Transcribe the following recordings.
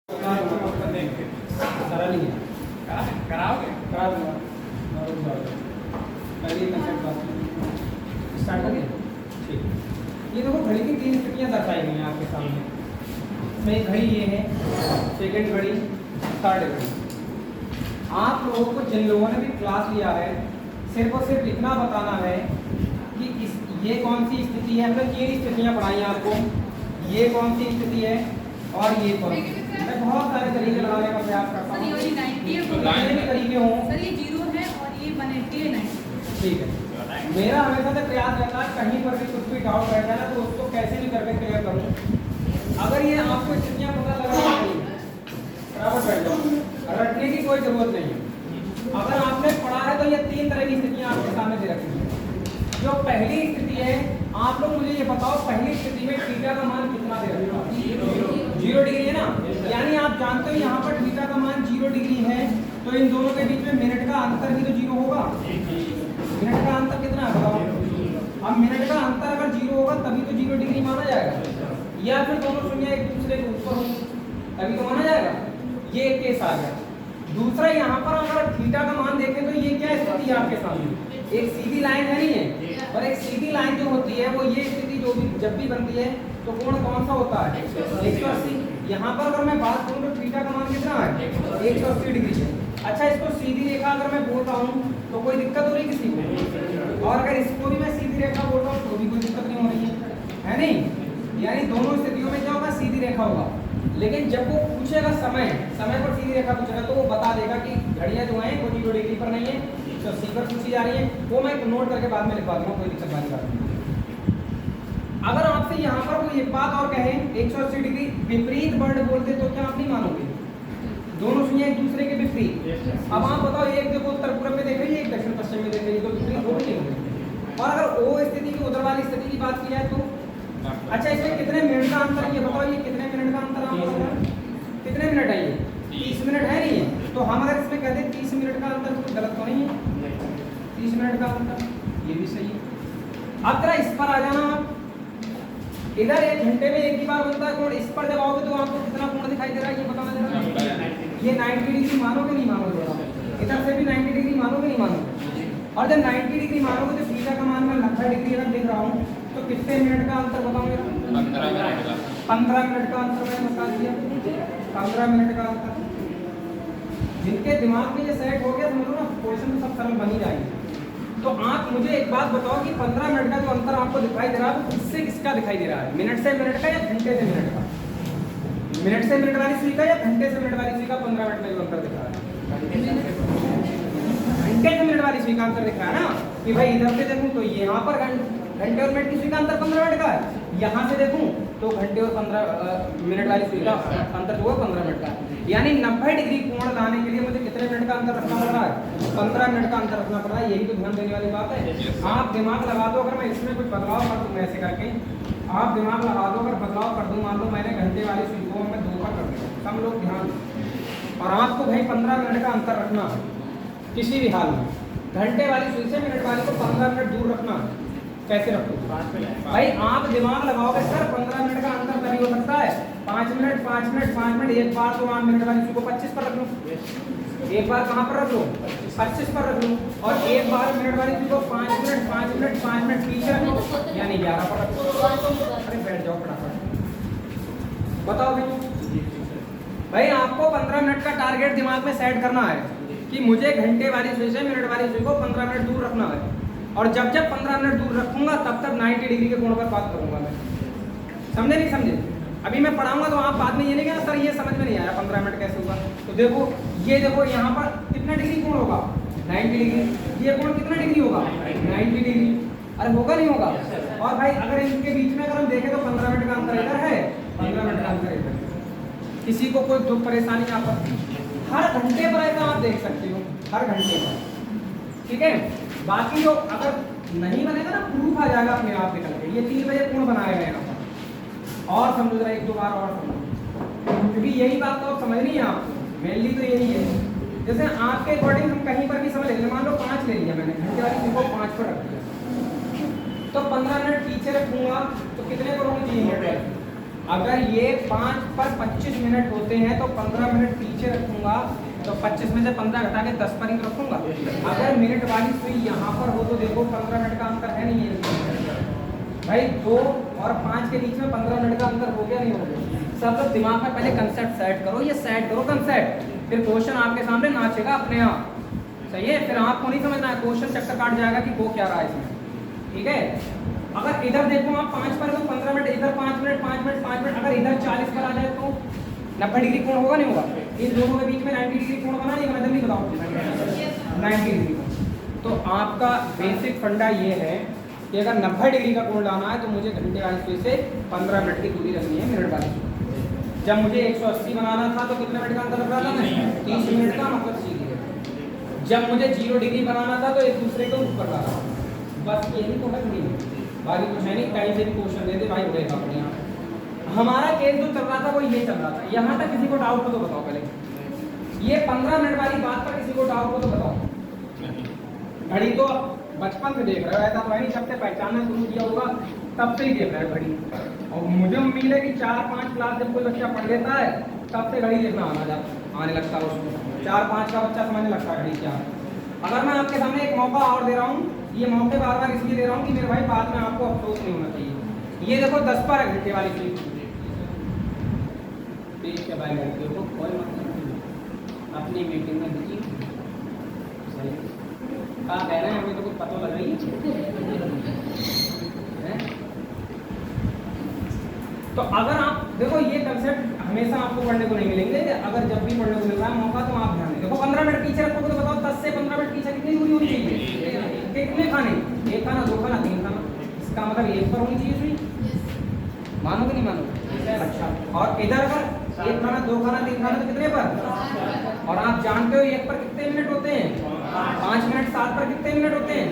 सरल ही है। कराओगे? करा दूंगा। पहले स्टार्ट करिए। ठीक। ये देखो घड़ी की 3 स्थितियाँ दर्शाई गई हैं आपके सामने। इसमें घड़ी ये है, सेकंड घड़ी, थर्ड घड़ी। आप लोगों को जिन लोगों ने भी क्लास लिया है सिर्फ और सिर्फ इतना बताना है कि ये कौन सी स्थिति है। हमने 3 स्थितियाँ पढ़ाई आपको। ये कौन सी स्थिति है और ये कौन सी। मैं बहुत सारे तरीके लगाने का प्रयास करता हूँ, जितने भी तरीके हों। सर ये 0 है और ये 180 है 90। ठीक है। मेरा हमेशा से प्रयास रहता है कहीं पर भी कुछ भी डाउट रह जाए ना तो उसको कैसे भी करके क्लियर करूँ। अगर ये आपको स्थितियाँ पता लगा नहीं बराबर बैठ जाओ, रटने की कोई जरूरत नहीं है। अगर आपने पढ़ा है तो ये 3 तरह की स्थितियाँ आपके सामने दे रखी हैं। जो पहली स्थिति है, आप लोग मुझे ये बताओ पहली स्थिति में थीटा का मान कितना दे रखा है? 0 डिग्री है ना। यानी आप जानते हो यहाँ पर थीटा का मान 0 डिग्री है तो इन दोनों के बीच में मिनट का अंतर भी तो 0 होगा। मिनट का अंतर कितना है बताओ? अब मिनट का अंतर अगर 0 होगा तभी तो 0 डिग्री माना जाएगा, या फिर दोनों शून्य एक दूसरे के ऊपर हों तभी तो माना जाएगा। ये एक केस आ गया। दूसरा यहाँ पर अगर थीटा का मान देखें तो ये क्या स्थिति है आपके सामने? एक सीधी लाइन है नहीं है, और एक सीधी लाइन जो होती है वो ये स्थिति जो भी जब भी बनती है तो कोण कौन सा होता है? 180। यहाँ पर अगर मैं बात करूँ तो थीटा का मान कितना है? 180 डिग्री है। अच्छा, इसको सीधी रेखा अगर मैं बोल रहा हूँ तो कोई दिक्कत हो रही है किसी को? और अगर इसको भी मैं सीधी रेखा बोल रहा हूँ तो भी कोई दिक्कत नहीं हो रही है नहीं? यानी दोनों स्थितियों में क्या होगा? सीधी रेखा होगा। लेकिन जब वो पूछेगा समय पर सीधी रेखा पूछेगा तो वो बता देगा कि घड़ियाँ जो हैं वो 0 डिग्री पर नहीं है, 180 पर पूछी जा रही है। वो मैं नोट करके बाद में लिखवा दूंगा, कोई दिक्कत वाली बात नहीं। अगर आपसे यहाँ पर कोई एक बात और कहे 180 डिग्री विपरीत वर्ड बोलते तो क्या आप नहीं मानोगे? दोनों सुनिए एक दूसरे के विपरीत। अब आप बताओ, एक देखो उत्तर पूर्व में देख रही है, एक दक्षिण पश्चिम में देख रही है, तो विपरीत हो नहीं होंगे। और अगर वो स्थिति की उधर वाली स्थिति की बात की जाए तो अच्छा, इसमें कितने मिनट का अंतर है ये बताओ? ये कितने मिनट का अंतर आपको लग रहा है? कितने मिनट है ये? 30 मिनट है नहीं है? तो हम अगर इसमें कहते हैं 30 मिनट का अंतर तो गलत तो नहीं है? 30 मिनट का अंतर ये भी सही है। अब जरा इस पर आ जाना आप। इधर 1 घंटे में एक ही बार बनता है कोण। इस पर जब आओगे तो आपको कितना कोण दिखाई दे रहा है ये बताना जरा। ये 90 डिग्री मानोगे नहीं मानोगे? इधर से भी 90 डिग्री मानोगे नहीं मानोगे? और जब 90 डिग्री मानोगे तो थीटा का मान मैं 90 डिग्री अगर लिख रहा हूँ तो कितने मिनट का अंतर बताऊंगा? 15 मिनट का अंतर मैंने बता दिया। 15 मिनट का अंतर। जिनके दिमाग में ये सेट हो गया समझो ना, क्वेश्चन तो सब सरल बन ही जाएंगे। तो आप मुझे एक बात बताओ कि 15 मिनट का जो अंतर आपको दिखाई दे रहा है वो किससे किसका दिखाई दे रहा है? मिनट से मिनट का या घंटे से मिनट का? मिनट से मिनट वाली सुई का या घंटे से मिनट वाली सुई का 15 मिनट में जो अंतर दिख रहा है? घंटे से मिनट वाली सुई का अंतर दिख रहा है ना कि भाई इधर से देखूं तो यहाँ पर घंटे और मिनट की सुई का अंतर 15 मिनट का है, यहाँ से देखूं तो घंटे और 15 मिनट वाली सुई का अंतर जो है 15 मिनट का। यानी 90 डिग्री कोण लाने के लिए मुझे कितने मिनट का अंतर रखना पड़ रहा है? 15 मिनट का अंतर रखना पड़ रहा है। यही तो ध्यान देने वाली बात है। आप दिमाग लगा दो, अगर मैं इसमें कुछ बदलाव कर दूँ ऐसे करके, आप दिमाग लगा दो, अगर बदलाव कर दूँ, मान लो मैंने घंटे वाली सुई को मैं 2 पर कर दिया, सब लोग ध्यान दें। और आपको भाई 15 मिनट का अंतर रखना है किसी भी हाल में। घंटे वाली सुई से मिनट वाली को 15 मिनट दूर रखना है। कैसे रखो भाई? आप दिमाग लगाओगे सर 15 मिनट का अंतर तभी हो सकता है। 5 मिनट 5 मिनट 5 मिनट, एक बार तो आप मिनट वाली सुई को 25 पर रख लो, एक बार कहाँ पर रख लो? 25 पर रख लो, और एक बार मिनट वाली सुई को 5 मिनट 5 मिनट 5 मिनट पीछे रख लो, यानी 11 पर रख लो। अरे बैठ जाओ फटाफट, बताओ भाई आपको 15 मिनट का टारगेट दिमाग में सेट करना है कि मुझे घंटे वाली सुई से मिनट वाली सुई को 15 मिनट दूर रखना है। और जब जब 15 मिनट दूर रखूंगा तब तक 90 डिग्री के कोण पर बात करूंगा मैं। समझे नहीं समझे? अभी मैं पढ़ाऊंगा तो आप बाद में ये नहीं कहना सर ये समझ में नहीं आया 15 मिनट कैसे हुआ। तो देखो ये देखो यहाँ पर कितना डिग्री कोण होगा? 90 डिग्री। ये कोण कितना डिग्री होगा? 90 डिग्री। अरे होगा नहीं होगा? और भाई अगर इनके बीच में अगर हम देखें तो 15 मिनट का अंतर इधर है, 15 मिनट का अंतर इधर। किसी को कोई दुख परेशानी यहाँ पर हर घंटे पर ऐसा आप देख सकते हो, हर घंटे पर। ठीक है, बाकी जो अगर नहीं बनेगा ना प्रूफ आ जाएगा अपने आप निकल के। ये 3 बजे कोण बनाया गया यहाँ पर। और समझ रहा 1-2 बार और समझो, क्योंकि यही बात तो समझनी है आपको। मेनली तो यही है। जैसे आपके अकॉर्डिंग हम कहीं पर भी समझ लेंगे, मान लो 5 ले लिया मैंने, घंटे वाली सुई को 5 पर रख दिया, तो 15 मिनट पीछे रखूंगा तो कितने करोड़ चाहिए? अगर ये 5 पर 25 मिनट होते हैं तो 15 मिनट पीछे रखूंगा, तो 25 में से 15 घटा के 10 पर ही रखूंगा। अगर मिनट वाली सुई यहाँ पर हो तो देखो 15 मिनट का अंतर है नहीं है भाई, 2 और 5 के बीच में 15 मिनट का अंतर हो गया नहीं हो गया। सब लोग दिमाग में पहले कंसेप्ट सेट करो, ये सेट करो कंसेप्ट, फिर क्वेश्चन आपके सामने नाचेगा अपने आप। सही है, फिर आपको नहीं समझना है, क्वेश्चन चक्कर काट जाएगा कि वो क्या रहा है इसमें। ठीक है, अगर इधर देखो आप 5 पर तो 15 मिनट, इधर 5 मिनट 5 मिनट 5 मिनट, अगर इधर 40 पर आ जाए तो 90 डिग्री कोण होगा नहीं होगा? इन दोनों के बीच में 90 डिग्री कोण बना नहीं, जल्दी बताओ। 90 डिग्री। तो आपका बेसिक फंडा ये है कि अगर 90 डिग्री का कोण लाना है तो मुझे घंटे वाली सुई से 15 मिनट की दूरी रखनी है मिनट वाली सुई। जब मुझे 180 बनाना था तो कितने मिनट का अंतर लग रहा था मैं? 30 मिनट का, मतलब सीधी है। जब मुझे 0 डिग्री बनाना था तो एक दूसरे के ऊपर का था। बस यही तो है, बाकी कुछ है नहीं। कहीं से भी क्वेश्चन दे दे भाई, उड़ेगा अपने यहाँ। हमारा केस जो चल रहा था वो ये चल रहा था। यहाँ तक किसी को डाउट हो तो बताओ पहले। ये 15 मिनट वाली बात पर किसी को डाउट हो तो बताओ। घड़ी तो बचपन से देख रहे हो, ऐसा तो है नहीं जब से पहचानना शुरू किया होगा तब से ही देख रहे हो घड़ी। और मुझे उम्मीद है कि 4-5 क्लास जब कोई बच्चा पढ़ लेता है तब से घड़ी देखना आने लगता है उसको। 4-5 का बच्चा समझने लगता है घड़ी क्या। अगर मैं आपके सामने एक मौका और दे रहा हूँ, ये मौके बार बार इसलिए दे रहा हूँ कि मेरे भाई बाद में आपको अफसोस नहीं होना चाहिए। ये देखो 10 पर घंटे वाली चीज के बारे में देखो, कोई मतलब अपनी मीटिंग में बिजी कहा कह रहे हैं, हमें तो कुछ पता लग रही है। तो अगर आप देखो ये कंसेप्ट हमेशा आपको पढ़ने को नहीं मिलेंगे, अगर जब भी पढ़ने को मिल रहा है मौका तो आप ध्यान दें। देखो 15 मिनट पीछे रखोगे तो बताओ 10 से 15 मिनट पीछे कितनी दूरी होनी चाहिए? कितने खाने? 1 खाना, 2 खाना, 3 खाना। इसका मतलब 1 पर होनी चाहिए सुई। मानोगे नहीं मानोगे? अच्छा, और इधर अगर 1 खाना 2 खाना 3 खाना तो कितने पर? और आप जानते हो 1 पर कितने मिनट होते हैं? 5 मिनट। 7 पर कितने मिनट होते हैं?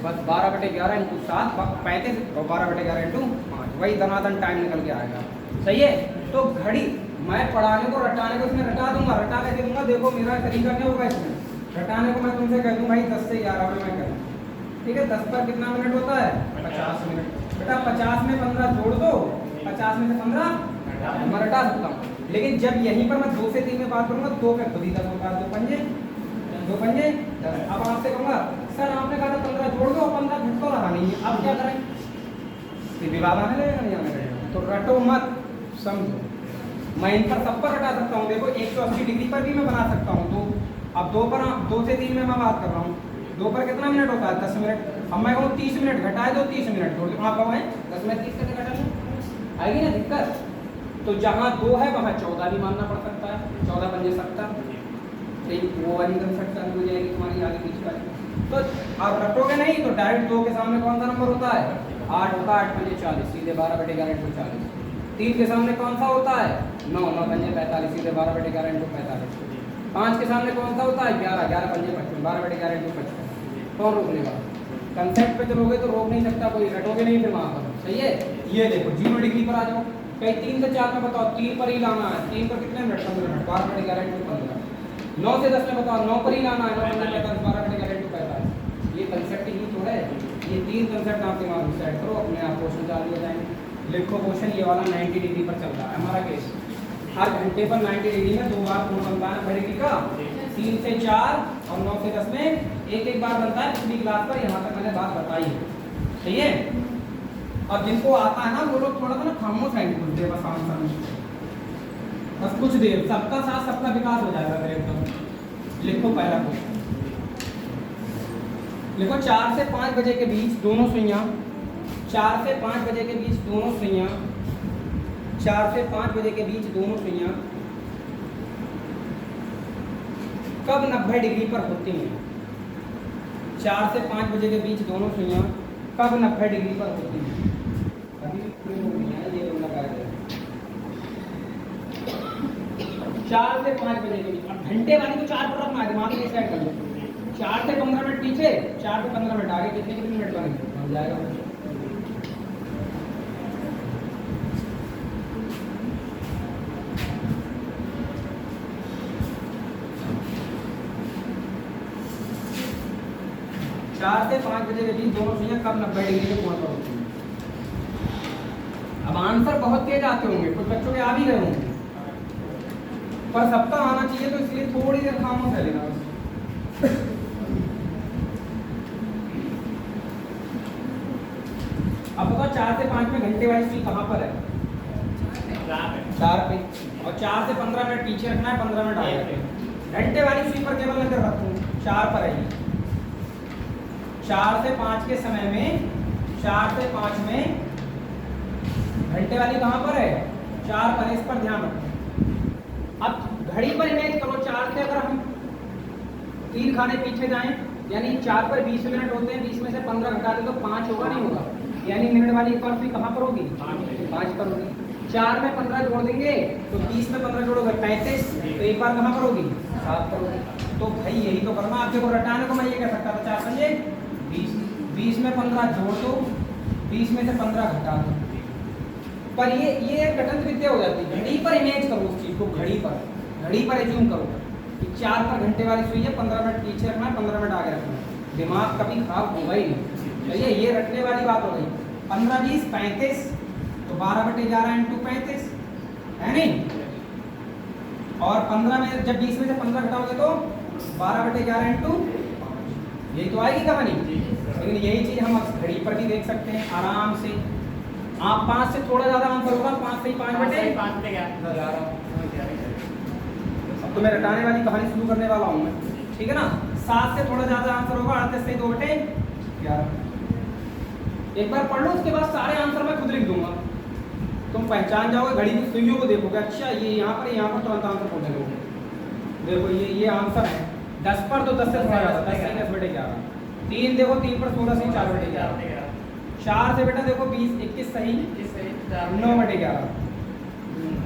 बस 12/11 इंटू 7 35, और 12/11 इंटू 5, वही धनाधन टाइम निकल के आएगा। सही है। तो घड़ी मैं पढ़ाने को रटाने को इसमें रटा दूंगा। रटा कैसे दूंगा? देखो मेरा तरीका क्या होगा इसमें। रटाने को मैं तुमसे कह दूँ भाई 10 से 11 में मैं करूँ। ठीक है, 10 पर कितना मिनट होता है? 50 मिनट। बेटा 50 में 15 जोड़ दो, 50 में से 15 मैं रटा सकता हूँ। लेकिन जब यहीं पर मैं 2 से 3 में बात करूँगा, 2 पे खुद ही 10 होगा, 2 पंजे 10। अब आपसे कहूँगा सर आपने कहा था 15 जोड़ दो, 15 घट तो रहा नहीं है, अब क्या करें? विवाद आने लगेगा नहीं आने लगेगा? तो रटो मत, समझो। मैं इन पर सब पर रटा सकता हूँ। देखो 180 डिग्री पर भी मैं बना सकता हूँ। तो अब 2 से 3 में मैं बात कर रहा हूँ। 2 पर कितना मिनट होता है? 10 मिनट। अब मैं कहूँ 30 मिनट घटाए दो, 30 मिनट जोड़ दो। आप कहो 10 में 30 कैसे घटा लूँ? आएगी ना दिक्कत। तो जहाँ 2 है वहाँ 14 भी मानना पड़ सकता है। 14 पंजे 70, वो वाली कंसेप्ट चालू हो जाएगी तुम्हारी आगे पीछे वाली। तो आप रटोगे नहीं तो डायरेक्ट 2 के सामने कौन सा नंबर होता है? 8 होता है। 8 पंजे 40, सीधे 12/11 इंटू 40। 3 के सामने कौन सा होता है? 9, 9 पंजे 45, सीधे 12/11 इंटू 45। 5 के सामने कौन सा होता है? 11, 11 पंजे 55, 12/11 इंटू 55। कौन रोक लेगा? कंसेप्ट पे चलोगे तो रोक नहीं सकता कोई, रटोगे नहीं फिर वहाँ पर। सही है। ये देखो 0 डिग्री पर आ जाओ। कहीं 3 से 4 में बताओ, 3 पर ही लाना है। 3 पर कितने मिनट? 15 मिनट। 12/11 इंटू 15। 9 से 10 में बताओ, 9 पर ही लाना है। 9 पंजे 45, 12/11 इंटू 45। ये कंसेप्ट ही तो है। ये 3 कंसेप्ट आप दिमाग में सेट करो, अपने आप क्वेश्चन चालू हो जाएंगे। लिखो क्वेश्चन ये वाला 90 डिग्री पर चल रहा है हमारा केस। हर घंटे पर 90 डिग्री में 2 बार कोण बनता है 90 डिग्री का। 3 से 4 और 9 से 10 में एक बार बनता है। पिछली क्लास पर यहाँ तक मैंने बात बताई है। सही है। अब जिनको आता है ना वो लोग थोड़ा सा ना खामोश रहेंगे कुछ देर, बस आंसर बस कुछ देर, सबका साथ सबका विकास हो जाएगा फिर एकदम। लिखो पहला क्वेश्चन, लिखो 4 से 5 बजे के बीच दोनों सुइयां, 4 से 5 बजे के बीच दोनों सुइयां, 4 से 5 बजे के बीच दोनों सुइयां कब 90 डिग्री पर होती हैं? 4 से 5 बजे के बीच दोनों सुइयां कब 90 डिग्री पर होती हैं? अभी भी नहीं है ये लगाया गया। 4 से 5 बजे के बीच। अब घंटे वाली तो 4 पर रखना है, दिमाग में सेट कर लो। 4 से 15 मिनट पीछे, 4 से 15 मिनट आगे, कितने कितने मिनट बनेंगे? बन जाएगा। 4 से 5 बजे के बीच दोनों सुइयां कब 90 डिग्री के कोण पर होती हैं? अब आंसर बहुत तेज आते होंगे, कुछ बच्चों के आ भी गए होंगे, पर सबका आना चाहिए, तो इसलिए थोड़ी देर खामोश है लेना बस। अब बताओ 4 से 5 में घंटे वाली सुई कहाँ पर है? 4 पे। और 4 से 15 मिनट पीछे रखना है, 15 मिनट आगे रखना है। घंटे वाली सुई पर केवल नजर रखूँ, 4 पर है। 4 से 5 के समय में, 4 से 5 में घंटे वाली कहाँ पर है? 4 पर, इस पर ध्यान रखो। अब घड़ी पर इमेज करो, 4 से अगर हम 3 खाने पीछे जाएं, यानी 4 पर 20 मिनट होते हैं, 20 में से 15 घटा दे तो 5 होगा, नहीं होगा? यानी मिनट वाली एक बार सुई कहाँ पर होगी? 5 पर होगी। 4 में 15 जोड़ देंगे तो 20 में 15 जोड़ोगे 35, तो एक बार कहाँ पर होगी? 7 पर होगी। तो भाई यही तो करना। आप देखो रटाने को मैं ये कह सकता था 4 पंजे 20 में 15 जोड़ दो, 20 में से 15 घटा दो, पर ये एक गठन विद्या हो जाती है। घड़ी पर इमेज करो उस चीज को, घड़ी पर एज्यूम करो कि 4 पर घंटे वाली सुई है, 15 मिनट पीछे रखना है, 15 मिनट आगे रखना है। दिमाग कभी खराब होगा ही नहीं। चलिए ये रटने वाली बात हो गई। 15 20 35, तो 12/11 × 35 है नहीं? और 15 में जब 20 में से 15 घटाओगे तो 12/11 × यही तो आएगी कहानी। लेकिन यही चीज हम घड़ी पर भी देख सकते हैं आराम से। आप 5 से थोड़ा ज्यादा आंसर होगा, 5 से 5/11। अब तो मैं रटाने वाली कहानी शुरू करने वाला हूँ मैं, ठीक है ना? 7 से थोड़ा ज्यादा आंसर होगा, 38 से 2/11। एक बार पढ़ लो, उसके बाद सारे आंसर मैं खुद लिख दूंगा, तुम पहचान जाओगे। घड़ी की सुइयों को देखोगे, अच्छा ये यहाँ पर तुरंत आंसर बोलने लगोगे। देखो ये आंसर है। 10 पर तो 10 से थोड़ा ज्यादा, 10/11। 3 देखो, 3 पर 16 से 4/11। 4 से बेटा देखो 20 21 सही 9/11।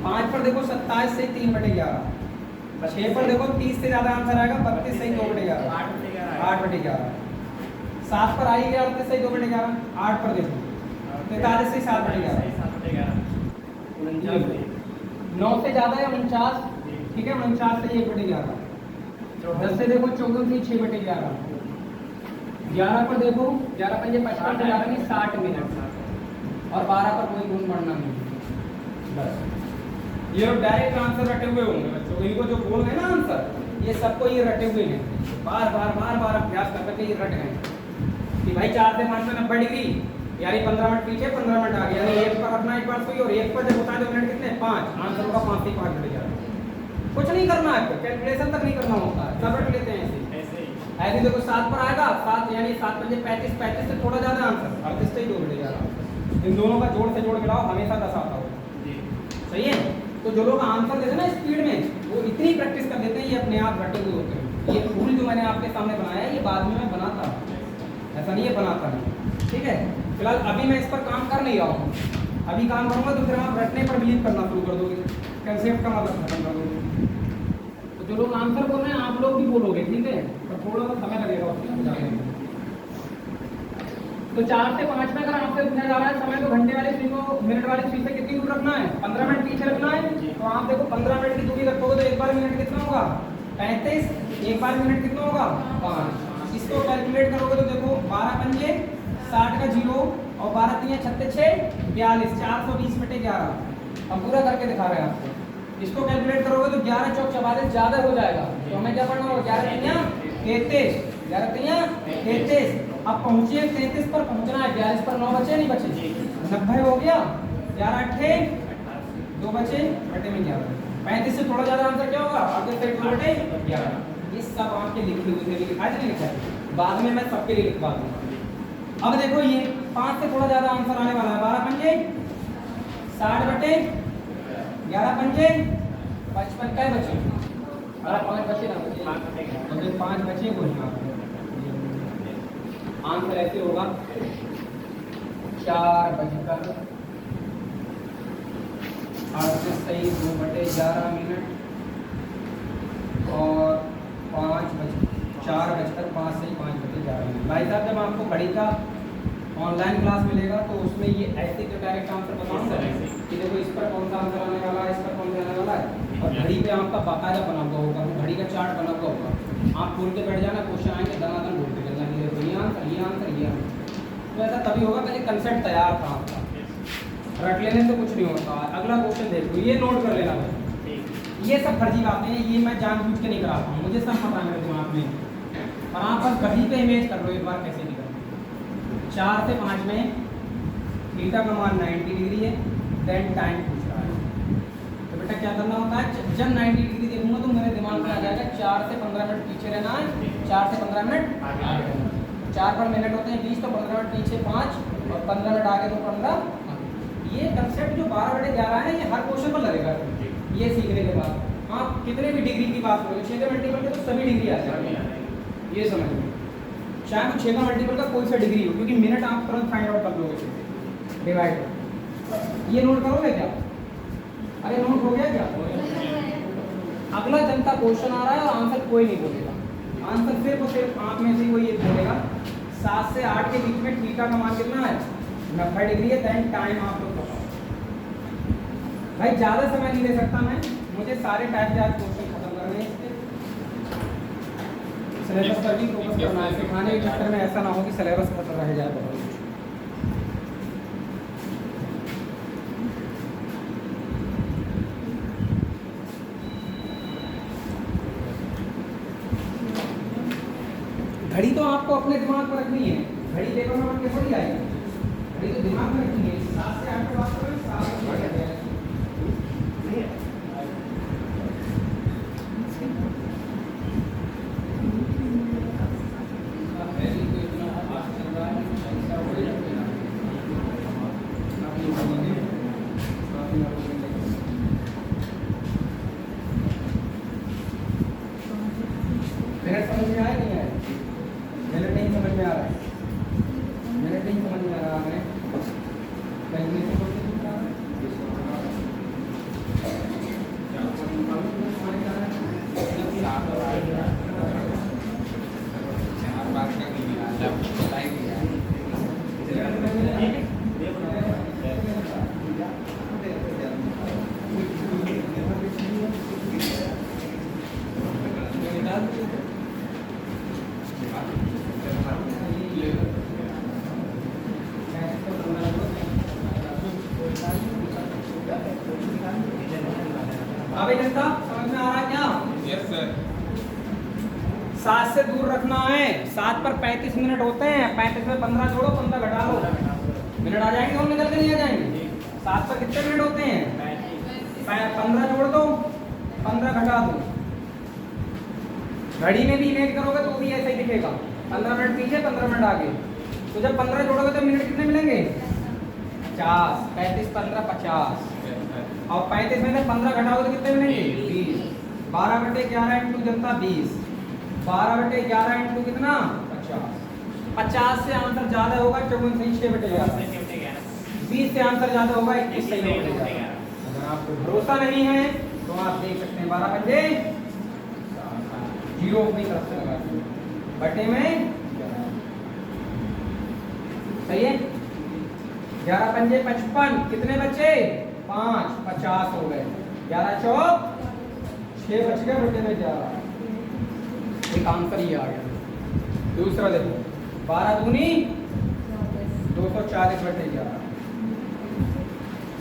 5 पर देखो 27 से 3/11। 6 पर देखो 30 से ज्यादा आंसर आएगा, 32 सही 2/11। 8/11। 7 पर आई गया 38 सही 2/11। 8 पर देखो 43 से 7/11। 9 से ज्यादा है 49, ठीक है? 49 से 1/11। 10 से देखो 14 से 6/11। 11 पर देखो 11 पंजे 55 से 11 नहीं 60 मिनट। और 12 पर कोई गुण बढ़ना नहीं। बस ये लोग डायरेक्ट आंसर रटे हुए होंगे बच्चों को। इनको जो बोल गए ना आंसर, ये सबको ये रटे हुए हैं। बार बार अभ्यास कर करके ये रट गए कि भाई 4 से 5 में 90 डिग्री, यानी 15 मिनट पीछे 15 मिनट आगे, यानी 1 पर रखना एक बार सुई, और 1 पर जब होता है 2 मिनट कितने? 5। आंसर होगा 5 से 5/11। कुछ नहीं करना है, कैलकुलेशन तक नहीं करना होता है, सब रट लेते हैं ऐसे। देखो 7 पर आएगा 7, यानी 7 पंजे 35, 35 से थोड़ा ज्यादा आंसर 38 से 2/11। इन दोनों का जोड़ से जोड़ मिलाओ, हमेशा 10 आता होगा। सही है? तो जो लोग आंसर देते हैं ना स्पीड में, वो इतनी प्रैक्टिस कर देते हैं, ये अपने आप रटे हुए होते हैं। ये फूल जो मैंने आपके सामने बनाया है, ये बाद में मैं बनाता हूँ, ऐसा नहीं है बनाता नहीं, ठीक है? फिलहाल अभी मैं इस पर काम कर नहीं रहा हूँ, अभी काम करूँगा तो फिर आप रटने पर बिलीव करना शुरू कर दोगे, कंसेप्ट का मतलब खत्म कर दोगे। तो जो लोग आंसर बोल रहे हैं आप लोग भी बोलोगे, ठीक है? पर थोड़ा सा समय लगेगा उसमें जाने में। तो 4 से 5 में अगर आपसे पूछा जा रहा है समय, तो घंटे वाली सुई को मिनट वाली सुई से कितनी दूर रखना है? 15 मिनट पीछे रखना है। तो आप देखो 15 मिनट की दूरी रखोगे तो एक बार मिनट कितना होगा? 35। एक बार मिनट कितना होगा? 5। इसको कैलकुलेट करोगे तो देखो 12 पंजे 60 का 0 और 12 3 36 6 42, 420/11। हम पूरा करके दिखा रहे हैं आपको। इसको कैलकुलेट करोगे तो 11 चौक 44 ज्यादा हो जाएगा, तो हमें क्या पढ़ना होगा? 11 3 33, 11 3 33। अब पहुंचे 33 पर पहुंचना है, 42 पर 9 बचे नहीं बचे? 90 हो गया। 11 8 2 बचे, बटे में 11। 35 से थोड़ा ज्यादा आंसर क्या होगा? आगे से 2/11। ये सब आपके लिखे हुए थे, लिखा है नहीं लिखा है? बाद में मैं सबके लिए लिखवा दूंगा। अब देखो ये 5 से थोड़ा ज्यादा आंसर आने वाला है। 12 पंजे 60/11 पंजे 55 क्या बचे? 5 बचे ना बचे, 5 बचे वो आंसर ऐसे होगा 4:38 सही 2/11 मिनट और 4:05 सही 5/11 मिनट। भाई साहब जब आपको घड़ी का ऑनलाइन क्लास मिलेगा तो उसमें ये ऐसे जो डायरेक्ट आंसर बताऊंगा कि देखो इस पर कौन सा आंसर आने वाला है, इस पर कौन सा आने वाला है, और घड़ी पे आपका बाकायदा बना हुआ होगा, घड़ी का चार्ट बना हुआ होगा। आप खोल के बैठ जाना, क्वेश्चन आएंगे दनादन बोलते चलना कि ये आंसर ये आंसर ये आंसर। तो ऐसा तभी होगा पहले कंसेप्ट तैयार था आपका, रट लेने से कुछ नहीं होता। अगला क्वेश्चन देखो, ये नोट कर लेना भाई। ये सब फर्जी बातें हैं, ये मैं जानबूझ के नहीं कराता हूँ, मुझे सब पता है मेरे दिमाग में। और आप बस घड़ी पे इमेज कर लो एक बार कैसे निकल। 4 से 5 में थीटा का मान 90 डिग्री है, देन टाइम पूछ रहा है। तो बेटा क्या करना होता है, जब 90 डिग्री देखूंगा तो मेरे दिमाग में आ जाएगा 4 से 15 मिनट पीछे रहना है, 4 से 15 मिनट आगे रहना है। 4 पर मिनट होते हैं 20, तो 15 मिनट पीछे 5 और 15 मिनट आगे तो 15। ये कंसेप्ट जो 12/11 है ना, ये हर क्वेश्चन पर लगेगा ये सीखने के बाद। आप कितने भी डिग्री की बात करोगे, 6 के मल्टीपल के तो सभी डिग्री आ जाएगी, ये समझ लो। चाहे वो 6 का मल्टीपल का कोई सा डिग्री हो, क्योंकि मिनट आप तुरंत फाइंड आउट कर लोगे डिवाइड। ये नोट करोगे क्या? अरे नोट हो गया क्या? अगला जनता क्वेश्चन आ रहा है और आंसर कोई नहीं बोलेगा। आंसर सिर्फ और सिर्फ आप में से कोई ये बोलेगा 7 से 8 के बीच में थीटा का मान कितना है, 90 डिग्री है, देन टाइम आप लोग बताओ। भाई ज़्यादा समय नहीं ले सकता मैं, मुझे सारे टाइप के आज क्वेश्चन खत्म करने हैं। सिलेबस पर भी फोकस करना है, सिखाने के चक्कर में ऐसा ना हो कि सिलेबस खत्म रह जाए बहुत। घड़ी तो आपको अपने दिमाग पर रखनी है, घड़ी पेपर में रख के थोड़ी आएगी, घड़ी तो दिमाग में रखनी है। 7 से 8 की बात करें, 7 से 8 मिनट समझ में आया नहीं है? मिनट नहीं समझ में आ रहा है, मिनट नहीं समझ में आ रहा है। अभी जनता समझ में आ रहा है क्या? Yes sir. 7 से दूर रखना है। 7 पर 35 मिनट होते हैं, 35 में 15 जोड़ो, 15 घटा लो, मिनट आ जाएंगे और निकल के नहीं आ जाएंगे। 7 पर कितने मिनट होते हैं? 15 जोड़ दो, 15 घटा दो। घड़ी में भी इमेज करोगे तो भी ऐसा ही दिखेगा, 15 मिनट पीछे 15 मिनट आगे। तो जब 15 जोड़ोगे तो मिनट कितने मिलेंगे? 50। 35 15 50 और 35 में से 15 घटाओगे तो कितने मिलेंगे? 20। 12/11 इंटू जनता 20, 12/11 इंटू कितना? 50। 50 से आंसर ज्यादा होगा 54 सही 6/11। 20 से आंसर ज्यादा होगा 21 सही होगा। अगर आपको भरोसा नहीं है तो आप देख सकते हैं 12 पंजे 0 अपनी तरफ से लगा बटे में सही है। 11 पंजे 55, कितने बचे? 5, 50 हो गए। 11 चौक 6 बच गए बटे में 11। एक आंसर ये आ गया। दूसरा देखो 12 दूनी 240 बटे 11,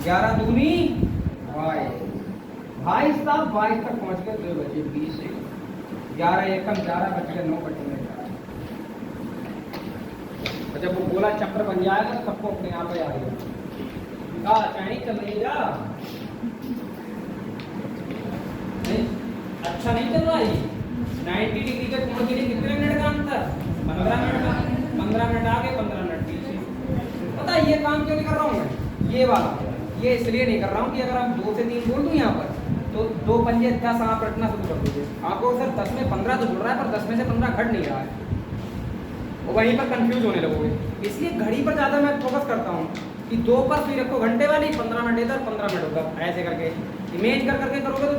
11 दूनी 22 साहब 22 तक पहुंच गए, 2 बचे 20 से 11 एकम 11 बच गए 9 बटे में 11। जब वो गोला चक्र बन जाएगा तो सबको अपने आप ही आ गया। चाइनी चल रही है अच्छा नहीं चल रहा है। 90 डिग्री के कोण के लिए कितने मिनट का अंतर? 15 मिनट का। 15 मिनट आगे 15 मिनट पीछे। पता है ये काम क्यों नहीं कर रहा हूँ मैं? ये वाला ये इसलिए नहीं कर रहा हूँ कि अगर आप 2 से 3 बोल दूँ यहाँ पर तो 2 पंजे 10 आप रटना शुरू कर दोगे। आपको सर 10 में 15 तो जुड़ रहा है पर 10 में से 15 घट नहीं रहा है, वो वहीं पर कंफ्यूज होने लगोगे। इसलिए घड़ी पर ज़्यादा मैं फोकस करता हूँ कि 2 पर सुई रखो घंटे वाली, 15 मिनट इधर 15 मिनट उधर, ऐसे करके इमेज कर करके करोगे तो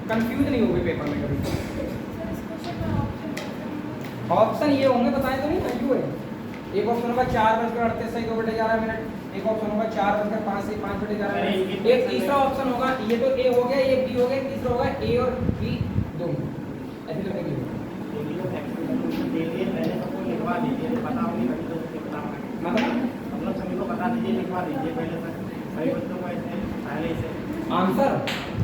कंफ्यूज नहीं होगे पेपर में कभी। ऑप्शन ये होंगे बताए तो नहीं ना, क्यों है? एक ऑप्शन होगा 4:38 सही 2/11 मिनट, एक ऑप्शन होगा 4:05 से 5/11 मिनट, एक तीसरा ऑप्शन होगा, ये तो ए हो गया, ये बी हो गया, तीसरा होगा ए और बी दोनों ऐसे करके मतलब सभी को बता दीजिए, लिखवा दीजिए पहले से। आंसर।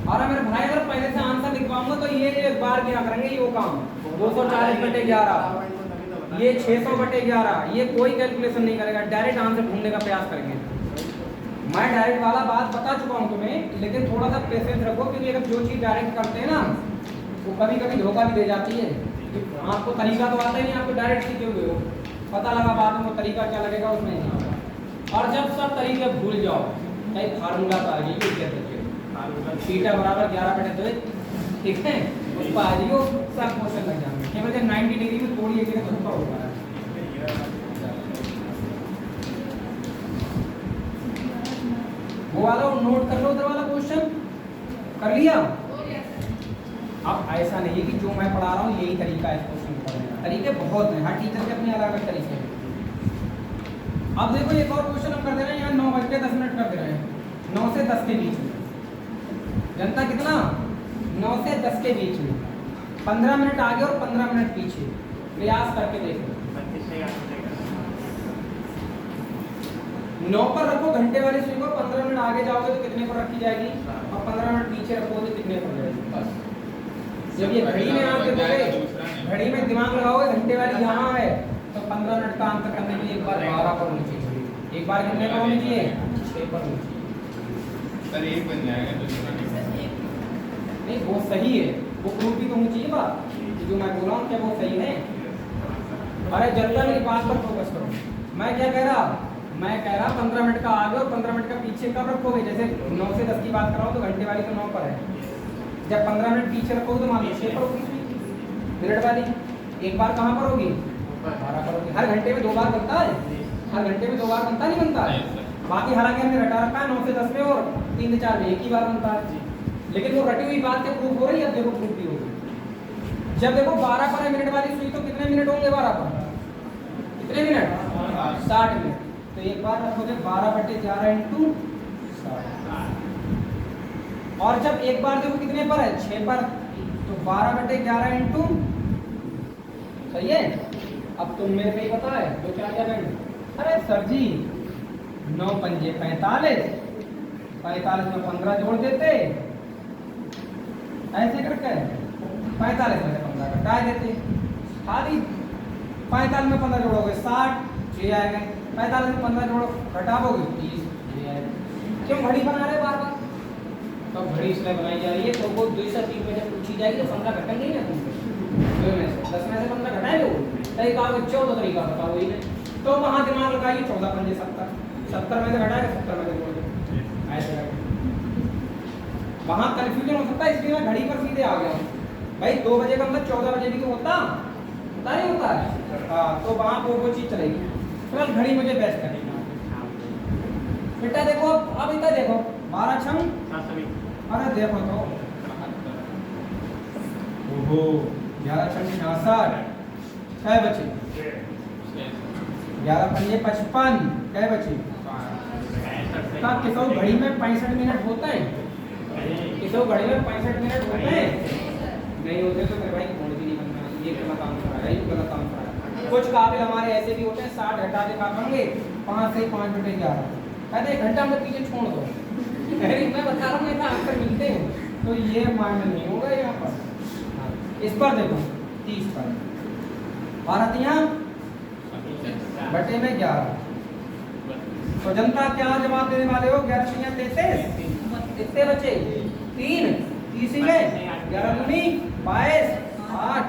और मेरे भाई अगर पहले से आंसर लिखवाऊंगा तो ये एक बार क्या करेंगे, ये वो काम 240/11, ये 600/11, ये कोई कैलकुलेशन नहीं करेगा, डायरेक्ट आंसर ढूंढने का प्रयास करेंगे। मैं डायरेक्ट वाला बात बता चुका हूँ तुम्हें, लेकिन थोड़ा सा पेशेंस रखो, क्योंकि अगर जो चीज़ डायरेक्ट करते हैं ना वो कभी कभी धोखा भी दे जाती है। आपको तरीका तो आता ही नहीं, आपको डायरेक्ट सीखे हुए हो, पता लगा बाद में वो तरीका क्या लगेगा उसमें नहीं आता। और जब सब तरीके भूल जाओ, चाहे फार्मूला का आ गई थीटा बराबर 11/2, ठीक है, उस पर आ जाइयो, सब क्वेश्चन लग जाएंगे। केवल 90 डिग्री में थोड़ी एक जगह धोखा होता है। वो वाला नोट कर लो, उधर वाला क्वेश्चन कर लिया। अब ऐसा नहीं है कि जो मैं पढ़ा रहा हूँ यही तरीका है क्वेश्चन पढ़ने का, तरीके बहुत हैं, हर टीचर के अपने अलग अलग तरीके हैं। अब देखो एक और क्वेश्चन हम कर दे रहे हैं, यहाँ 9:10 कर दे रहे हैं, 9 से 10 के बीच में। जनता कितना? 9 से 10 के बीच में, 15 मिनट आगे और 15 मिनट पीछे, प्रयास करके देखो। 9 पर रखो घंटे वाली सुई को, 15 मिनट आगे जाओगे तो कितने पर रखी जाएगी, और 15 मिनट पीछे रखोगे तो कितने पर जाएगी। बस जब ये घड़ी में आप देखोगे, घड़ी में दिमाग लगाओगे, घंटे वाली यहाँ है, तो 15 मिनट का आंसर करने के लिए एक बार 12 पर होनी चाहिए, एक बार कितने पर होनी चाहिए, 6 पर होनी चाहिए। सर एक बन जाएगा, दूसरा नहीं वो सही है, वो प्रूफ भी तो होनी चाहिए बात, जो मैं बोल रहा हूँ क्या वो सही है। अरे जनता मेरी बात पर फोकस करो। मैं क्या कह रहा, मैं कह रहा 15 मिनट का आगे और 15 मिनट का पीछे कब रखोगे। जैसे 9 से 10 की बात कर रहा हूँ तो घंटे वाली तो 9 पर है, जब 15 मिनट पीछे रखोगे तो मान लो 6 पर होगी। मिनट वाली एक बार कहाँ पर होगी, 12 पर होगी। हर घंटे में 2 बार बनता है, हर घंटे में 2 बार बनता नहीं बनता है। बाकी हालांकि हमने रटा रखा है 9 से 10 में और 3 से 4 में एक ही बार बनता है, लेकिन वो रटी हुई बात के प्रूफ हो रही है। अब देखो प्रूफ भी होगी। जब देखो 12 पर है मिनट वाली सुई तो कितने मिनट होंगे 12 पर, कितने मिनट, 60 मिनट। तो एक बार रखोगे 12/11 इंटू 60, और जब एक बार देखो कितने पर है, 6 पर, तो 12/11 इंटू, सही है। अब तुम मेरे पे ही पता है 2 4 अरे सर जी 9 पंजे 45, 45 में 15 जोड़ देते, ऐसे करके 45 में 15 घटा देते, खाली 45 में 15 जोड़ोगे 60, 6 आएगा। 45 में 15 जोड़ो घटाओगे 30, 6 आएगा। क्यों घड़ी बना रहे बार बार, तो घड़ी इसलिए बनाई जा रही है तो वो 2 से 3 में जब पूछी जाएगी तो 15 घटेंगे ही ना तुमसे, 10 में से 15 घटाएंगे। वो तरीका 14 तरीका बताओ ही नहीं, तो वहाँ दिमाग लगाइए 14 पंजे 70, 70 में से घटाएगा 70 में से जोड़ दो, ऐसे वहाँ कंफ्यूजन हो सकता है, इसलिए मैं घड़ी पर सीधे आ गया हूँ। भाई 2 बजे का मतलब 14 बजे भी तो होता नहीं होता है। हाँ, तो वहाँ वो चीज़ चलेगी। फिलहाल घड़ी मुझे बेस्ट करेगी। बेटा देखो अब इधर देखो 12 छंग, अरे देखो तो ओहो 11 छंग 66, 6 बचे, 11 पंजे 55, 6 बचे। किसी घड़ी में 65 मिनट होते हैं, किसी घड़ी में 65 मिनट होते हैं, नहीं होते तो मेरे भाई फोन भी नहीं बनना, ये गलत आंसर आया, ये गलत आंसर आया। कुछ काबिल हमारे ऐसे भी होते हैं 60 घटा के काटेंगे 5 से 5/11, कहते 1 घंटा में पीछे छोड़ दो। मैं बता रहा हूँ ऐसा आंसर मिलते हैं, तो ये मायने नहीं होगा यहाँ पर। इस पर देखो 30 पर 12 बटे में 11, तो जनता क्या जवाब देने वाले हो, 11 33, कितने बचे 3, 30 में 11 दूनी 22, 8।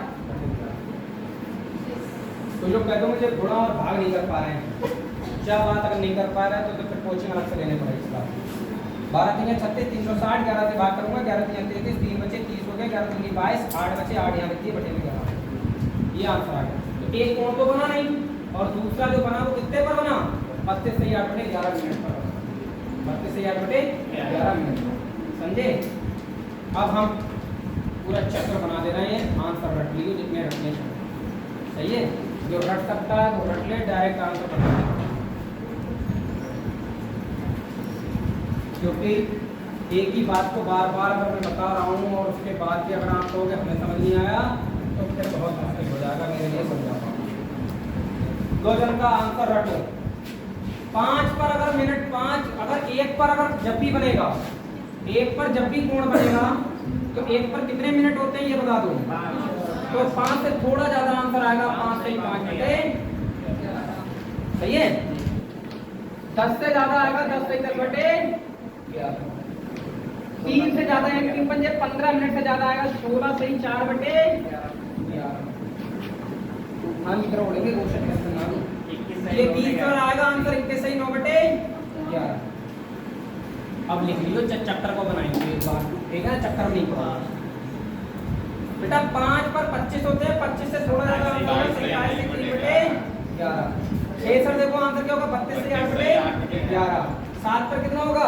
तो जो कहते हो मुझे घोड़ा और भाग नहीं कर पा रहे हैं, क्या बात अगर नहीं कर पा रहे हैं तो फिर कोचिंग अलग से लेने पड़ेगी। 12 3 36, 360, 11 से भाग करूंगा, 11 3 33, 3 बचे 30 हो गए, 11 दूनी 22, 8 बचे, 8 यहाँ लिखिए बटे में 11, ये आंसर आ गया। तो एक कोण तो बना नहीं, और दूसरा जो बना वो कितने पर बना, 32 से 8/11 मिनट पर, 32 से 8/11 मिनट, समझे। अब हम पूरा चक्र बना दे रहे हैं, आंसर रट लीजिए जितने रखने चाहिए, सही है। जो रट सकता है वो रट ले, डायरेक्ट आंसर बता दे, क्योंकि एक ही बात को बार बार अगर मैं बता रहा हूँ और उसके बाद भी अगर आप कहोगे हमें समझ नहीं आया तो फिर बहुत मुश्किल हो जाएगा मेरे लिए समझा पाऊँ। 2 जन का आंसर रटो, 5 पर अगर मिनट 5 अगर 1 पर अगर जब भी बनेगा, 1 पर जब भी कोण बनेगा तो 1 पर कितने मिनट होते हैं ये बता दो। तो 5 से थोड़ा ज्यादा आंसर आएगा, 5 से 5 बटे, सही है। 10 से ज्यादा आएगा 10 से 10 बटे 3 से ज्यादा है 3 पंजे 15 मिनट से ज्यादा आएगा 16 से 4 बटे 11। हम इधर उड़ेंगे क्वेश्चन कैसे बना दो। ये 20 पर आएगा आंसर 21 से 9 बटे 11। अब लिख लियो, चक्कर को बनाएंगे एक बार, ठीक है, चक्कर नहीं पड़ा बेटा। 5 पर 25 होते हैं, 25 से थोड़ा ज्यादा आंसर है 27 से 3 बटे 11। 6 सर देखो आंसर क्या होगा 32 से 8 बटे 11। 7 पर कितना होगा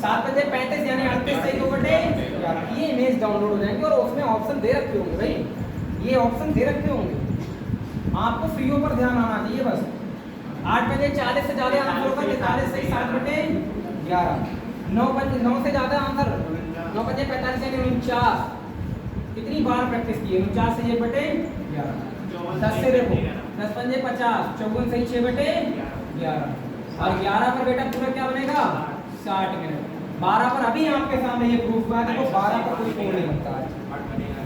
7 बजे 35 यानी 38 से 2 बटे 11। ये इमेज डाउनलोड हो जाएंगे और उसमें ऑप्शन दे रखे होंगे भाई, ये ऑप्शन दे रखे होंगे, आपको सीओ पर ध्यान आना चाहिए बस। 8 बजे 40 से ज्यादा आंसर होगा 43 से 7 बटे 11। 9 से ज्यादा आंसर 9 बजे 45 यानी 49। कितनी बार प्रैक्टिस की है 49 से 1 बटे 11। 10 से देखो 10 पंजे 50, 54 से 6 बटे 11 और 11 पर बेटा पूरा क्या बनेगा 60 मिनट। 12 पर अभी आपके सामने ये प्रूफ हुआ है, देखो 12 पर कोई कोण नहीं बनता है।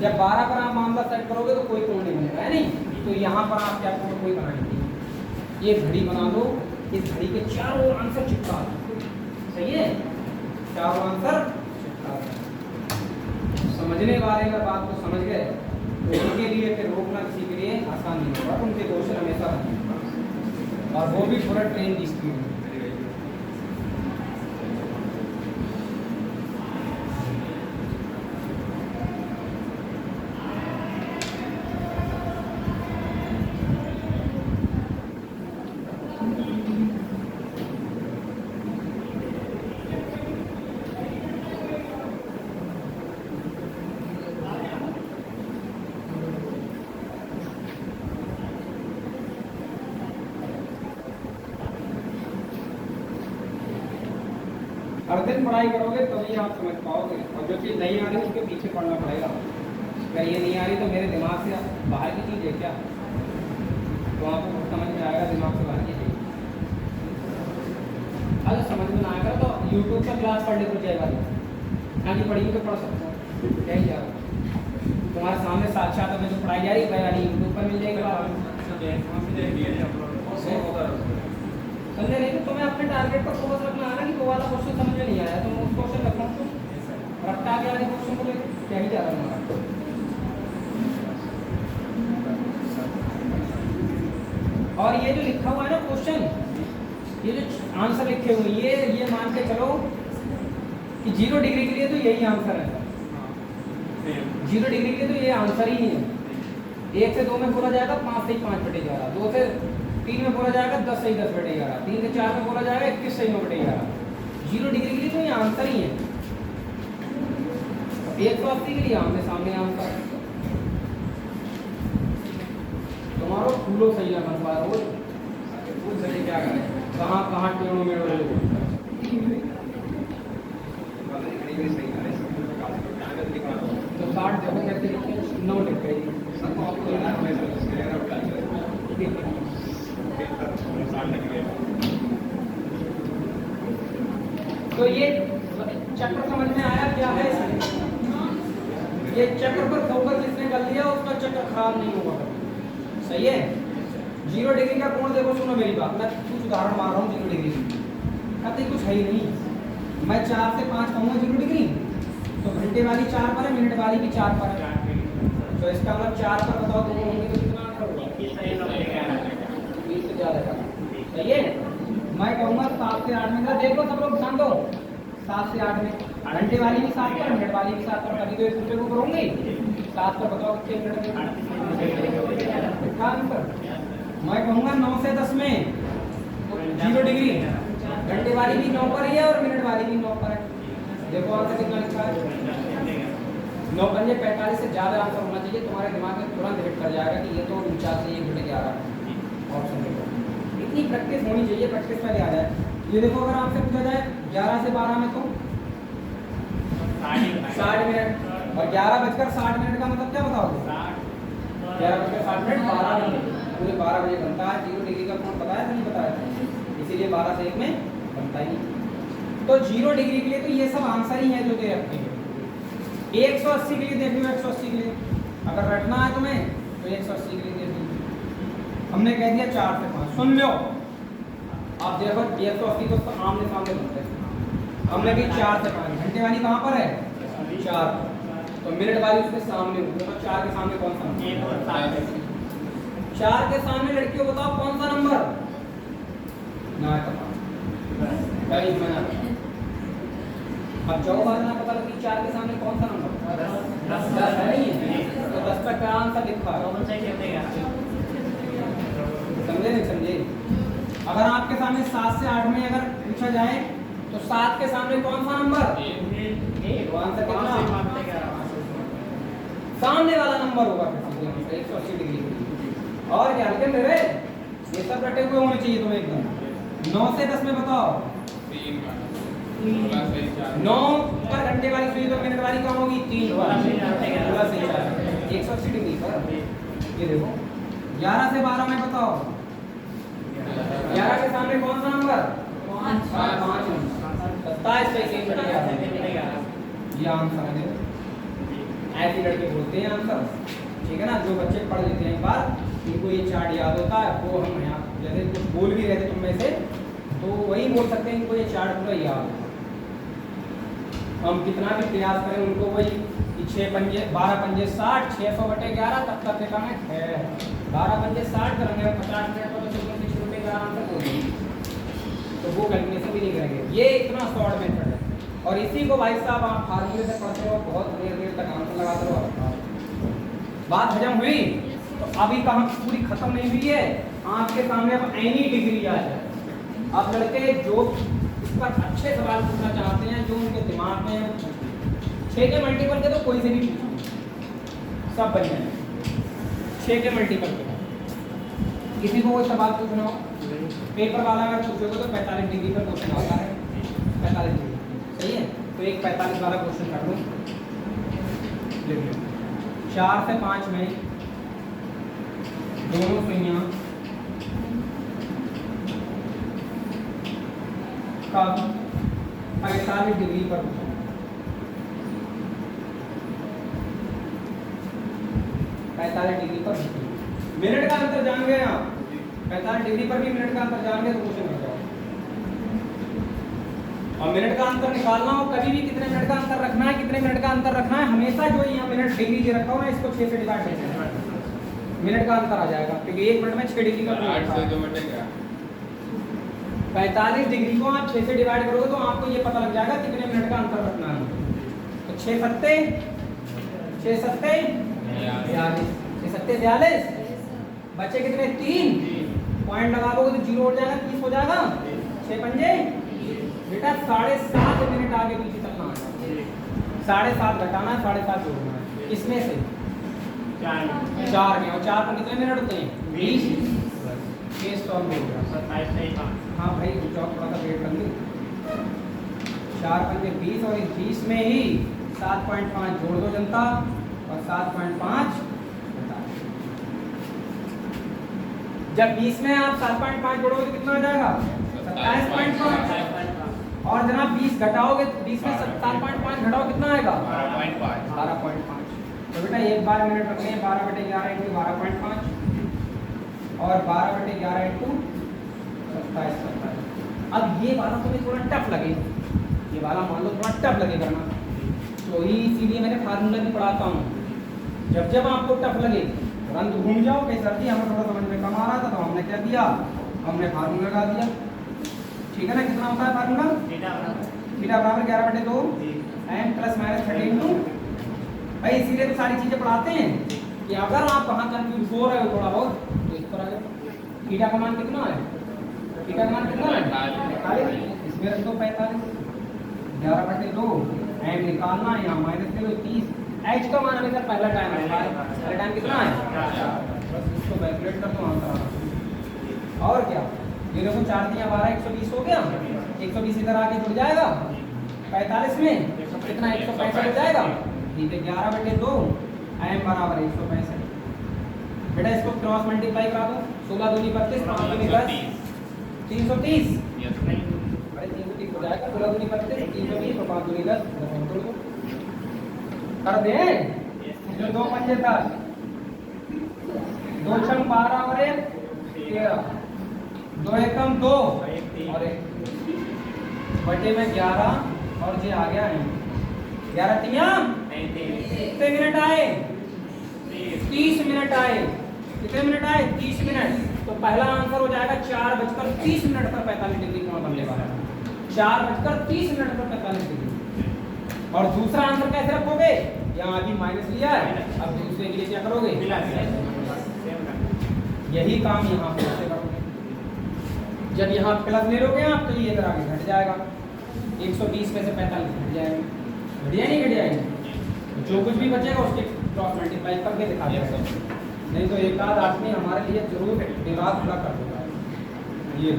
जब 12 पर आप मामला सेट करोगे तो कोई कोण नहीं बनेगा, है नहीं। तो यहाँ पर आप क्या करो, कोई बनाएंगे, ये घड़ी बना दो, इस घड़ी के चारों आंसर चिपका दो, सही है, चारों आंसर चिपका दो। समझने वाले अगर बात को समझ गए तो उनके लिए फिर रोकना किसी के लिए आसान नहीं होगा, उनके क्वेश्चन हमेशा बनेंगे और वो भी पूरा ट्रेन की स्पीड में। हर दिन पढ़ाई करोगे तभी आप समझ पाओगे, और जो चीज़ नहीं आ रही उसके पीछे पढ़ना पड़ेगा। अगर ये नहीं आ रही तो मेरे दिमाग से बाहर की चीज़ है क्या, तो आपको समझ में आएगा, दिमाग से बाहर की चीज़। अगर समझ में ना आएगा तो यूट्यूब का क्लास पढ़ ले तो जाएगा, हाँ जी पढ़िए तो पढ़ सकते हो, यही जा तुम्हारे सामने साक्षात में जो पढ़ाई जा रही है यूट्यूब पर मिल जाएगी। समझे नहीं तो तुम्हें अपने टारगेट पर फोकस रखना है ना, कि वो वाला क्वेश्चन समझ में नहीं आया तो उस क्वेश्चन रखना, रट्टा के वाले क्वेश्चन को लेकर क्या ही जा रहा है। और ये जो लिखा हुआ है ना क्वेश्चन, ये जो आंसर लिखे हुए ये मान के चलो कि 0 डिग्री के लिए तो यही आंसर है, 0 डिग्री के लिए तो ये आंसर ही है। 1 से 2 में बोला जाएगा 5 से 5 बटे 11, 2 से 3 में बोला जाएगा 10 से 10 बटे 11, 3 से 4 में बोला जाएगा 21 से 9 बटे 11। 0 डिग्री के लिए तो ये आंसर ही है, 180 के लिए आमने सामने आंसर। तुम्हारा फूलो सही है मतलब रोज फूल सही क्या करें, कहाँ टेढ़ों में तो 60 देखो कैसे लिखे 9 लिख रही तो ये चक्र समझ में आया क्या है। ये चक्र पर फोकस जिसने कर लिया उसका चक्र खराब नहीं होगा, सही है। 0 डिग्री का कोण देखो, सुनो मेरी बात, मैं कुछ उदाहरण मार रहा हूँ 0 डिग्री कहते कुछ है ही नहीं। मैं 4 से 5 कहूँगा 0 डिग्री, तो घंटे वाली 4 पर है, मिनट वाली भी 4 पर है, तो इसका मतलब 4 पर बताओ दोनों होंगे तो कितना आंसर होगा 20 से ज़्यादा का, सही है। मैं कहूँगा 7 से 8 में, देख लो सब लोग ध्यान दो, 7 से 8 में घंटे वाली भी 7 पर, मिनट वाली भी 7 पर, तभी तो एक दूसरे को करूँगी। 7 पर बताओ कितने मिनट में आंसर। मैं कहूँगा 9 से 10 में 0 डिग्री, घंटे वाली भी 9 पर है और मिनट वाली भी 9 पर है, देखो आंसर कितना लिखा है 9 पंजे 45 से ज़्यादा आंसर होना चाहिए। तुम्हारे दिमाग में तुरंत हिट कर जाएगा कि ये तो 49 से 1 बटे 11 ऑप्शन देखो। इतनी प्रैक्टिस होनी चाहिए, प्रैक्टिस पहले आ जाए। ये देखो अगर आपसे पूछा जाए 11 से 12 में तो 60 मिनट, और 11:60 का मतलब क्या बताओगे 11:60 12 मिनट, पूरे 12 बजे बनता है। 0 डिग्री का कोण बताया था नहीं बताया था, इसीलिए 12 से 1 में बनता ही नहीं। तो 0 डिग्री के लिए तो ये सब आंसर ही है जो दे रखे हैं। 180 के लिए देख लो, 180 के लिए अगर रटना है तुम्हें तो 180 के लिए देख लो। हमने कह दिया 4 से 5, सुन लो आप देखो 180 तो आमने सामने बनते हैं। हमने कही 4 से 5, घंटे वाली कहाँ पर है 4, तो मिनट वाली उसके सामने होती है। तो 4 के सामने कौन सा नंबर? 4 के सामने लड़कियों बताओ कौन सा नंबर ना अब जो बात ना पता लगी 4 के सामने कौन सा नंबर 10 है नहीं है, तो 10 का क्या आंसर लिखा है? समझे नहीं समझे? अगर आपके सामने 7 से 8 में अगर पूछा जाए तो 7 के सामने कौन सा नंबर? तो आंसर कितना? सामने वाला नंबर होगा 180 डिग्री। और क्या हल्के मेरे ये सब रटे हुए होने चाहिए तुम्हें एकदम। 9 से 10 में बताओ 9 पर घंटे वाली सुई तो मिनट वाली कम होगी 3 180 डिग्री पर। ये देखो 11 से 12 में बताओ 11 के सामने कौन सा नंबर? 5 27 से 1 मिलेगा। ये आंसर है। ऐसे लड़के बोलते हैं आंसर, ठीक है ना? जो बच्चे पढ़ लेते हैं एक बार इनको ये चार्ट याद होता है, वो हम यहाँ जैसे कुछ बोल भी रहे थे तुम में से तो वही बोल सकते हैं इनको ये चार्ट पूरा याद है। हम कितना भी प्रयास करें उनको वही 6 पंजे 12 पंजे 60 600 बटे 11 तब तक देखा है 12 पंजे 60 करेंगे 50 मिनट तो शुरू में आंसर हो जाएगी। तो वो कैलकुलेशन भी नहीं करेंगे। ये इतना शॉर्ट मेथड है और इसी को भाई साहब आप फार्मूले से पढ़ते हो बहुत देर तक आंसर लगाते रहो। बात हजम हुई? तो अभी कहाँ पूरी खत्म नहीं हुई है। आपके सामने अब एनी डिग्री आ जाए। अब लड़के जो इस पर अच्छे सवाल पूछना चाहते हैं जो उनके दिमाग में 6 के मल्टीपल के तो कोई से भी पूछो सब बन जाए। 6 के मल्टीपल के किसी को कोई सवाल पूछना हो पेपर वाला अगर पूछोगे तो 45 डिग्री पर क्वेश्चन आता है। 45 डिग्री सही है। तो एक 45 वाला क्वेश्चन कर लो। 4 से 5 में दोनों सुइयां कब 45 डिग्री पर 45 डिग्री पर मिनट का अंतर जान गए आप? 45 डिग्री पर भी मिनट का अंतर जान गए तो क्वेश्चन कर जाओ। और मिनट का अंतर निकालना हो कभी भी कितने मिनट का अंतर रखना है, कितने मिनट का अंतर रखना है, हमेशा जो यहाँ मिनट डिग्री दे रखा हो ना इसको 6 से डिवाइड कर मिनट का अंतर आ जाएगा क्योंकि 1 मिनट में 6 डिग्री का 45 डिग्री को आप 6 से डिवाइड करोगे तो आपको ये पता लग जाएगा कितने मिनट का अंतर रखना है। तो 6 सत्ते 42 बच्चे कितने 3 पॉइंट लगा दोगे तो 0 हो जाएगा 30 हो जाएगा। 6 पंजे बेटा 7.5 मिनट आगे पीछे चलना है। 7.5 घटाना है 7.5 जोड़ना है। इसमें से 4 में और 4 पर कितने मिनट होते हैं 20 हाँ भाई थोड़ा सा वेट कर लो। 4 पंजे 20 और इस 20 में ही 7.5 जोड़ दो जनता और 7.5 जब 20 में आप 7.5 जोड़ोगे तो कितना हो जाएगा 27.5 और जनाब 20 घटाओगे 20 में 7.5 घटाओ कितना आएगा 12.5। तो बेटा एक बार मिनट रखने हैं 12/11 × 12.5 और 12/11 × 27.5। अब ये वाला तुम्हें थोड़ा टफ लगे, ये वाला मान लो थोड़ा टफ लगे करना तो ही इसीलिए मैंने फार्मूला भी पढ़ाता हूँ। जब आपको टफ लगे तुरंत घूम जाओ कि सर जी हमें थोड़ा समझ में कम आ रहा था तो हमने क्या दिया हमने फार्मूला लगा दिया। ठीक है ना? कितना होता है फार्मूला थीटा बराबर 11/2 m ± 32। भाई इसीलिए तो सारी चीजें पढ़ाते हैं कि अगर आप वहाँ कंफ्यूज हो रहे हो थोड़ा बहुत तो इस पर आ जाओ। थीटा का मान कितना है? थीटा का मान कितना है 45। इसमें रख दो 45 11/2 m निकालना है यहाँ माइनस कर दो 30। h का मान हमेशा पहला टाइम है। पहला टाइम कितना है बस इसको कैलकुलेट कर दो आंसर। और क्या ये देखो 4 × 12 120 हो गया। 120 इधर आके जुड़ जाएगा 45 में कितना 165 हो जाएगा। ठीक है 11/2 m बराबर 165। बेटा इसको क्रॉस मल्टीप्लाई करा दो 16 दूनी 32 5 दूनी 10 330 यस नहीं अरे 3 से 30 हो जाएगा, 16 दूनी करते 3 से 20 तो 5 दूनी 10 कर दे। जो 2 पंजे था 2 छंग 12 और 1 13, 2 एकम 2 और 1 बटे में 11 और ये आ गया है 11 तिया कितने मिनट आए? 30 मिनट आए। कितने मिनट आए? 30 मिनट। तो पहला आंसर हो जाएगा 4:30 पर 45 डिग्री कोण बनने वाला है। 4:30 पर 45 डिग्री। और दूसरा आंसर कैसे रखोगे? यहाँ अभी माइनस लिया है, अब दूसरे के लिए क्या करोगे? यही काम यहाँ पे ऐसे करोगे। जब यहाँ प्लस ले लोगे आप तो ये इधर आगे घट जाएगा, 120 में से 45 घट जाएगा। घटिया नहीं घट जाएगी, जो कुछ भी बचेगा उसके क्रॉस मल्टीप्लाई करके दिखा देगा। नहीं तो एक आध आदमी हमारे लिए जरूर दिमाग खुला कर देगा। ये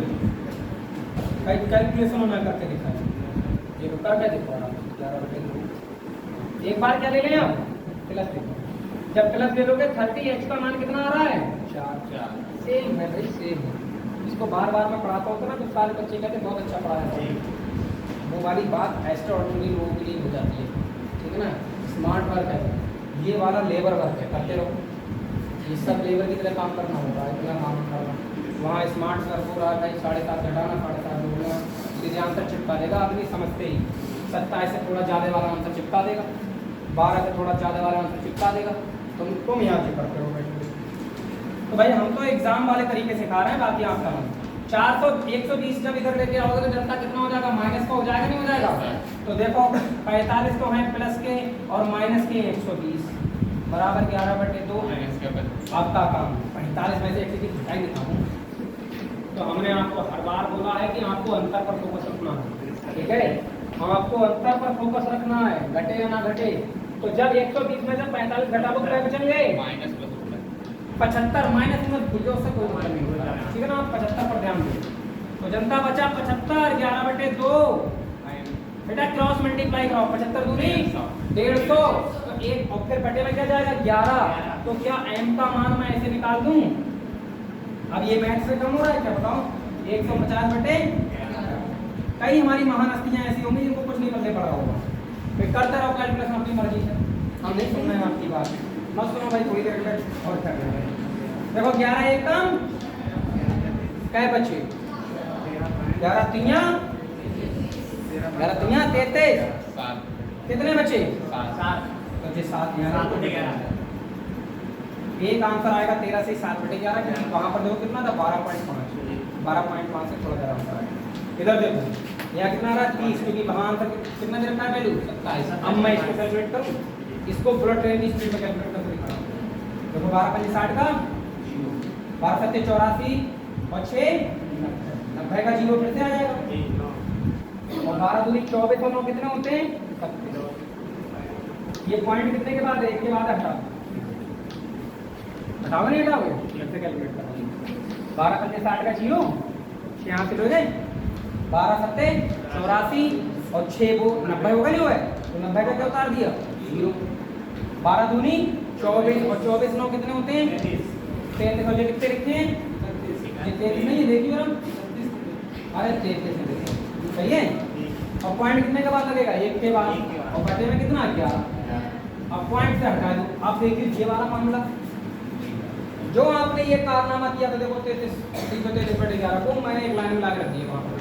कई कैलकुलेशन मैं करके दिखाया, ये तो करके दिखा रहा हूँ 11/2। एक बार क्या ले लें आप? प्लस ले लो। जब प्लस ले लोगे 30h का मान कितना आ रहा है? 4। सेम है भाई, सेम है। इसको बार बार मैं पढ़ाता हूँ ना तो सारे बच्चे कहते हैं बहुत अच्छा पढ़ाया है। वो वाली बात एक्स्ट्रा ऑर्डिनरी लोगों के लिए हो जाती है, ठीक है ना। स्मार्ट वर्क है, ये वाला लेबर वर्क है, करते रहो। ये सब लेबर की तरह काम करना होगा, इतना काम करना। वहाँ स्मार्ट वर्क हो रहा है भाई, 7.5 घटाना, 7.5 जोड़ना, सीधे आंसर चिपका देगा आदमी समझते ही। 27 से थोड़ा ज़्यादा वाला आंसर चिपका देगा, 12 से थोड़ा ज़्यादा वाला आंसर चिपका देगा। तुम याद से करते हो बैठे। तो भाई हम तो एग्जाम वाले तरीके सिखा रहे हैं, बाकी आप समझ। 400 120 जब इधर लेके आओगे तो जनता कितना हो जाएगा? माइनस का हो जाएगा, नहीं हो जाएगा? तो देखो 45 तो है प्लस के और माइनस के 120 बराबर 11/2। आपका काम 45 में से 120 घटाई देता हूँ। तो हमने आपको हर बार बोला है कि आपको अंतर पर फोकस रखना है, ठीक है। आपको अंतर पर फोकस रखना है, घटे या ना घटे। तो जब 120 में से 45 घटाओ तो क्या बचेंगे? 75। माइनस में भूलो से कोई मतलब नहीं होता, ठीक है ना। आप 75 पर ध्यान दो। तो जनता बचा 75, 11/2। बेटा क्रॉस मल्टीप्लाई कराओ, 75 दूनी 150, तो एक और फिर बटे में क्या जाएगा? 11। तो क्या m का मान मैं ऐसे निकाल दूं? अब ये मैथ से कम हो रहा है क्या बताओ? 150/11। कई हमारी महान हस्तियां ऐसी होंगी जिनको कुछ नहीं बदले पड़ा होगा। फिर करते रहो कैलकुलेशन अपनी मर्जी से, हम नहीं सुनना है आपकी बात। मत सुनो भाई, थोड़ी देर में और कर रहे हैं। देखो 11 एकम कै बचे? 11 तिया 33। कितने बचे? 7। तो 7 एक आंसर आएगा 13 से 7/11, क्योंकि वहाँ पर देखो कितना था? 12.5 से थोड़ा ज़्यादा आंसर आएगा। इधर देखो यहाँ कितना आ रहा है? 30, क्योंकि वहाँ आंसर कितना दे रखा है? वैल्यू 27। अब मैं इसको कैलकुलेट करूँ, इसको बुलेट ट्रेन की स्पीड में कैलकुलेट करके दिखा रहा हूँ। देखो 12×5 60 का, 12×7 84 और 6 90 का 0 फिर से आ जाएगा। और 12×2 24 और 9 कितने होते हैं? 37। ये पॉइंट कितने के बाद है? 1 के बाद हटा हटाओगे नहीं हटाओगे? कैसे कैलकुलेट करोगे? 12×5 60 का 0, 6 यहाँ से लोगे, 12×7 84 और 6 वो 90 होगा, नहीं होगा? तो 90 का क्या उतार दिया? 0। 12×2 24 और 24 9 कितने होते हैं? 33। और ये कितने लिखते हैं? ये 33 नहीं है, देखिए हम। अरे 33 देखिए, सही है। और पॉइंट कितने के बाद लगेगा? 1 के बाद। और बटे में कितना? 11। अब पॉइंट से हटा दो। आप देखिए ये वाला मामला जो आपने ये कारनामा किया था, देखो 33/11 को मैंने एक लाइन में ला के रख दी वहाँ पर।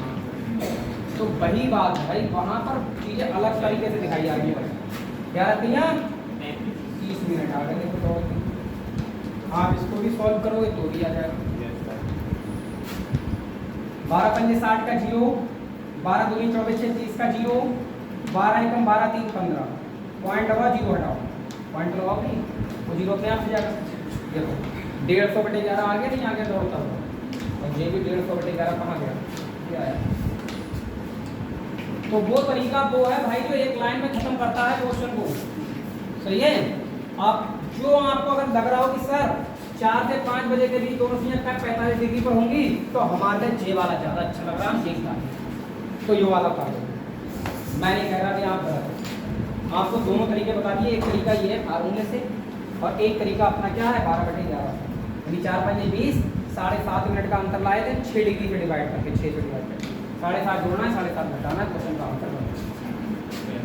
तो वही बात है भाई, वहाँ पर चीज़ें अलग तरीके से दिखाई जा रही है। 11 तिया 30 मिनट आ गए। देखो तो आप इसको भी सॉल्व करोगे तो भी आ जाएगा। 12×5 60 का 0, 12×2 24 6 30 का 0, 12 एकम 12 3 15। पॉइंट लगा 0 हटाओ, पॉइंट लगाओ नहीं, वो 0 अपने आप से जाएगा। देखो 150/11 आ गया, नहीं आ गया? दौड़ता हुआ। और ये भी 150/11 कहाँ गया? क्या आया? तो वो तरीका वो है भाई जो एक लाइन में खत्म करता है क्वेश्चन को, सही है। आप जो आपको अगर लग रहा हो कि सर 4 से 5 बजे के बीच दोनों सीएं 45 डिग्री पर होंगी, तो हमारे लिए जे वाला ज़्यादा अच्छा लग रहा है, हम देखना है तो ये वाला कर लो। मैं नहीं कह रहा कि आप गलत। आपको दोनों तरीके बता दिए। एक तरीका ये है फार्मूले से, और एक तरीका अपना क्या है? 12/11। यानी 4×5 20, 7.5 मिनट का अंतर लाए थे 6 डिग्री से डिवाइड करके, 6 से डिवाइड करके 7.5 जोड़ना है, 7.5 घटाना है, क्वेश्चन का आंसर बनना।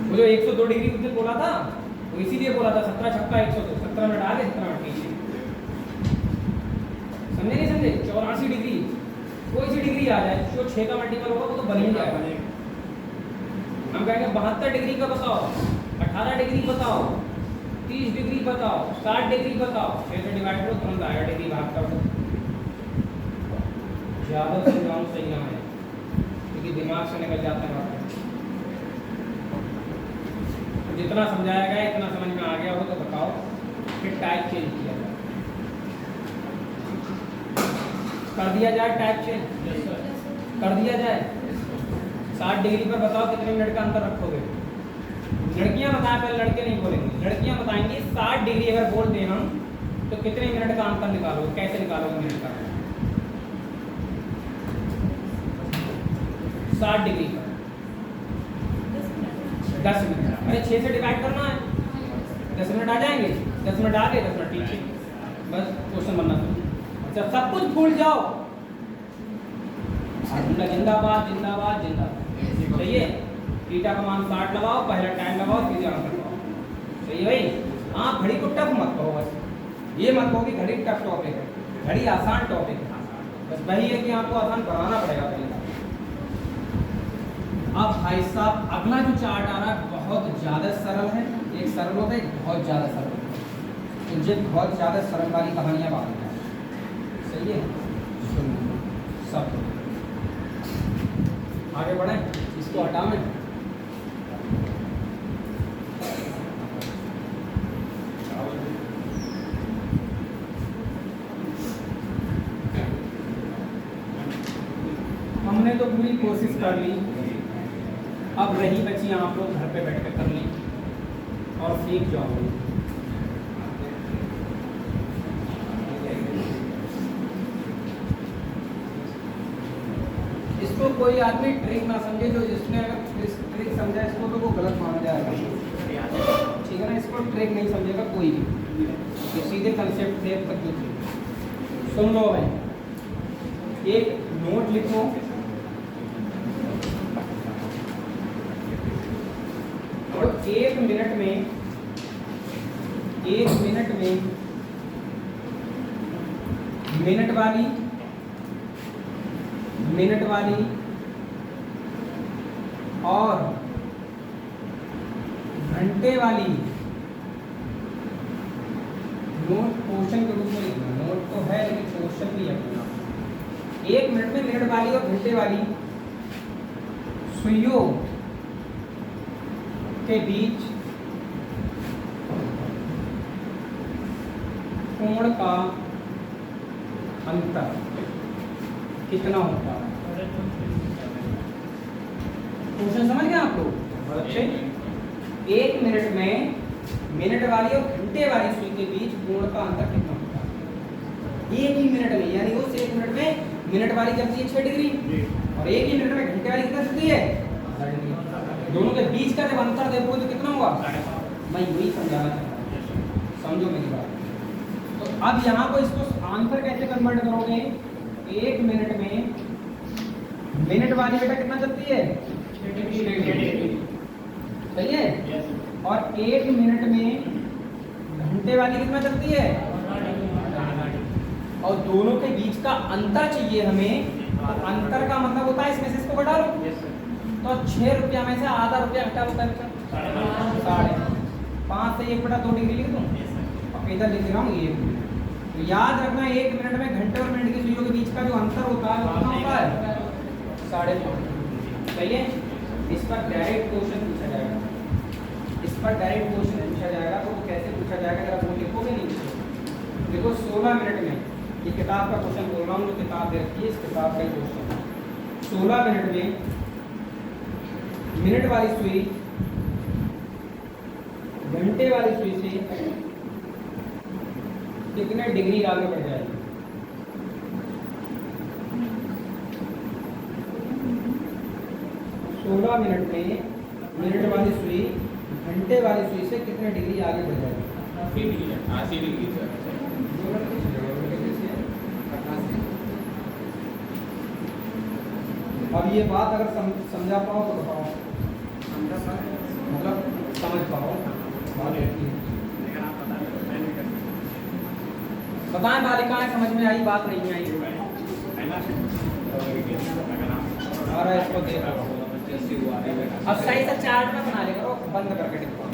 वो जो 102 डिग्री उस दिन बोला था, वो इसीलिए बोला था 17 छक्का 102, 17 में डाले 17 में कीजिए। समझे नहीं समझे? 84 डिग्री कोई सी डिग्री आ जाए, जो 6 का मल्टीपल होगा वो तो बन ही जाएगा। हम कहेंगे 72 डिग्री का बताओ, 18 डिग्री बताओ, 30 डिग्री बताओ, 60 डिग्री बताओ, 6 से डिवाइड करो तुरंत आएगा, डिग्री भाग कर दो। ज़्यादा समझाऊँ सही ना है, क्योंकि दिमाग से निकल जाते हैं बातें। जितना समझाया गया इतना समझ में आ गया हो तो बताओ, फिर टाइप चेंज किया जाए, कर दिया जाए टाइप चेंज, कर दिया जाए। 60 डिग्री पर बताओ कितने मिनट का अंतर रखोगे? लड़कियां बताएं, पहले लड़के नहीं बोलेंगे, लड़कियां बताएंगी 60 डिग्री अगर बोल दें हम तो कितने मिनट का अंतर निकालोगे, कैसे निकालोगे मिनट का? 60 डिग्री पर 10 मिनट, अरे 6 से डिवाइड करना है, 10 मिनट आ जाएंगे, 10 मिनट आ गए, 10 मिनट ठीक है, बस क्वेश्चन बनना चाहिए। अच्छा सब कुछ भूल जाओ, जिंदाबाद जिंदाबाद जिंदाबाद, सही है। थीटा का मान 60 लगाओ, पहला टाइम लगाओ, सीधे आंसर लगाओ, सही है भाई। हाँ घड़ी को टफ मत कहो, बस ये मत कहो कि घड़ी टफ टॉपिक है, घड़ी आसान टॉपिक है, बस वही है कि आपको आसान बनाना पड़ेगा पहले। अब भाई साहब अगला जो चार्ट आ रहा है बहुत ज़्यादा सरल है, एक सरल होता है एक बहुत ज़्यादा सरल होता है, मुझे बहुत ज़्यादा सरल वाली कहानियाँ बात है, सही है। सुनो सब आगे बढ़ें, इसको हटा में हमने तो पूरी कोशिश कर ली, अब रही बची आप लोग घर पे बैठ कर कर लें और सीख जाओ। इसको कोई आदमी ट्रिक ना समझे, जो जिसने अगर इस ट्रिक समझा इसको तो वो गलत माना जाएगा, ठीक है ना। इसको ट्रिक नहीं समझेगा कोई भी, ये सीधे कंसेप्ट थे तक जो थे। सुन लो भाई, एक नोट लिखो, और 1 मिनट में मिनट वाली और घंटे वाली नोट क्वेश्चन के रूप में लिखना, नोट तो है लेकिन क्वेश्चन भी है। 1 मिनट में मिनट वाली और घंटे वाली सुइयों के बीच कोण का अंतर कितना होता है? क्वेश्चन समझ गए आप लोग? बहुत अच्छे। 1 मिनट में मिनट वाली और घंटे वाली सुई के बीच कोण का अंतर कितना होता है? एक ही मिनट में, यानी उस 1 मिनट में मिनट वाली चलती है 6 डिग्री और एक ही मिनट में घंटे वाली कितना चलती है? 12 डिग्री। दोनों के बीच का जब अंतर देखोगे तो कितना होगा? मैं यही समझाना चाहता हूँ, समझो मेरी बात। तो अब यहाँ को इसको आंसर कैसे कन्वर्ट करोगे? 1 मिनट में मिनट वाली बेटा कितना चलती है? सही है। और 1 मिनट में घंटे वाली कितना चलती है? और दोनों के बीच का अंतर चाहिए हमें, तो अंतर का मतलब होता है इसमें से इसको घटा लो, तो 6 रुपया में से आधा रुपया घटा लो, 5.5 से 1/2 डिग्री लिख दूँ, और इधर लिख रहा हूँ 1। तो याद रखना 1 मिनट में घंटे और मिनट की सुइयों के बीच का जो अंतर होता है वो कितना होता है? 4.5। सही है। इस पर डायरेक्ट क्वेश्चन पूछा जाएगा, इस पर डायरेक्ट क्वेश्चन पूछा जाएगा, तो वो कैसे पूछा जाएगा जरा वो लिखोगे नहीं? देखो 16 मिनट में, ये किताब का क्वेश्चन बोल रहा हूँ, जो किताब दे रखी है इस किताब का क्वेश्चन है। 16 मिनट में मिनट वाली सुई घंटे वाली सुई से कितने डिग्री आगे बढ़ जाएगी? सोलह मिनट में मिनट वाली सुई घंटे वाली सुई से कितने डिग्री आगे बढ़ जाएगी? 80 डिग्री सर। अब ये बात अगर समझा पाओ तो बताओ, मतलब समझ पाओ। बताएं बालिकाएं, समझ में आई बात नहीं आई? अरे इसको देखो, अब सही से चार्ट में बना ले करो, बंद करके डिब्बा,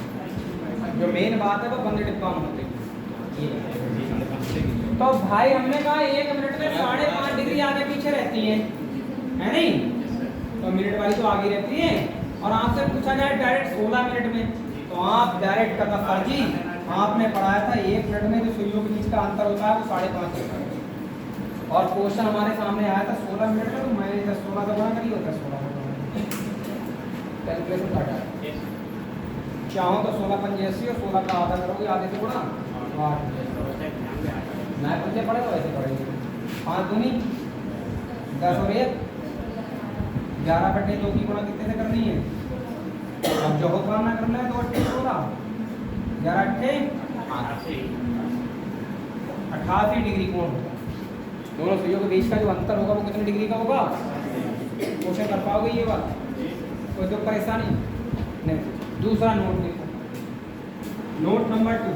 जो मेन बात है वो बंद डिब्बा में होती है। तो भाई हमने कहा 1 मिनट में 5.5 डिग्री आगे पीछे रहती है नहीं? तो मिनट वाली तो आगे रहती है। और आपसे पूछा जाए डायरेक्ट 16 मिनट में, तो आप डायरेक्ट करना सर जी आपने पढ़ाया था 1 मिनट में जो सुइयों के बीच का अंतर होता है वो 5.5 होता है, और क्वेश्चन हमारे सामने आया था 16 मिनट में, तो मैंने 16 से गुणा करी होता है, 16 कैलकुलेशन काटा है। चाहो तो 16 पंजे 80 और 16 का आधा करोगे, आधे से गुणा 8। मैं पंजे पढ़े तो ऐसे पढ़ेंगे 5 दूनी 10 और 1 11/2 की गुणा कितने से करनी है? अब जो होगा ना करना है 2 8 16 11 8 88 डिग्री कोण होगा। दोनों सुइयों के बीच का जो अंतर होगा वो कितने डिग्री का होगा? क्वेश्चन कर पाओगे ये बात? कोई तो परेशानी नहीं। दूसरा नोट देखो, नोट नंबर 2,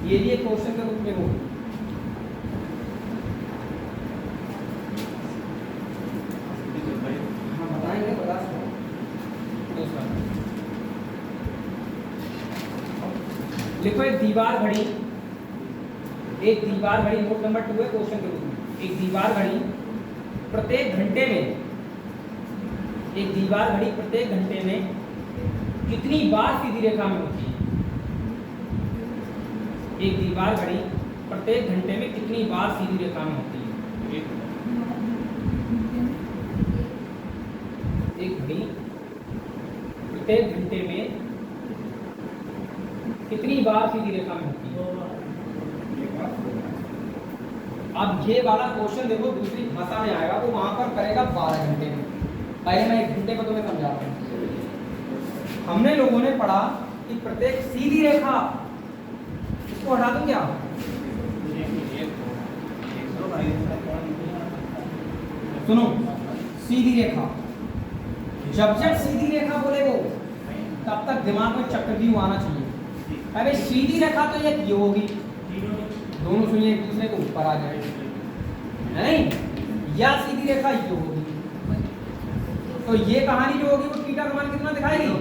ये भी एक क्वेश्चन के रूप में हो। हाँ बताएंगे, बता सकते। दूसरा लिखो, एक दीवार घड़ी, एक दीवार घड़ी, नोट नंबर 2 है क्वेश्चन के रूप में। एक दीवार घड़ी प्रत्येक घंटे में, एक दीवार घड़ी प्रत्येक घंटे में कितनी बार सीधी रेखा में होती है? एक दीवार घड़ी प्रत्येक घंटे में कितनी बार सीधी रेखा में होती है? एक घड़ी प्रत्येक घंटे में कितनी बार सीधी रेखा में होती है? अब ये वाला क्वेश्चन देखो दूसरी भाषा में आएगा, वो वहां पर करेगा 12 घंटे में। पहले मैं 1 घंटे को तुम्हें समझाता हूँ। हमने लोगों ने पढ़ा कि प्रत्येक सीधी रेखा, इसको हटा दूं क्या? सुनो, सीधी रेखा, जब जब सीधी रेखा बोले वो तब तक दिमाग में चक्रव्यूह आना चाहिए। अरे सीधी रेखा तो ये होगी, दोनों सुनिए एक दूसरे के ऊपर आ जाए, नहीं? या सीधी रेखा ये होगी, तो ये कहानी जो होगी वो थीटा का मान कितना दिखाएगी,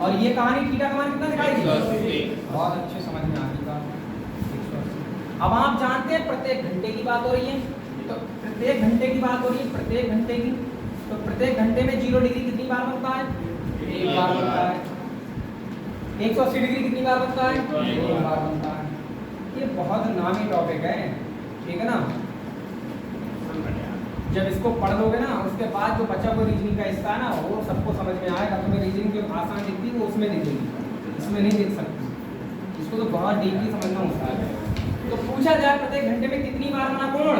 और ये कहानी थीटा का मान कितना दिखाएगी? बहुत अच्छे समझ में आ गई बात। अब आप जानते हैं प्रत्येक घंटे की बात हो रही है, तो प्रत्येक घंटे की बात हो रही है, प्रत्येक घंटे की, तो प्रत्येक घंटे में 0 डिग्री कितनी बार बनता है? 1 बार बनता है। 180 डिग्री कितनी बार बनता है? 1 बार बनता है। ये बहुत नामी टॉपिक है, ठीक है ना? जब इसको पढ़ लोगे ना, उसके बाद जो बचा हुआ रीजनिंग का हिस्सा है ना, वो सबको समझ में आएगा। तुम्हें रीजनिंग जो आसान दिखती है वो उसमें दिखेगी, इसमें नहीं दिख सकती। इसको तो बहुत डीपली समझना होता है। तो पूछा जाए प्रत्येक घंटे में कितनी बार बना कोण?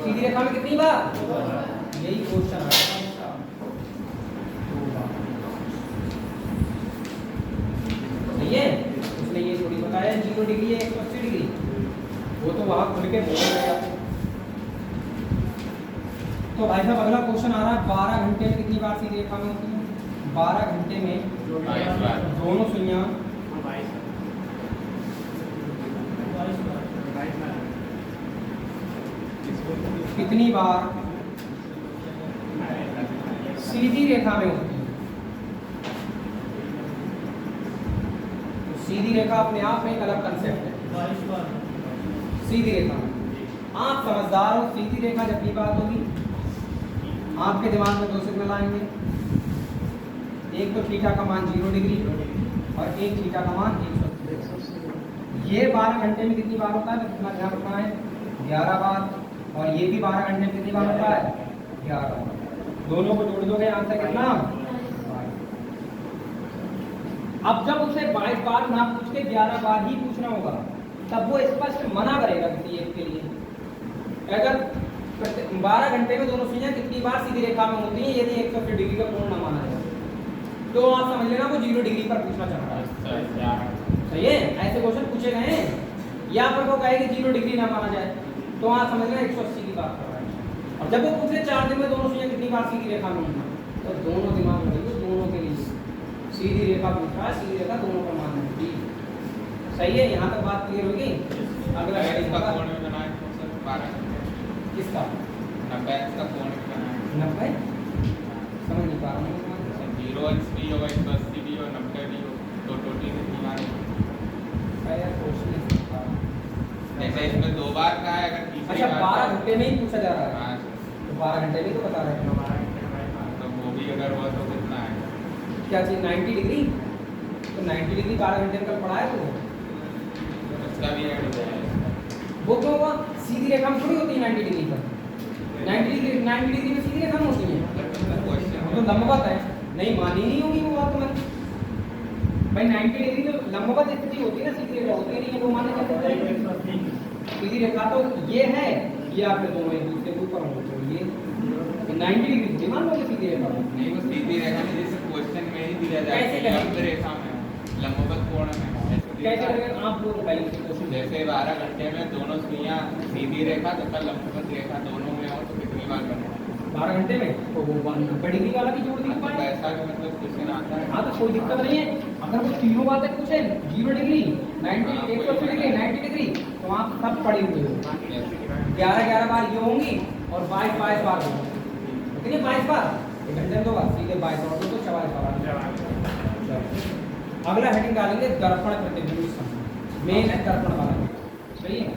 सीधी रेखा में कितनी बार? यही क्वेश्चन है। सही है? इसलिए ये थोड़ी बताया 0 डिग्री है 180 डिग्री, वो तो वहां खुल के बोल रहे हैं। तो भाई साहब अगला क्वेश्चन आ रहा है, 12 घंटे में कितनी बार सीधी रेखा में होती है? 12 घंटे में दोनों सुइयां कितनी बार सीधी रेखा में होती है? तो सीधी रेखा अपने आप में एक अलग कंसेप्ट है। सीधी रेखा, आप समझदार हो, सीधी रेखा जब भी बात होगी आपके दिमाग में 2 सिग्नल आएंगे, एक तो थीटा का मान 0 डिग्री और एक थीटा का मान 180। ये 12 घंटे में कितनी बार होता है? तो कितना ध्यान रखना है? 11 बार। और ये भी 12 घंटे में कितनी बार होता है? 11 बार। दोनों को जोड़ दोगे आंसर कितना? 22। अब जब उसे 22 बार ना पूछ के 11 बार ही पूछना होगा, तब वो स्पष्ट मना करेगा किसी एक के लिए। अगर 12 घंटे में दोनों सुइयां कितनी बार सीधी रेखा में होती हैं, यदि 180 डिग्री का कोण ना माना जाए, तो आप समझ लेना वो 0 डिग्री पर पूछना चाह रहा है। सही है? ऐसे क्वेश्चन पूछे गए हैं। या पर वो कहेगी 0 डिग्री ना माना जाए, तो आप समझ लेना 180 की बात कर रहा है। अब जब वो पूछे 4 दिन में दोनों सुइयां कितनी बार सीधी रेखा में होंगी, तो दोनों दिमाग में रखिए, दोनों के लिए सीधी रेखा पूछा, सीधी रेखा दोनों का मान है। सही है, यहाँ तक बात क्लियर होगी। अगला इसका कोण भी बनाए तो सर 12 किसका 90 इसका कोण भी बनाए 90 समझ नहीं पा रहा हूँ। 0 HP होगा 180 भी और 90 भी हो तो टोटल कितनी बार है? यार क्वेश्चन नहीं समझ पा रहा हूँ। जैसे इसमें 2 बार का है, अगर तीसरी अच्छा बार 12 घंटे में ही पूछा जा रहा है, हाँ, तो 12 घंटे में तो बता रहे हैं। तो वो भी अगर हुआ तो कितना है? क्या चीज 90 डिग्री, तो 90 डिग्री 12 घंटे में कल पढ़ा है तो उसका भी ऐड हो जाएगा। वो क्यों हुआ? सीधी रेखा में थोड़ी होती है 90 डिग्री पर, 90 डिग्री में सीधी रेखा में होती है, वो तो लंबवत है, नहीं मानी नहीं होगी वो बात। तुम्हारी भाई 90 डिग्री जो लंबवत स्थिति होती है ना, सीधी रेखा होती नहीं है, वो माने कैसे? सीधी रेखा तो ये है, ये आपके दोनों एक दूसरे के ऊपर होते हैं, ये 90 डिग्री थोड़ी मान लो सीधी रेखा में। नहीं, वो सीधी रेखा में जैसे क्वेश्चन में ही दिया जाए कैसे कि करें? लंब रेखा में हो, लंबवत कोण में हो, ऐसे दिया कैसे जाए। करेंगे आप लोग पहले से क्वेश्चन जैसे 12 घंटे में दोनों सुइयां सीधी रेखा तथा लंबवत रेखा दोनों में हो तो कितनी बार करना है? 12 घंटे में तो वो 90 डिग्री वाला भी जोड़ दिख तो पाए। ऐसा भी मतलब क्वेश्चन आता है। हाँ तो कोई दिक्कत नहीं है, अगर वो तीनों बातें पूछे 0 डिग्री 90 180 डिग्री 90 डिग्री तो वहाँ सब पड़ी हुई हो, 11 बार ये होंगी और 22 बार होंगी, कितनी 22 बार एक घंटे में, तो सीधे 22 और तो 44 बार। अगला हेडिंग डालेंगे दर्पण प्रतिबिंब संबंध, मेन है दर्पण वाला। सही है,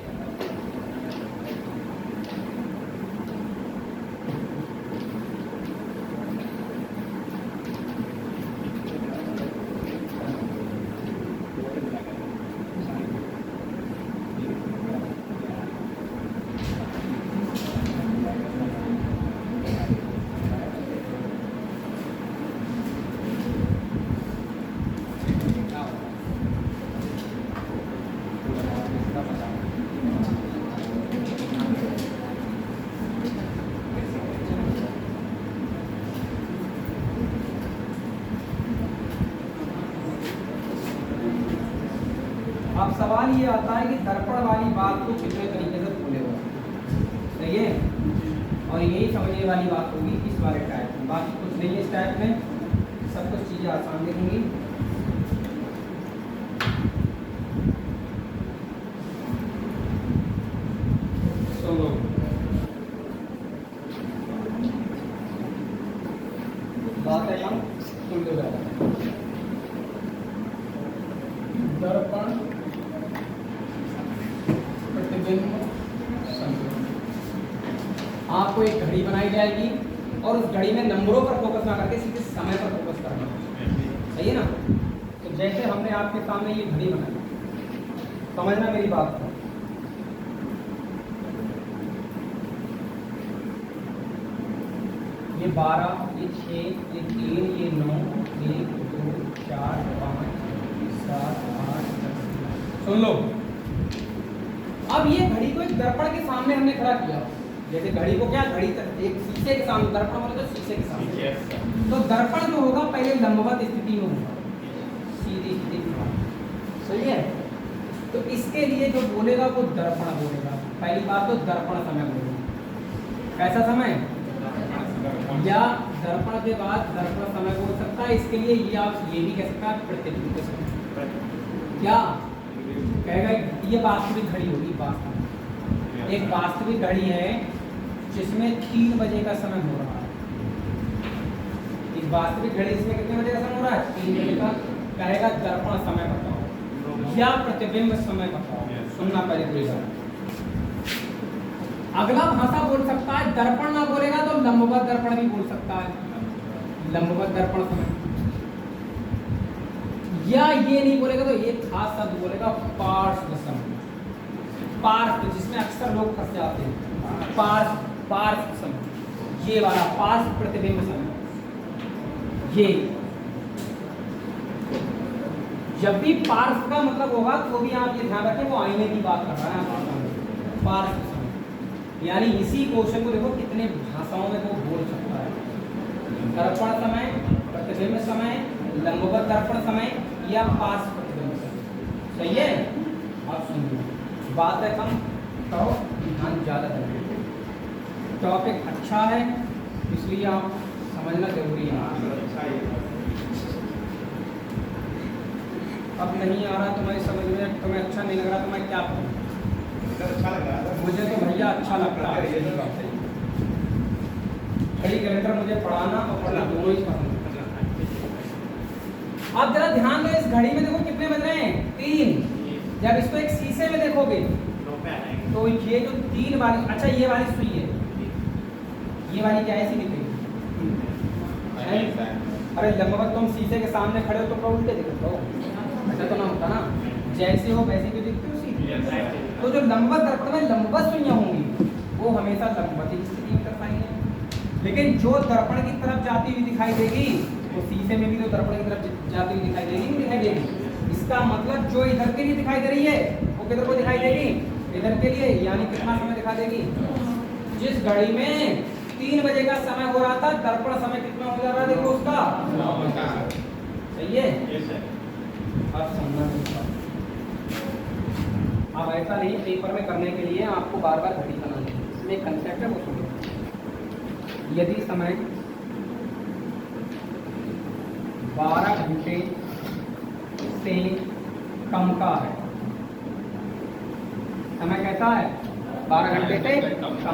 अब सवाल ये आता है कि दर्पण वाली बात को कितने तरीके से बोलेगा। सही है, और यही समझने वाली बात होगी इस वाले टाइप में, बाकी कुछ नहीं है इस टाइप में, सब कुछ चीज़ें आसान दिखेंगी। सुनो, बात है हम सुन लो ज़्यादा। दर्पण प्रतिबिंब संबंध, आपको एक घड़ी बनाई जाएगी और उस घड़ी में नंबरों पर फोकस ना करके सीधे समय पर फोकस करना। सही है ना? तो जैसे हमने आपके सामने ये घड़ी बनाई, समझना मेरी बात को, ये 12, ये 6, ये 3, ये 9, 1 2 4 5 7 8 10। सुन लो, अब ये घड़ी को एक दर्पण के सामने हमने खड़ा किया। जैसे घड़ी को क्या, घड़ी एक शीशे के सामने, दर्पण बोले तो शीशे के सामने, तो दर्पण जो होगा पहले लंबवत स्थिति में होगा, सीधी स्थिति में। सही है, तो इसके लिए जो बोलेगा वो दर्पण बोलेगा। पहली बात तो दर्पण समय बोलेगा, कैसा समय, या दर्पण के बाद दर्पण समय बोल सकता है। इसके लिए ये आप ये भी कह सकता है प्रतिबिंब समय, क्या कहेगा, ये वास्तविक घड़ी होगी। वास्तविक एक वास्तविक घड़ी है जिसमें 3 बजे का समय हो रहा है। एक वास्तविक घड़ी इसमें कितने बजे का समय हो रहा है, 3 बजे का। कहेगा दर्पण समय बताओ या प्रतिबिंब समय बताओ। सुनना पहले पूरी बात। अगला भाषा बोल सकता है, दर्पण ना बोलेगा तो लंबवत दर्पण भी बोल सकता है, लंबवत दर्पण समय। या ये नहीं बोलेगा तो एक खास शब्द बोलेगा, पार्श्व समय। पार्श्व, जिसमें अक्सर लोग फंस जाते हैं, पार्श्व समय, ये वाला पार्श्व प्रतिबिंब समय। ये जब भी पार्श्व का मतलब होगा तो भी आप ये ध्यान रखें वो आईने की बात कर रहा है। पार्श्व समय यानी इसी क्वेश्चन को देखो कितने भाषाओं में वो बोल सकता है, दर्पण समय, प्रतिबिंब समय, लंबवत दर्पण समय या पार्श्व प्रतिबिंब समय। सही है, अब सुनिए, बात है कम करो, ध्यान ज़्यादा देंगे। टॉपिक अच्छा है, इसलिए आप समझना जरूरी है। अब नहीं आ रहा तुम्हारी समझ में, तुम्हें अच्छा नहीं लग रहा तो मैं क्या करूँ? अच्छा लग रहा है। मुझे तो भैया अच्छा लगता है, यही बात है। घड़ी कैलेंडर मुझे पढ़ाना और पढ़ना दोनों ही पसंद है। आप जरा ध्यान दो, इस घड़ी में देखो कितने बज रहे हैं, 3। जब इसको एक शीशे में देखोगे तो ये जो 3 वाली, अच्छा ये वाली सुई है, ये वाली क्या ऐसी दिखेगी? अरे लंबवत तुम शीशे के सामने खड़े हो तो क्या उल्टे दिखते हो? ऐसा तो ना होता ना, जैसे हो वैसे क्यों दिखते हो सीधे? तो जो लंबवत दर्पण में लंबवत सुइयां होंगी वो हमेशा लंबवत ही स्थिति में कर पाएंगे, लेकिन जो दर्पण की तरफ जाती हुई दिखाई देगी वो शीशे में भी तो दर्पण की तरफ जाती हुई दिखाई देगी, नहीं दिखाई देगी? इसका मतलब जो इधर के लिए दिखाई दे रही है वो किधर को दिखाई देगी? इधर के लिए, यानी कितना समय दिखा देगी? जिस घड़ी में 3 बजे का समय हो रहा था, दर्पण समय कितना हो जा रहा है देखो उसका। सही है? अब समझना है। अब ऐसा नहीं पेपर में करने के लिए आपको बार बार घड़ी बनानी है, इसमें कंसेप्ट है वो सुनो। यदि समय 12 घंटे से कम का है, समय कैसा है? 12 घंटे से कम का,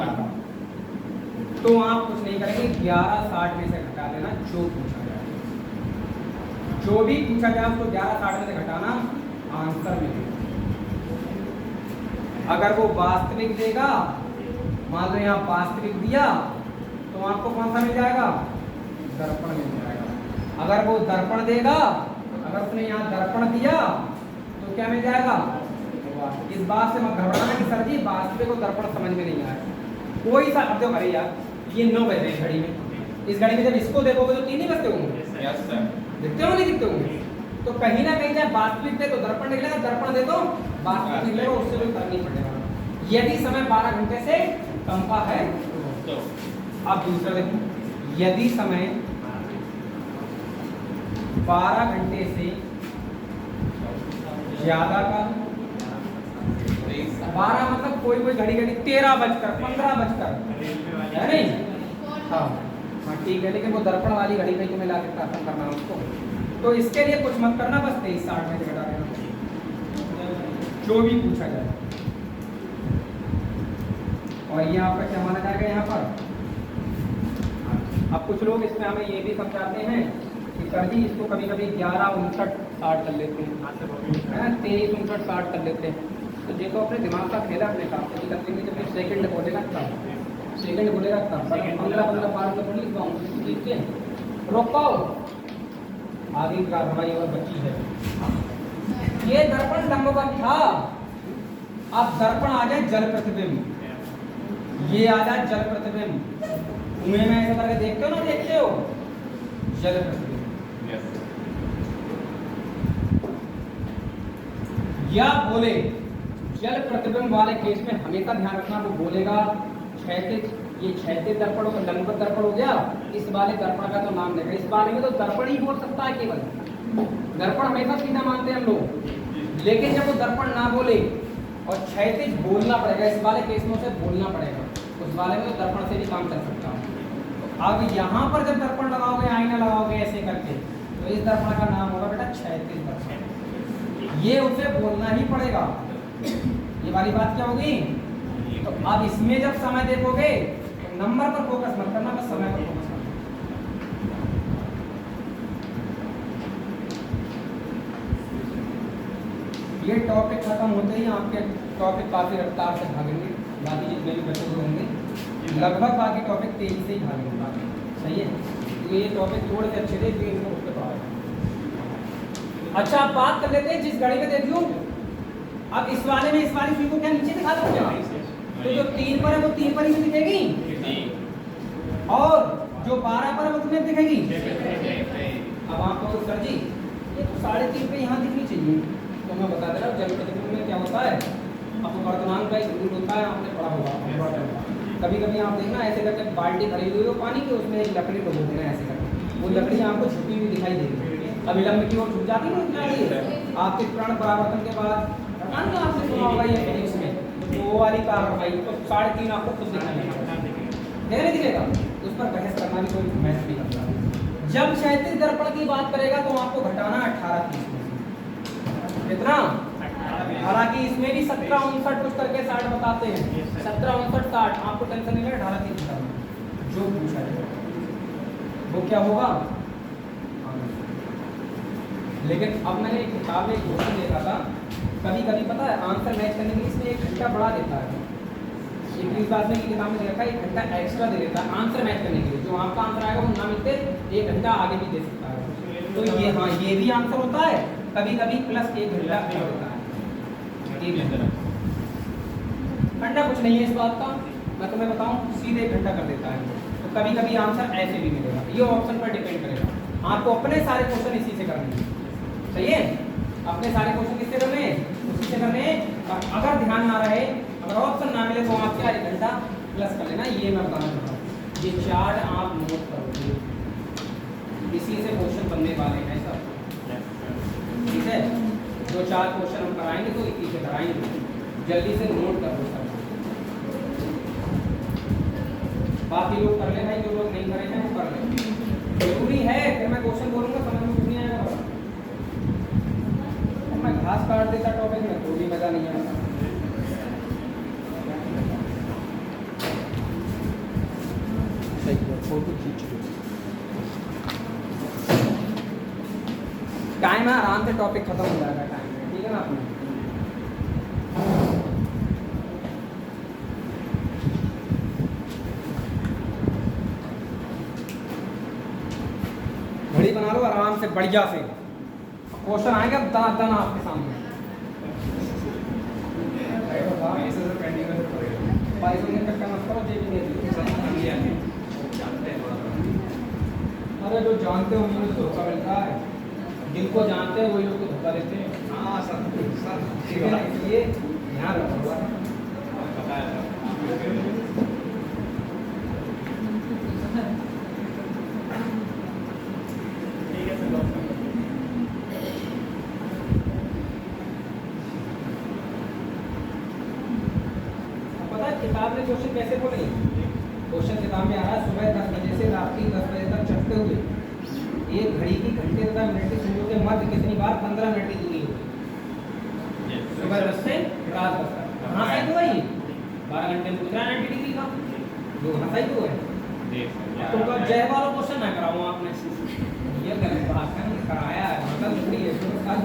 तो आप कुछ नहीं करेंगे, 11:60 में से घटा लेना जो पूछा जाए। जो भी पूछा जाए उसको 11:60 में से घटाना, आंसर में। अगर वो वास्तविक देगा, मान लो यहाँ वास्तविक दिया, तो आपको कौन सा मिल जाएगा? दर्पण मिल जाएगा। अगर वो दर्पण देगा, अगर उसने यहाँ दर्पण दिया तो क्या मिल जाएगा? इस बात से मत घबराना कि सर जी वास्तविक को दर्पण समझ में नहीं आया। कोई सा अब अरे यार ये 9 बज रहे हैं घड़ी में, इस घड़ी में जब इसको देखोगे तो 3 ही बजते होंगे, दिखते होंगे, नहीं दिखते होंगे? तो कहीं ना कहीं चाहे वास्तविक दे तो दर्पण निकलेगा, दर्पण दे तो वास्तविक निकलेगा, उससे कोई फर्क नहीं पड़ेगा यदि समय 12 घंटे से कम का है तो। अब दूसरा देखो, यदि समय 12 घंटे से ज्यादा का, 12 मतलब कोई घड़ी 13 बजकर 15 बजकर है नहीं? हाँ ठीक है, लेकिन वो दर्पण वाली घड़ी में तुम्हें ला के खत्म करना है उसको, तो इसके लिए कुछ मत करना, बस 23:60 में से घटा देना जो भी पूछा जाए। और ये आपका क्या माना जाएगा यहाँ पर? अब कुछ लोग इसमें हमें ये भी समझाते हैं कि सर जी इसको कभी कभी 11:59:60 कर लेते हैं, है ना, 23:59:60 कर लेते हैं। तो देखो अपने दिमाग का खेला अपने काम से कर लेंगे, जब सेकंड बोलेगा तब, सेकंड बोलेगा तब 15 बार तो थोड़ी लिखवाऊंगा, ठीक है? रोको, आगे का हमारी और बच्ची है। ये दर्पण लंबवत था, अब दर्पण आ जाए जल प्रतिबिंब, ये आ जाए जल प्रतिबिंब, कुएं में ऐसे करके देखते हो ना, देखते हो जल प्रतिबिंब। या बोले जल प्रतिबिंब वाले केस में हमेशा ध्यान रखना, वो बोलेगा क्षैतिज, ये क्षैतिज दर्पण हो, लंबवत दर्पण हो गया, इस वाले दर्पण का तो नाम देगा, इस वाले में तो दर्पण ही बोल सकता है केवल, दर्पण हमेशा सीधा मानते हैं हम लोग, लेकिन जब वो दर्पण ना बोले और क्षैतिज बोलना पड़ेगा, इस वाले केस में उसे बोलना पड़ेगा, उस वाले में तो दर्पण से भी काम कर सकता हूँ। अब यहाँ पर जब दर्पण लगाओगे, आईना लगाओगे ऐसे करके, तो इस दर्पण का नाम होगा बेटा क्षैतिज दर्पण, ये उसे बोलना ही पड़ेगा। ये वाली बात क्या होगी? तो अब इसमें जब समय देखोगे तो नंबर पर फोकस मत करना, बस समय पर फोकस करना। ये टॉपिक खत्म होते ही आपके टॉपिक काफी रफ्तार से भागेंगे, बाकी जितने भी बचे हुए होंगे लगभग बाकी टॉपिक तेजी से ही भागेंगे, सही है? तो ये टॉपिक थोड़े से अच्छे थे, इसलिए इनको उठ के पढ़ा। अच्छा आप बात कर लेते हैं जिस घड़ी में देख लूं, अब इस वाले में इस वाली सुई को क्या नीचे दिखा दो क्या? तो जो 3 पर है वो 3 पर ही दिखेगी, और जो 12 पर है वो कितने दिखेगी? अब आप कहो सर जी ये तो 3.5 पे यहाँ दिखनी चाहिए, तो मैं बता दे रहा हूँ जल प्रतिबिंब में क्या होता है। अब वर्तमान का एक रूल होता है, आपने पढ़ा होगा, कभी कभी आप देखना ऐसे करके बाल्टी भरी हुई हो पानी की, उसमें एक लकड़ी डुबो देना ऐसे करके, वो लकड़ी आपको छुपी हुई दिखाई देगी, अविलंब की ओर छुप जाती है, आपके प्राण परावर्तन के बाद आपने सुना होगा ये फिजिक्स में, तो वो वाली कार्रवाई तो 3.5 आपको खुद दिखाई देगा। नहीं दिखेगा, उस पर बहस करना भी कोई मैच नहीं करता। जब क्षैतिज दर्पण की बात करेगा तो आपको घटाना 18 30 में से। कितना? हालांकि इसमें भी 17 59 कुछ करके 60 बताते हैं, 17 59 60, आपको टेंशन नहीं लेना, 18 30 बताना जो पूछा है वो क्या होगा। लेकिन अब मैंने एक किताब में एक क्वेश्चन देखा था, कभी कभी पता है आंसर मैच करने के लिए इसमें 1 घंटा बढ़ा देता है। इंग्लिश क्लास में की किताब में देखा 1 घंटा एक्स्ट्रा दे देता है आंसर मैच करने के लिए, जो आपका आंसर आएगा वो ना मिलते 1 घंटा आगे भी दे सकता है। तो ये हाँ ये भी आंसर होता है, कभी कभी प्लस 1 घंटा एक्स्ट्रा होता है। एक घंटा कुछ नहीं है इस बात का, मैं तुम्हें बताऊं सीधे 1 घंटा कर देता है। तो कभी कभी आंसर ऐसे भी मिलेगा, ये ऑप्शन पर डिपेंड करेगा। आपको अपने सारे क्वेश्चन इसी से करने हैं, सही है? अपने सारे क्वेश्चन किससे करने हैं? उसी से करने हैं। और अगर ध्यान ना रहे, अगर ऑप्शन ना मिले तो आप क्या 1 घंटा प्लस कर लेना, ये मैं बताना चाहता हूँ। ये चार्ट आप नोट करोगे, इसी से क्वेश्चन बनने वाले हैं सब, ठीक है? जो 4 क्वेश्चन हम कराएंगे तो इसी से कराएंगे, जल्दी से नोट कर दो सब। बाकी लोग कर ले भाई, जो लोग नहीं करे हैं वो कर ले, जरूरी है। फिर मैं क्वेश्चन बोलूंगा समझ में कुछ नहीं आएगा, मैं घास काट देता टॉपिक में तो भी मजा नहीं आता। फोटो खींच लो, टाइम है, आराम से टॉपिक खत्म हो जाएगा टाइम में, ठीक है ना? आपने घड़ी बना लो आराम से बढ़िया से, क्वेश्चन आएगा दाना आपके सामने। अरे जो जानते हो उन्हें धोखा मिलता है, जिनको जानते हैं वही लोग को धोखा देते हैं। हाँ सर ठीक है, इसलिए ध्यान रखो। किताब में क्वेश्चन कैसे बोले? क्वेश्चन किताब में आ रहा है सुबह 10 बजे से रात्रि 10 बजे तक चढ़ते हुए एक घड़ी की घंटे तथा मिनट की सूर्यों के मध्य कितनी बार 15 मिनट की दूरी होगी? सुबह 10 से रात 10 तक। कहाँ साइड हुआ ये? 12 घंटे में कितना 90 डिग्री का जो कहाँ साइड हुआ है? तो कब जय वाला क्वेश्चन ना कराऊँ आपने, ये बात कराया है मतलब दूरी है तो उतार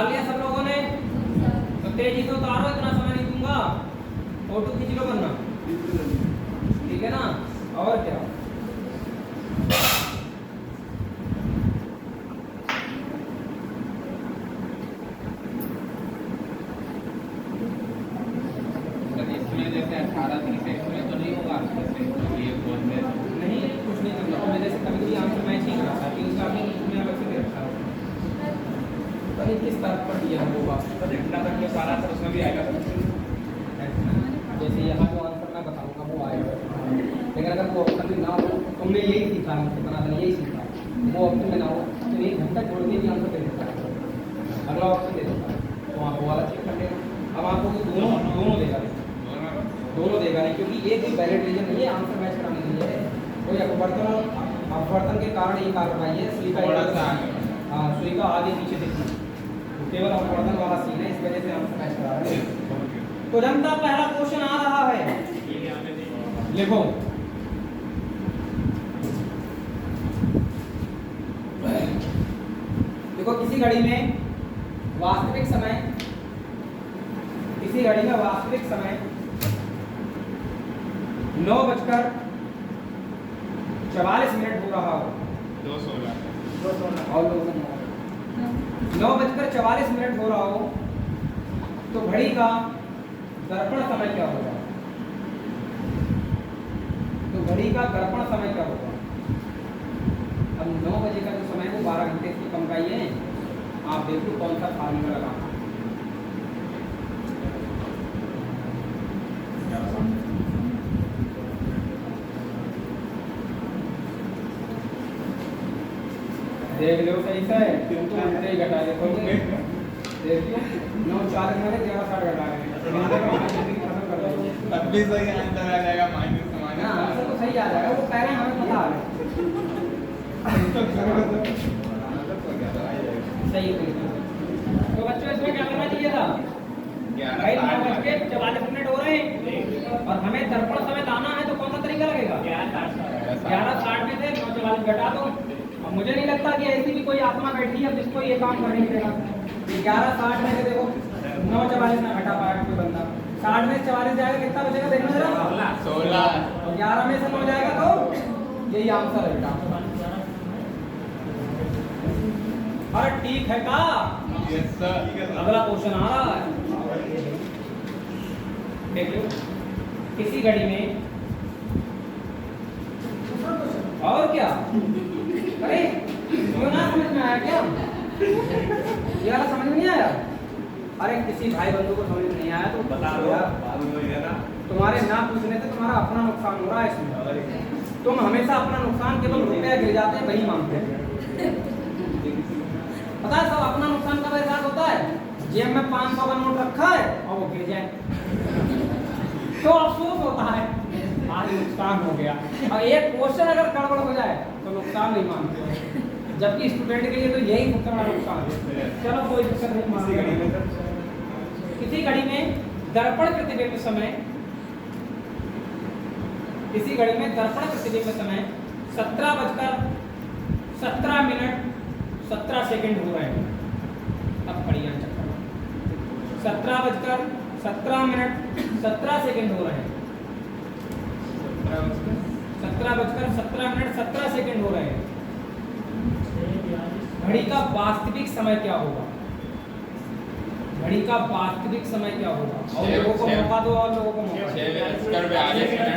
लिया सब लोगों ने? तो तेजी से उतारो, इतना समय नहीं दूंगा, फोटो खींच लो वरना, ठीक है ना? और क्या इसमें जैसे 18 30 इसमें तो नहीं होगा, ये बोलते नहीं कुछ नहीं करना, तो मेरे से कभी भी आंसर मैच नहीं करा था कि उसका भी अलग से दे रखा है। पता किस तरह पर दिया होगा तो देखना तक के सारा आंसर उसमें भी आएगा। जैसे यहाँ जो आंसर मैं बताऊंगा वो आएगा, लेकिन अगर वो ऑप्शन में ना हो, तुमने यही सीखा मुझसे बना देना, यही सीखा, वो ऑप्शन में ना हो तो 1 घंटा छोड़ के भी आंसर दे देता है, अगला ऑप्शन दे देता है, तो आप वो वाला चेक कर लेना। अब आपको दोनों देगा, दोनों देगा नहीं, क्योंकि ये कोई वैलिड रीजन नहीं है आंसर मैच कराने के लिए, कोई अपवर्तन के कारण ये कार्रवाई है। सुई का हाँ सुई का आगे पीछे दिखना, केवल अपवर्तन वाला सीन है, इस वजह से आंसर मैच करा रहे हैं। तो जनता पहला क्वेश्चन आ रहा है, लिखो देखो किसी घड़ी में वास्तविक समय, किसी घड़ी में वास्तविक समय 9:44 हो रहा हो, 216 और लोगों ने 9:44 हो रहा हो तो घड़ी का दर्पण समय क्या होगा? तो घड़ी का दर्पण समय क्या होगा? अब 9 बजे का जो समय है वो 12 घंटे से कम का ही है, आप देख लो कौन सा फार्मूला लगाना। देख लो सही से तुमको उल्टे ही घटा देखो देख लो 9:40 में 11:60 घटा रहे हैं खत्म कर रहे हैं। तब भी सही आंसर आ जाएगा माइनस हाँ आंसर तो सही आ जाएगा, वो कह रहे हैं हमें पता है सही है। तो बच्चों इसमें क्या करना चाहिए था भाई 9:44 हो रहे हैं और हमें दर्पण समय लाना है, तो कौन सा तरीका लगेगा 11:60 में से 9:44 घटा दो। अब मुझे नहीं लगता कि ऐसी भी कोई आत्मा बैठी है जिसको ये काम करने मिलेगा। 11:60 में से देखो 9:44 में घटा पाया कोई बंदा, 60 में 44 जाएगा कितना बचेगा देखना जरा 16 और 11 में से 9 जाएगा तो यही आंसर है बेटा। अरे ठीक है का यस सर अगला क्वेश्चन आ रहा है देख लो। किसी घड़ी में और क्या अरे क्यों ना समझ में आया क्या ये वाला समझ में नहीं आया? अरे किसी भाई बंधु को समझ में नहीं आया तो बता दो यार, तुम्हारे ना पूछने से तुम्हारा अपना नुकसान हो रहा है इसमें। तुम हमेशा अपना नुकसान केवल रुपया गिर जाते हैं वही मांगते हैं। पता है सब अपना नुकसान कब एहसास होता है? जेब में 500 का नोट रखा है और वो गिर जाए तो अफसोस होता है आज नुकसान हो गया। और एक क्वेश्चन अगर गड़बड़ हो जाए तो नुकसान नहीं मानते हैं, जबकि स्टूडेंट के लिए तो यही सबसे बड़ा नुकसान है। चलो कोई दिक्कत नहीं मानेगा। किसी घड़ी में दर्पण प्रतिबिंब समय किसी घड़ी में दर्पण प्रतिबिंब समय 17:17 हो रहे हैं। अब बढ़िया चक्कर 17:17 हो रहे हैं। 17:17 हो रहे हैं। घड़ी का वास्तविक समय क्या होगा? घड़ी का वास्तविक समय क्या होगा? और लोगों को मौका दो और लोगों को मौका दो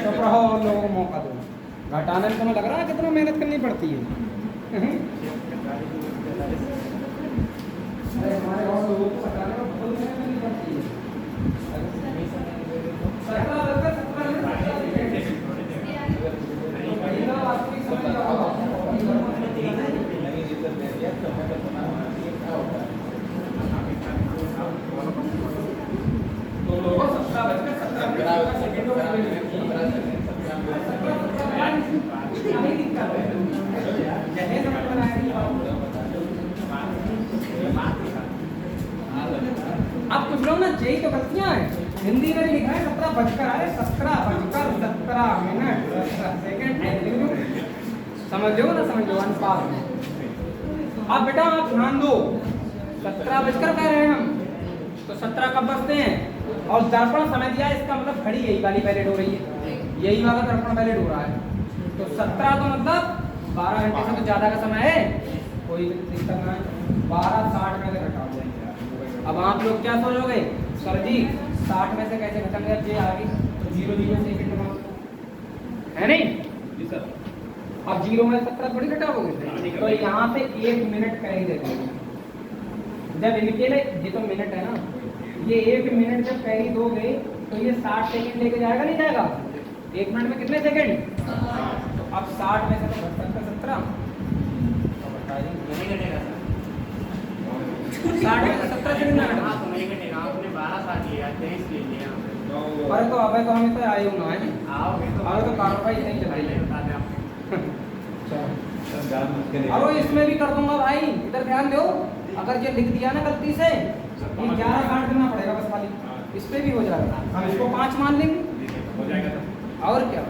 चुप रहो और लोगों को मौका दो। घटाने में तुम्हें लग रहा है कितना मेहनत करनी पड़ती है? अरे हमारे और लोगों को घटाने में बहुत मेहनत करनी पड़ती है। 17:17 घड़ी का वास्तविक समय क्या होगा? तो लोगों 17:17 अब कुछ लोग ना यही तो गलतियां हैं, हिंदी में लिखा है 17:17 अरे 17:17 समझो ना समझो अनुपात में। अब बेटा आप ध्यान दो 17 कह रहे हैं हम तो 17 कब बजते हैं? और दर्पण समय दिया इसका मतलब घड़ी यही वाली वैलिड हो रही है, यही वाला दर्पण वैलिड हो रहा है। तो 17 तो मतलब 12 घंटे से तो ज्यादा का समय है, कोई दिक्कत ना है। 12:60 में से घटा दो। अब आप लोग क्या सोचोगे सर जी 60 में से कैसे खत्म कर दिए आगे तो 0 सेकंड है नहीं जी सर। अब 0 में 17 थोड़ी घटाओगे तो यहाँ पे 1 मिनट का ही देते हैं। जब इनके लिए ये तो मिनट है ना, ये 1 मिनट जब कैरी दोगे तो ये 60 सेकंड लेके जाएगा नहीं जाएगा? 1 मिनट में कितने सेकंड? तो अब 60 में से तो घट सकता 17 60 में से 17 सेकंड ना घटा। अरे तो अबे तो हम इतना आए हूँ ना है अरे तो कार्रवाई नहीं चल रही है। अरे इसमें भी कर दूंगा भाई, इधर ध्यान दो। अगर ये लिख दिया ना गलती से ये 11 काट देना पड़ेगा बस खाली, इस पे भी हो जाएगा। हम इसको 5 मान लेंगे और क्या,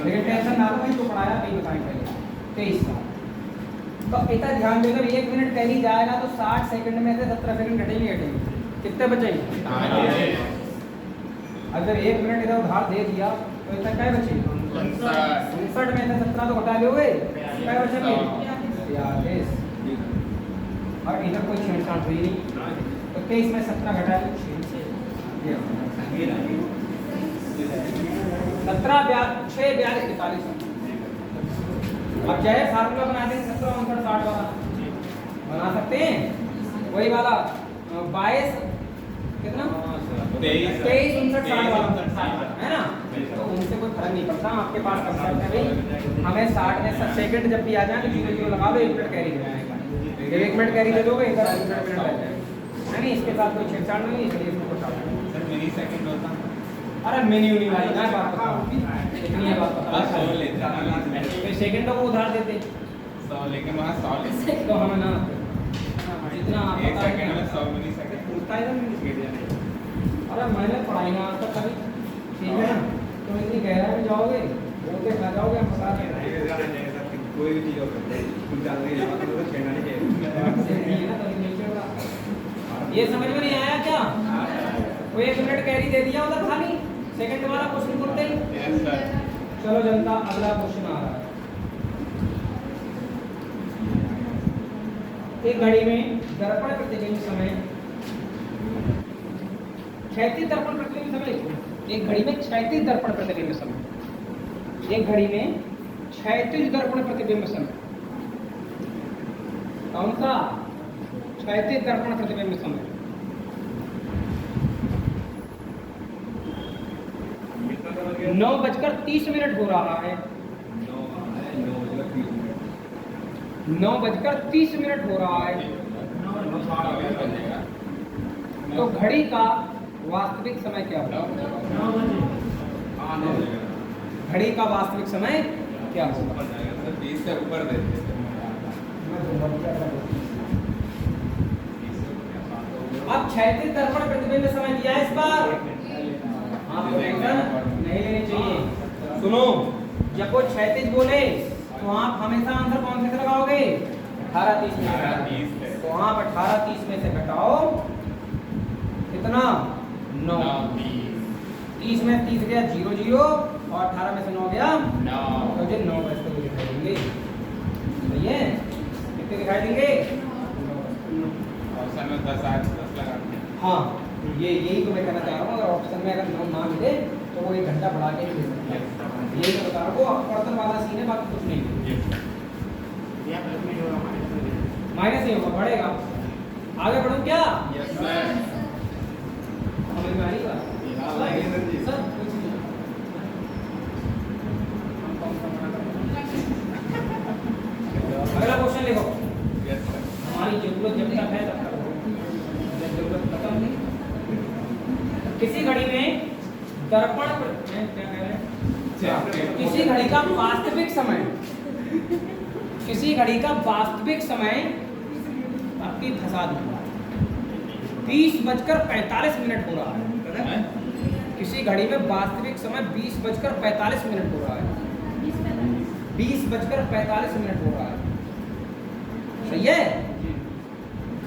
लेकिन टेंशन ना लो, तो पढ़ाया नहीं बताएं पहले 23 साल। तो इतना ध्यान दो जब 1 मिनट कहीं जाएगा तो 60 सेकंड में से 17 सेकंड घटेंगे कितने बचेंगे? अगर 1 मिनट इधर उधार दे दिया तो इतना क्या बचेगा? 59 में से 17 तो घटा लोगे क्या बचेंगे? 42। और इधर कोई छेड़छाड़ हुई नहीं तो 23 में 17 घटा लो 17 6 42 43। अब चाहे फार्मूला बना देंगे 17 59 60 वाला बना सकते हैं, वही वाला 22 कितना 23 59 60 वाला है ना। तो उनसे कोई फर्क नहीं पड़ता, आपके पास कंसेप्ट है भाई हमें 60 में सब सेकंड जब भी आ जाए तो 0 0 लगा दो 1 मिनट कैरी हो जाएगा। जब 1 मिनट कैरी दे दोगे इधर 1 मिनट रह जाएगा। नहीं इसके साथ कोई छेड़छाड़ नहीं है, इसलिए इसको उठा लेंगे। सर मिली सेकंड होता अरे मिनी उनी वाली ना बात बताओ, इतनी है बात बस 100 बताओ। लेते तो सेकंडों को उधार देते 100 लेके वहाँ 100 लेते तो हमें ना जितना आप 1 बता रहे सेकंड में हैं। 100 मिली सेकंड पूछता ही नहीं। अरे मैंने पढ़ाई में आज तक कभी, ठीक है ना, तुम इतनी गहराई में जाओगे बोलते खा जाओगे, हम बता रहे हैं। कोई भी चीज हो सकती है, तुम जानते हैं यहाँ तो छेड़ना नहीं चाहिए। ये ना कभी नहीं चढ़ा। ये समझ में नहीं आया क्या? वो 1 मिनट कैरी दे दिया उधर खाली, सेकंड वाला क्वेश्चन बोलते ही। यस सर चलो जनता, अगला क्वेश्चन आ रहा है। एक घड़ी में दर्पण प्रतिबिंब समय, क्षैतिज दर्पण प्रतिबिंब समय, एक घड़ी में क्षैतिज दर्पण प्रतिबिंब समय, एक घड़ी में क्षैतिज दर्पण प्रतिबिंब समय, कौन सा? क्षैतिज दर्पण प्रतिबिंब समय। 9:30 हो रहा है, 9:30 हो रहा है। तो घड़ी का वास्तविक समय क्या होगा? घड़ी का वास्तविक समय क्या होगा? 20 से ऊपर देते अब क्षैतिज दर्पण प्रतिबिंब समय दिया है इस बार, आपको टेंशन नहीं लेनी चाहिए। सुनो, जब वो क्षैतिज बोले तो आप हमेशा आंसर कौन से लगाओगे? 18:30 में। 18:30 से। तो आप 18:30 में से घटाओ कितना? 9। 30 में 30 गया 0 0 और 18 में से 9 गया 9 तो जो 9 बजे तक दिखाई देंगे। सही है? कितने दिखाई देंगे? ऑप्शन में 10 आज 10 लगाते हैं। हाँ, यही तो मैं कहना चाह रहा हूँ। अगर ऑप्शन में अगर 9 ना मिले तो वो 1 घंटा बढ़ा के ही दे सकते हैं। यही तो बता रहा हूँ, वो पढ़तन वाला सीन है, बाकी कुछ नहीं है। माइनस ही होगा, बढ़ेगा। आगे बढ़ूँ क्या? यस सर समझ में आ रही बात? हाँ, आगे सर जी। सर कुछ नहीं। अगला क्वेश्चन लिखो। यस सर हमारी जरूरत जब तक है तब तक हो। जब जरूरत खत्म नहीं। किसी घड़ी में दर्पण क्या कह रहे हैं? किसी घड़ी का वास्तविक समय, किसी घड़ी का वास्तविक समय आपकी फंसा दूंगा, 20:45 हो रहा है। किसी घड़ी में वास्तविक समय 20:45 हो रहा है। 20:45 हो रहा है। सही है?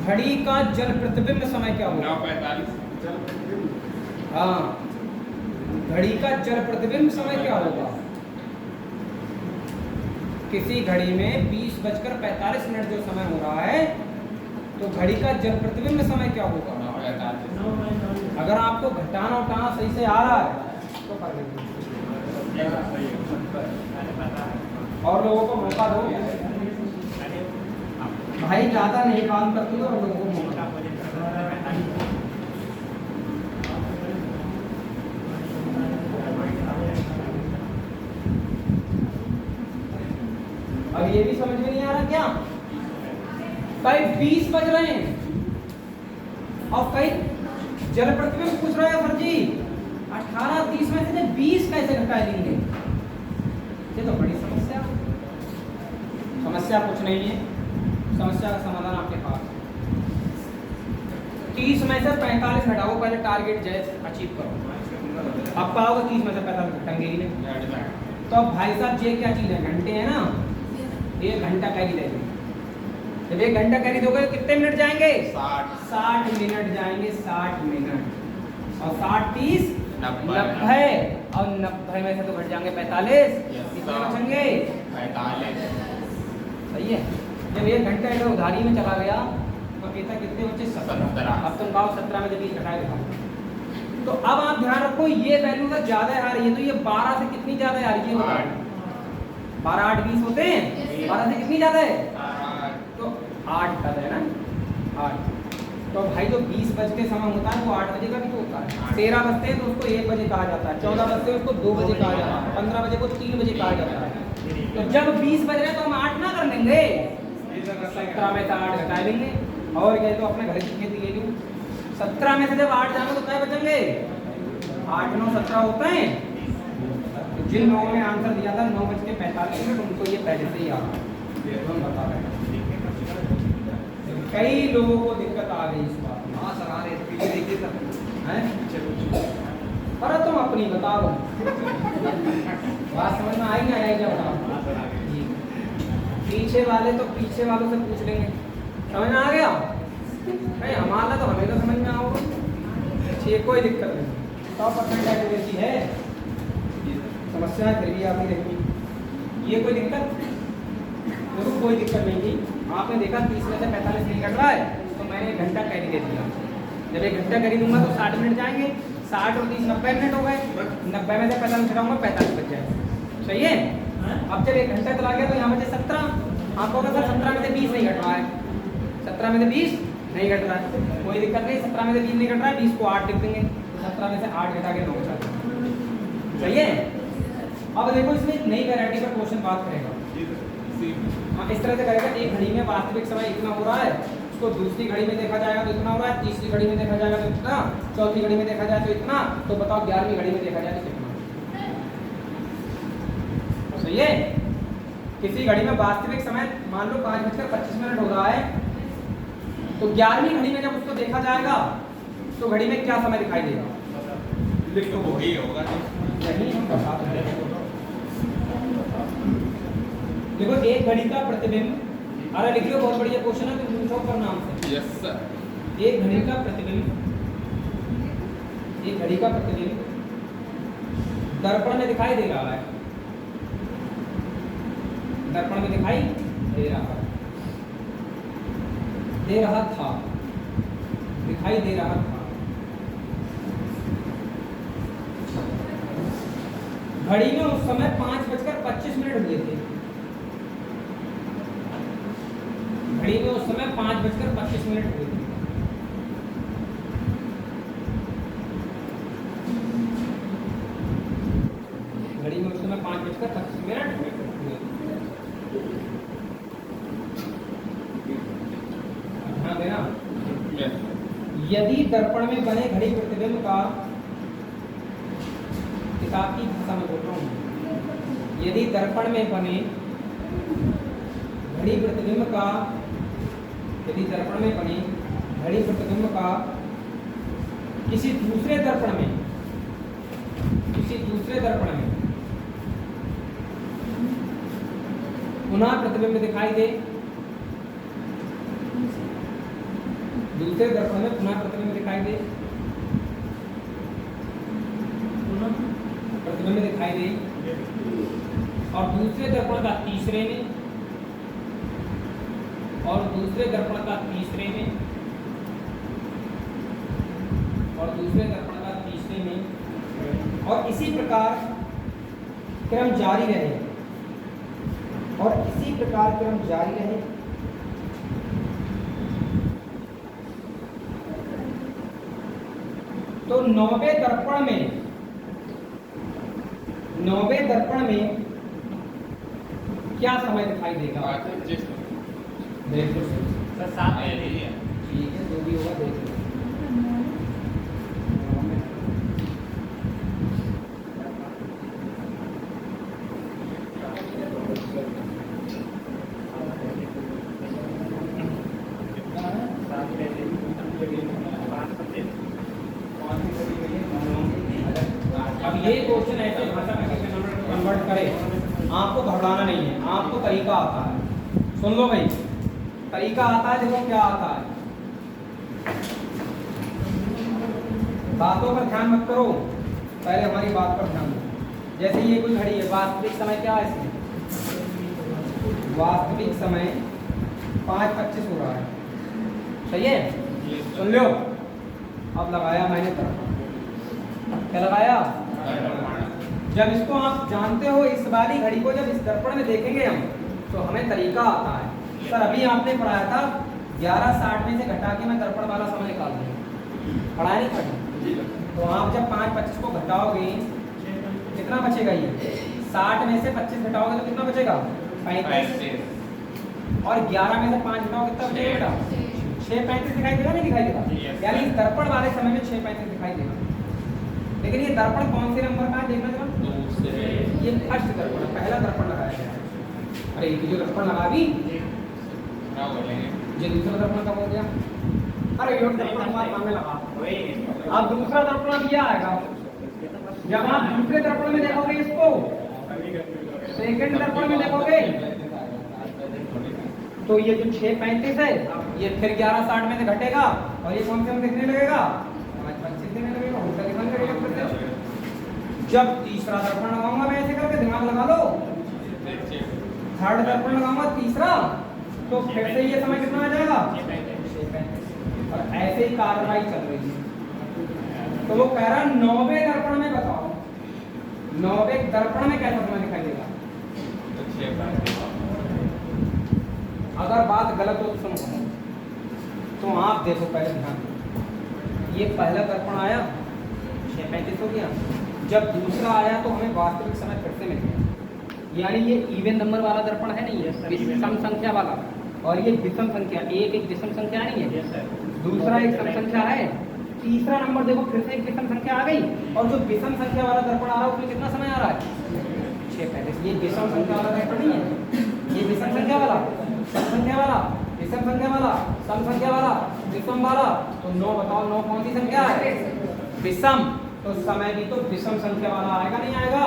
घड़ी का जल प्रतिबिंब समय क्या होगा? 9:45 हाँ, घड़ी का जल प्रतिबिंब समय क्या होगा? किसी घड़ी में 20:45 जो समय हो रहा है, तो घड़ी का जल प्रतिबिंब समय क्या होगा? 9:45 अगर आपको घटाना उठाना सही से आ रहा है तो कर लीजिए, और लोगों को मौका दो। भाई ज्यादा नहीं काम करती हो और लोगों को मौका दो। अब ये भी समझ में नहीं आ रहा क्या? कई 20 बज रहे हैं और कई जल प्रतिबिंब पूछ रहे हैं सर जी 18:30 में से 20 कैसे घटा देंगे? ये तो बड़ी समस्या। समस्या कुछ नहीं है, समस्या का समाधान आपके पास। 30 में से 45 घटाओ, पहले टारगेट जैसे अचीव करो। अब पाओगे 30 में से 45 घटेंगे ही नहीं। तो अब भाई साहब ये क्या चीज़ है? घंटे हैं ना, 1 घंटा कैरी देंगे। जब 1 घंटा कैरी दोगे कितने मिनट जाएंगे? 60 मिनट जाएंगे। 60 मिनट और 60 30 90 और 90 में से तो घट जाएंगे 45। कितने बचेंगे? 45 सही है। जब 1 घंटा अगर उधारी में चला गया तो कहता कितने बचे? 17। अब तुम गाओ 17 में जब 20 घटाए दिखाओ। तो अब आप ध्यान रखो, ये वैल्यू तो ज्यादा आ रही है, तो ये 12 से कितनी ज्यादा आ रही है? 12 8 20 होते हैं। 12 से कितनी ज्यादा है? तो 8 का है ना, 8। तो भाई जो 20 बज के समय होता है वो 8 बजे का भी तो होता है। 13 बजते हैं तो उसको 1 बजे कहा जाता है। 14 बजते हैं उसको 2 बजे कहा जाता है। 15 बजे को 3 बजे कहा जाता है। तो जब 20 बज रहे हैं तो हम 8 ना कर लेंगे, 17 में से 8 घटा देंगे और ये तो अपने घर की खेती ले लूँ। 17 में से जब 8 जाएंगे तो क्या बचेंगे? 8 9 17 होते हैं। तो जिन लोगों ने आंसर दिया था 9:45 उनको ये पहले से ही आ रहा हम बता रहे हैं। कई लोगों को दिक्कत आ गई इस बात में। हाँ सर आ रहे थे, पीछे देखिए सर। हैं? अरे तुम अपनी बताओ, बात समझ में आई ना आई क्या बताओ? जी। पीछे वाले तो पीछे वालों से पूछ लेंगे, समझ में आ गया? नहीं हमारा तो हमें तो समझ में आओगे, ठीक कोई दिक्कत नहीं। 100% एक्यूरेसी है, समस्या फिर भी आपकी रहेगी, ये कोई दिक्कत? देखो कोई दिक्कत नहीं थी। आपने देखा 30 में से 45 नहीं कट रहा है तो मैंने 1 घंटा कैरी दे दिया। जब 1 घंटा कैरी दूंगा तो 60 मिनट जाएंगे, 60 और 30 90 मिनट हो गए। 90 में से 45 घटाऊंगा 45 बच जाएगा, सही है? अब जब 1 घंटा चला गया तो यहाँ बचे 17। आपको पता सर 17 में से 20 नहीं घट रहा है, 17 में से 20 नहीं घट रहा है, कोई दिक्कत नहीं। 17 में से 20 नहीं घट रहा है, 20 को 8 लिख देंगे, 17 में से 8 घटा के 9 बचा देंगे, सही है? अब देखो इसमें नई वैरायटी पर क्वेश्चन बात करेगा। हाँ इस तरह से करेगा, एक घड़ी में वास्तविक समय इतना हो रहा है, उसको दूसरी घड़ी में देखा जाएगा तो इतना हो रहा है, तीसरी घड़ी में देखा जाएगा तो इतना, चौथी घड़ी में देखा जाए तो इतना, तो बताओ 11वीं घड़ी में देखा जाए तो कितना? सही है? किसी घड़ी में वास्तविक समय मान लो 5:25 हो रहा है, तो 11वीं घड़ी में जब उसको देखा जाएगा तो घड़ी में क्या समय दिखाई देगा? तो वही होगा नहीं हम बता रहे हैं। देखो एक घड़ी का प्रतिबिंब, अरे लिख लो, बहुत बढ़िया क्वेश्चन है, तुम पूछो पर नाम से। Yes sir. एक घड़ी का प्रतिबिंब, एक घड़ी का प्रतिबिंब दर्पण में दिखाई दे रहा है, दर्पण में दिखाई दे रहा है, दे रहा था, दिखाई दे रहा था। घड़ी में उस समय 5:25 हुए थे, घड़ी में उस समय 5:25 हुए थे। घड़ी में उस समय 5:25 हुए थे। ध्यान देना, यदि दर्पण में बने घड़ी प्रतिबिंब का, किताब की भाषा में बोल रहा हूँ, यदि दर्पण में बने घड़ी प्रतिबिंब का, यदि दर्पण में बने घड़ी प्रतिबिंब का किसी दूसरे दर्पण में, किसी दूसरे दर्पण में पुनः प्रतिबिंब दिखाई दे, दूसरे दर्पण में पुनः प्रतिबिंब दिखाई दे, पुनः प्रतिबिंब दिखाई दे, और दूसरे दर्पण का तीसरे में, और दूसरे दर्पण का तीसरे में, और दूसरे दर्पण का तीसरे में, और इसी प्रकार क्रम जारी रहे, और इसी प्रकार क्रम जारी रहे, तो 9वें दर्पण में, 9वें दर्पण में क्या समय दिखाई देगा? देख लो सर 7 है, ठीक है, जो भी होगा देख लो। अब ये क्वेश्चन ऐसे भाषा में कन्वर्ट करे, आपको घबराना नहीं है, आपको तरीका आता है। सुन लो भाई, तरीका आता है, देखो क्या आता है। बातों पर ध्यान मत करो, पहले हमारी बात पर ध्यान दो। जैसे ये कोई घड़ी है, वास्तविक समय क्या है इसमें? वास्तविक समय 5:25 हो रहा है, सही है? सुन लो, अब लगाया मैंने तर्क, क्या लगाया? जब इसको आप जानते हो, इस वाली घड़ी को जब इस दर्पण में देखेंगे हम, तो हमें तरीका आता है। सर अभी आपने पढ़ाया था 11:60 में से घटा के मैं दर्पण वाला समय निकाल दूंगा, पढ़ाया नहीं पढ़ा? तो आप जब 5:25 को घटाओगे कितना बचेगा? ये 60 में से 25 घटाओगे तो कितना बचेगा? 35। और 11 में से 5 घटाओ कितना बचेगा बेटा? 6:35 दिखाई देगा नहीं दिखाई देगा? Yes. यानी इस दर्पण वाले समय में 6:35 दिखाई देगा। लेकिन ये दर्पण कौन से नंबर का है देखना जरा। दूसरे ये फर्स्ट दर्पण है, पहला दर्पण लगाया गया है। अरे ये जो दर्पण लगा दी, क्या बोलेंगे? ये दूसरा दर्पण कब हो गया? अरे ये दर्पण हमारे सामने लगा। अब दूसरा दर्पण अब ये आएगा, जब आप दूसरे दर्पण में देखोगे इसको, सेकंड दर्पण में देखोगे तो ये जो 6:35 है ये फिर 11:60 में से घटेगा और ये कौन से में दिखने लगेगा? 5:25 दिखने लगेगा, उल्टा दिखने लगेगा फिर से। जब तीसरा दर्पण लगाऊंगा मैं ऐसे करके, दिमाग लगा लो, थर्ड दर्पण लगाऊंगा तीसरा, तो फिर से ये समय कितना आ जाएगा? 6:35। और ऐसे ही कार्रवाई चल रही है। तो वो कह रहा 9वें दर्पण में बताओ, 9वें दर्पण में कैसा समय दिखाई देगा? अगर बात गलत हो तो सुनो, तो आप देखो पहले ध्यान, ये पहला दर्पण आया 6:35 हो गया, जब दूसरा आया तो हमें वास्तविक समय फिर से मिल गया। यानी ये इवन नंबर वाला दर्पण है नहीं है, विषम संख्या वाला, और ये विषम संख्या, एक विषम संख्या नहीं है, दूसरा एक सम संख्या है, तीसरा नंबर देखो फिर से एक विषम संख्या आ गई, और जो विषम संख्या वाला दर्पण आ रहा है उसमें कितना समय आ रहा है? 6:35। ये विषम संख्या वाला दर्पण नहीं है, ये विषम संख्या वाला, सम संख्या वाला, विषम संख्या वाला, सम संख्या वाला, विषम वाला। तो 9 बताओ, 9 कौन सी संख्या है? विषम। तो समय भी तो विषम संख्या वाला आएगा नहीं आएगा?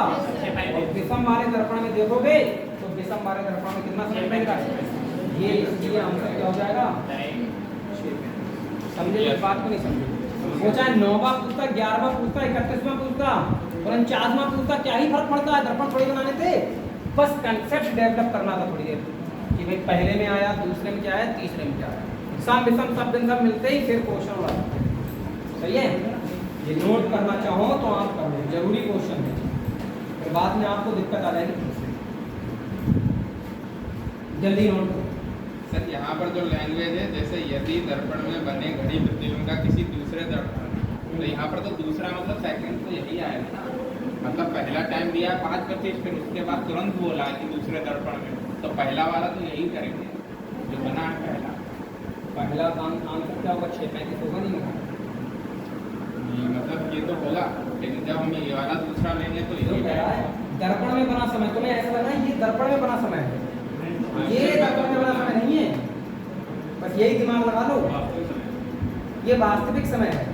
और विषम वाले दर्पण में देखोगे तो विषम वाले दर्पण में कितना समय लगेगा? ये इसलिए आंसर क्या हो जाएगा? 6:35। समझे इस बात को? नहीं समझे? वो चाहे 9वां पूछता, 11वां पूछता, 31वां पूछता, 49वां पूछता, क्या ही फर्क पड़ता है? दर्पण थोड़ी बनाने थे, बस कंसेप्ट डेवलप करना था थोड़ी देर कि भाई पहले में आया, दूसरे में क्या आया, तीसरे में क्या आया। सम विषम सब दिन सब मिलते ही फिर क्वेश्चन उड़ा। सही है? ये नोट करना चाहो तो आप कर लो, जरूरी क्वेश्चन है, फिर बाद में आपको दिक्कत आ जाएगी। जल्दी नोट करो। सर यहाँ पर जो लैंग्वेज है, जैसे यदि दर्पण में बने घड़ी प्रतिबिंब का किसी दूसरे दर्पण में, तो यहाँ पर तो दूसरा मतलब सेकंड तो यही आएगा ना। मतलब पहला टाइम दिया 5:25, फिर उसके बाद तुरंत बोला कि दूसरे दर्पण में, तो पहला वाला तो यही करेंगे जो बना है पहला काम आंसर क्या होगा? 6:35 होगा नहीं होगा? मतलब ये तो होगा, लेकिन जब हम ये वाला दूसरा लेंगे तो जो यही कह रहा है दर्पण में बना समय, तुम्हें ऐसा लग रहा है ये दर्पण में बना समय है, ये दर्पण में बना समय नहीं है, बस यही दिमाग लगा लो, ये वास्तविक समय है।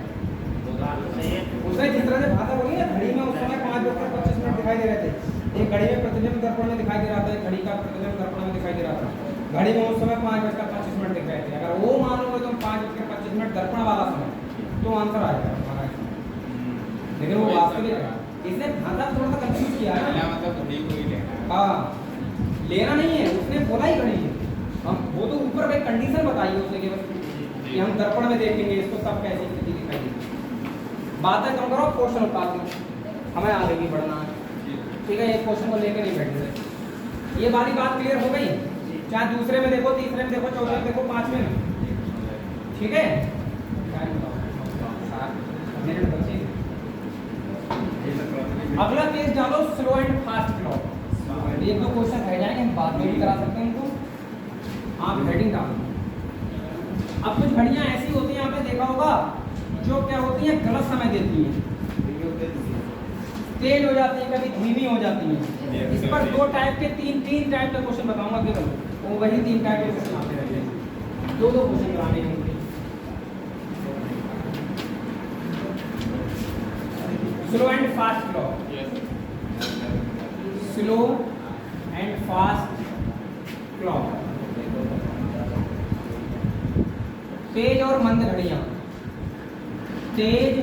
उसने जिस तरह से भाषा बोली है, घड़ी में उस समय 5:25 दिखाई दे रहे थे, एक घड़ी में प्रतिबिंब दर्पण में दिखाई दे रहा था, एक घड़ी का प्रतिबिंब दर्पण में दिखाई दे रहा था, घड़ी में उस समय 5:25 दिख रहे थे। अगर वो मान लो तुम 5:25 दर्पण वाला समय, तो आंसर आएगा हमारा, लेकिन वो वास्तविक है। इसने भाषा थोड़ा सा कंफ्यूज किया है, मतलब घड़ी को ही लेना। हाँ, लेना नहीं है, उसने बोला ही घड़ी है, हम वो तो ऊपर भाई कंडीशन बताई उसने केवल कि हम दर्पण में देखेंगे इसको, सब कैसी स्थिति दिखाई देगी। बातें कम करो, क्वेश्चन उठा दो, हमें आगे भी बढ़ना है, ठीक है? एक क्वेश्चन को लेकर नहीं बैठे। ये वाली बात क्लियर हो गई? चाहे दूसरे में देखो, तीसरे में देखो, चौथे में देखो, 5वें में, ठीक है? अगला पेज डालो, स्लो एंड फास्ट क्लॉक। एक दो क्वेश्चन रह जाएंगे, हम बाद में भी करा सकते हैं इनको, आप हेडिंग डालो। अब कुछ घड़ियां ऐसी होती हैं, आपने देखा होगा, जो क्या होती हैं, गलत समय देती हैं, तेज हो जाती है, कभी धीमी हो जाती है। इस पर दो टाइप के तीन टाइप के क्वेश्चन बताऊंगा केवल, वो वही 3 टाइप के क्वेश्चन आते रहते हैं, दो क्वेश्चन कराने हैं। Slow and fast clock, slow and fast clock, तेज और मंद घड़ियां, तेज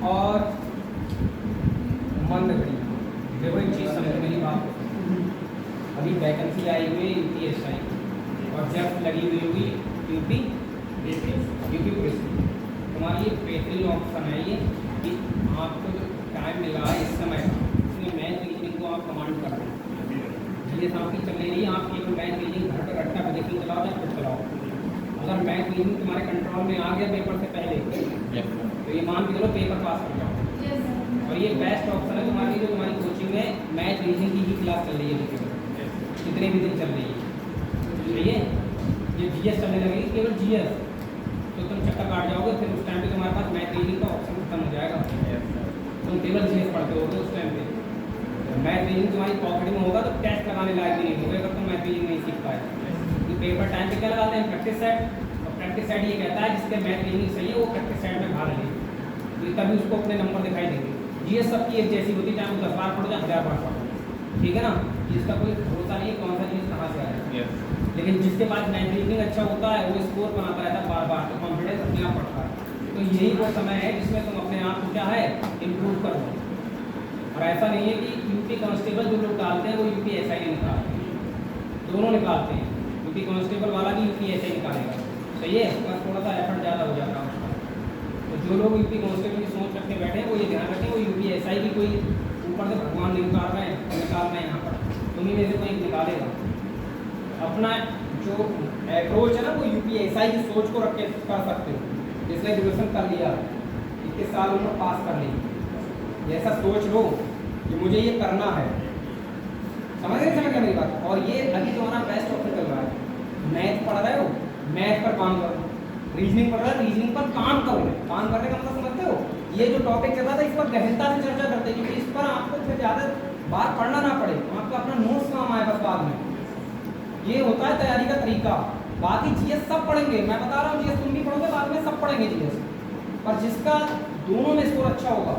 और मंद घड़ियां। देखो एक चीज समझ मेरी बात, अभी वैकेंसी आई हुई है UPSI और जब लगी हुई होगी यूपी पुलिस, तुम्हारी ये बेहतरीन ऑप्शन है ये कि आपको जो टाइम मिला है इस समय का, इसमें मैथ रीजनिंग को आप कमांड कर रहे हैं। ये आपकी चल रही है, आप केवल मैथ रीजनिंग घर पर रखना देखिए, चलाओ या खुद चलाओ। अगर मैथ रीजनिंग तुम्हारे कंट्रोल में आ गया पेपर से पहले, तो ये मान के चलो पेपर पास कर जाओ। और ये बेस्ट ऑप्शन है तुम्हारी, जो तुम्हारी कोचिंग में मैथ रीजनिंग की ही क्लास चल रही है, कितने भी दिन चल रही है, सही है। ये जीएस चलने लगेगी, केवल जीएस, तो तुम चक्कर काट जाओगे, फिर उस टाइम पे तुम्हारे पास मैथ रीजनिंग का ऑप्शन खत्म हो जाएगा। तुम केवल जीएस पढ़ते होगे उस टाइम पे, मैथ रीजनिंग तुम्हारी पॉकेट में होगा तो टेस्ट लगाने लायक भी नहीं होगा अगर तुम मैथ रीजनिंग नहीं सीख पाए। ये पेपर टाइम पे क्या लगाते हैं, प्रैक्टिस सेट, और प्रैक्टिस सेट ये कहता है जिसके मैथ रीजनिंग सही है वो प्रैक्टिस सेट में भाग ले, तो तभी उसको अपने नंबर दिखाई देंगे। जीएस सबकी एक जैसी होती है, चाहे वो 10 बार पढ़ो या 1000 बार पढ़ो, ठीक है ना। इसका कोई भरोसा नहीं कौन सा चीज़ कहाँ से आएगा। लेकिन जिसके पास मैथ रीजनिंग अच्छा होता है वो स्कोर बनाता रहता है बार बार, तो कॉन्फिडेंस अपने आप बढ़ता है। तो यही वो समय है जिसमें तुम अपने आप को क्या है इम्प्रूव करो। और ऐसा नहीं है कि यूपी कांस्टेबल जो लोग डालते हैं वो यूपी एसआई नहीं निकालते, दोनों निकालते हैं। यूपी कांस्टेबल वाला भी यूपी एसआई निकालेगा, सही है, उसका थोड़ा सा एफर्ट ज़्यादा हो जाता है उसका। तो जो लोग यूपी कांस्टेबल की सोच रखते बैठे हैं वो ये ध्यान रखें वो यूपी एसआई भी कोई ऊपर से भगवान नहीं निकाल रहे हैं, निकाल रहे हैं यहाँ पर, तुम्हीं में से कोई निकालेगा। अपना जो अप्रोच है ना वो यूपी एसआई की सोच को रख के कर सकते हो। जिसने ग्रेजुएशन कर लिया, 21 साल उम्र पास कर ली, ऐसा सोच लो कि मुझे ये करना है, समझ गए क्या मेरी बात। और ये अभी तुम्हारा बेस्ट ऑप्शन चल रहा है। मैथ पढ़ रहे हो, मैथ पर काम करो, रीजनिंग पढ़ रहे हो, रीजनिंग पर काम करो। काम करने का मतलब समझते हो, ये जो टॉपिक चल रहा था इस पर गहनता से चर्चा करते हैं, क्योंकि इस पर आपको फिर ज़्यादा बार पढ़ना ना पड़े, आपको अपना नोट्स काम आए बस बाद में। ये होता है तैयारी का तरीका। बाकी जीएस सब पढ़ेंगे, मैं बता रहा हूँ, जीएस तुम भी पढ़ोगे, बाद में सब पढ़ेंगे जीएस, पर जिसका दोनों में स्कोर अच्छा होगा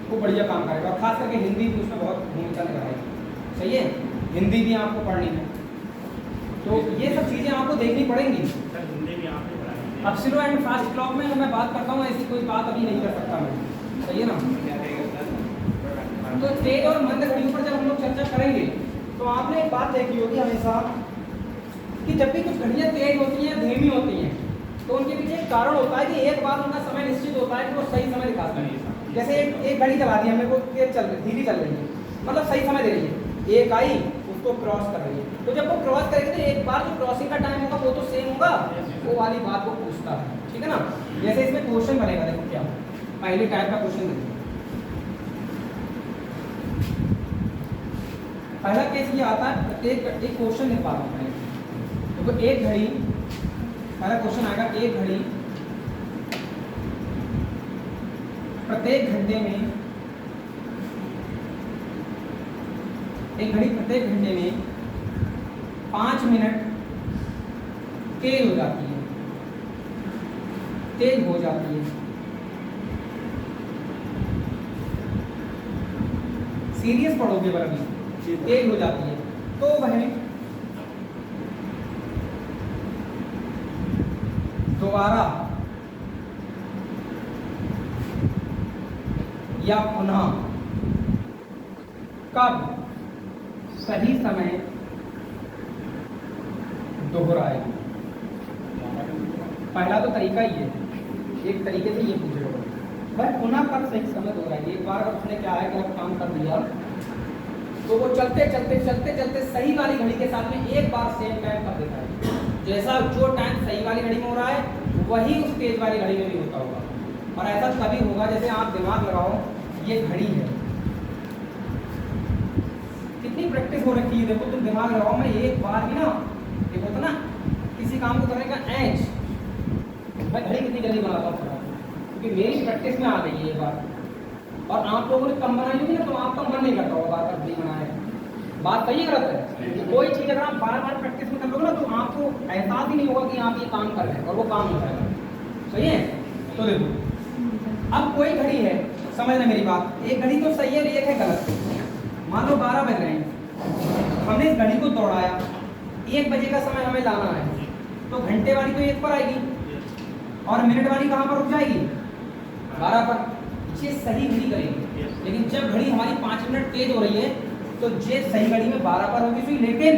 वो बढ़िया काम करेगा। और खास करके हिंदी भी उसमें बहुत भूमिका निभाएगी, सही है, हिंदी भी आपको पढ़नी है, तो ये सब चीज़ें आपको देखनी पड़ेंगी। अब स्लो एंड फास्ट क्लॉक में मैं बात करता हूँ, ऐसी कोई बात अभी नहीं कर सकता मैं, सही है ना। तो तेज और मंद घड़ियों पर जब हम लोग चर्चा करेंगे तो आपने एक बात देखी होगी हमेशा कि जब भी कुछ घड़ियाँ तेज होती हैं, धीमी होती हैं, तो उनके पीछे एक कारण होता है कि एक बार उनका समय निश्चित होता है कि वो सही समय दिखाता है। जैसे एक घड़ी चला दी हमने, वो तेज चल रही, धीरे चल रही है, मतलब सही समय दे रही है, एक आई उसको क्रॉस कर रही है, तो जब वो क्रॉस करेगी तो एक बार जो क्रॉसिंग का टाइम होगा वो तो सेम होगा, वो वाली बात वो पूछता है, ठीक है ना। जैसे इसमें क्वेश्चन बनेगा, देखो क्या पहले टाइप का क्वेश्चन देखिए। पहला केस ये आता है, प्रत्येक एक क्वेश्चन लिख पा रहा हूँ तो एक घड़ी, पहला क्वेश्चन आएगा, एक घड़ी प्रत्येक घंटे में, एक घड़ी प्रत्येक घंटे में 5 मिनट तेज हो जाती है, तेज हो जाती है। सीरियस पढ़ोगे बराबर, तेज हो जाती है, तो वह दोबारा या पुनः कब सही समय दोहराएगी। पहला तो तरीका ही है, एक तरीके से ये पूछ लो भाई पुनः कब सही समय दोहराएगी। एक बार अगर उसने क्या है कि अब काम कर लिया तो वो चलते चलते चलते चलते सही वाली घड़ी के साथ में एक बार सेम टाइम कर देता है। जैसा जो टाइम सही वाली घड़ी में हो रहा है वही उस तेज वाली घड़ी में भी होता होगा। और ऐसा तभी होगा जैसे आप दिमाग लगाओ, ये घड़ी है, कितनी प्रैक्टिस हो रखी है, देखो तुम दिमाग लगाओ, मैं एक बार भी ना, एक होता ना किसी काम को करने का एज, मैं घड़ी कितनी जल्दी बनाता हूँ क्योंकि मेरी प्रैक्टिस में आ गई है ये बात। और आप लोगों ने कम बनाई होगी ना तो आपका मन नहीं करता होगा बार बार घड़ी बनाए। बात सही गलत है, कोई चीज़ अगर आप बार बार प्रैक्टिस में कर लोगे ना तो आपको एहसास ही नहीं होगा कि आप ये काम कर रहे हैं और वो काम हो जाएगा, सही है। तो देखो अब कोई घड़ी है, समझना मेरी बात, एक घड़ी तो सही है और एक है गलत। मान लो 12 बज रहे हैं, हमने इस घड़ी को दौड़ाया, 1 बजे का समय हमें लाना है, तो घंटे वाली तो 1 पर आएगी और मिनट वाली कहाँ पर रुक जाएगी, 12 पर। ये सही घड़ी करेगी, लेकिन जब घड़ी हमारी 5 मिनट तेज हो रही है तो ये सही घड़ी में 12 पर होगी सुई, लेकिन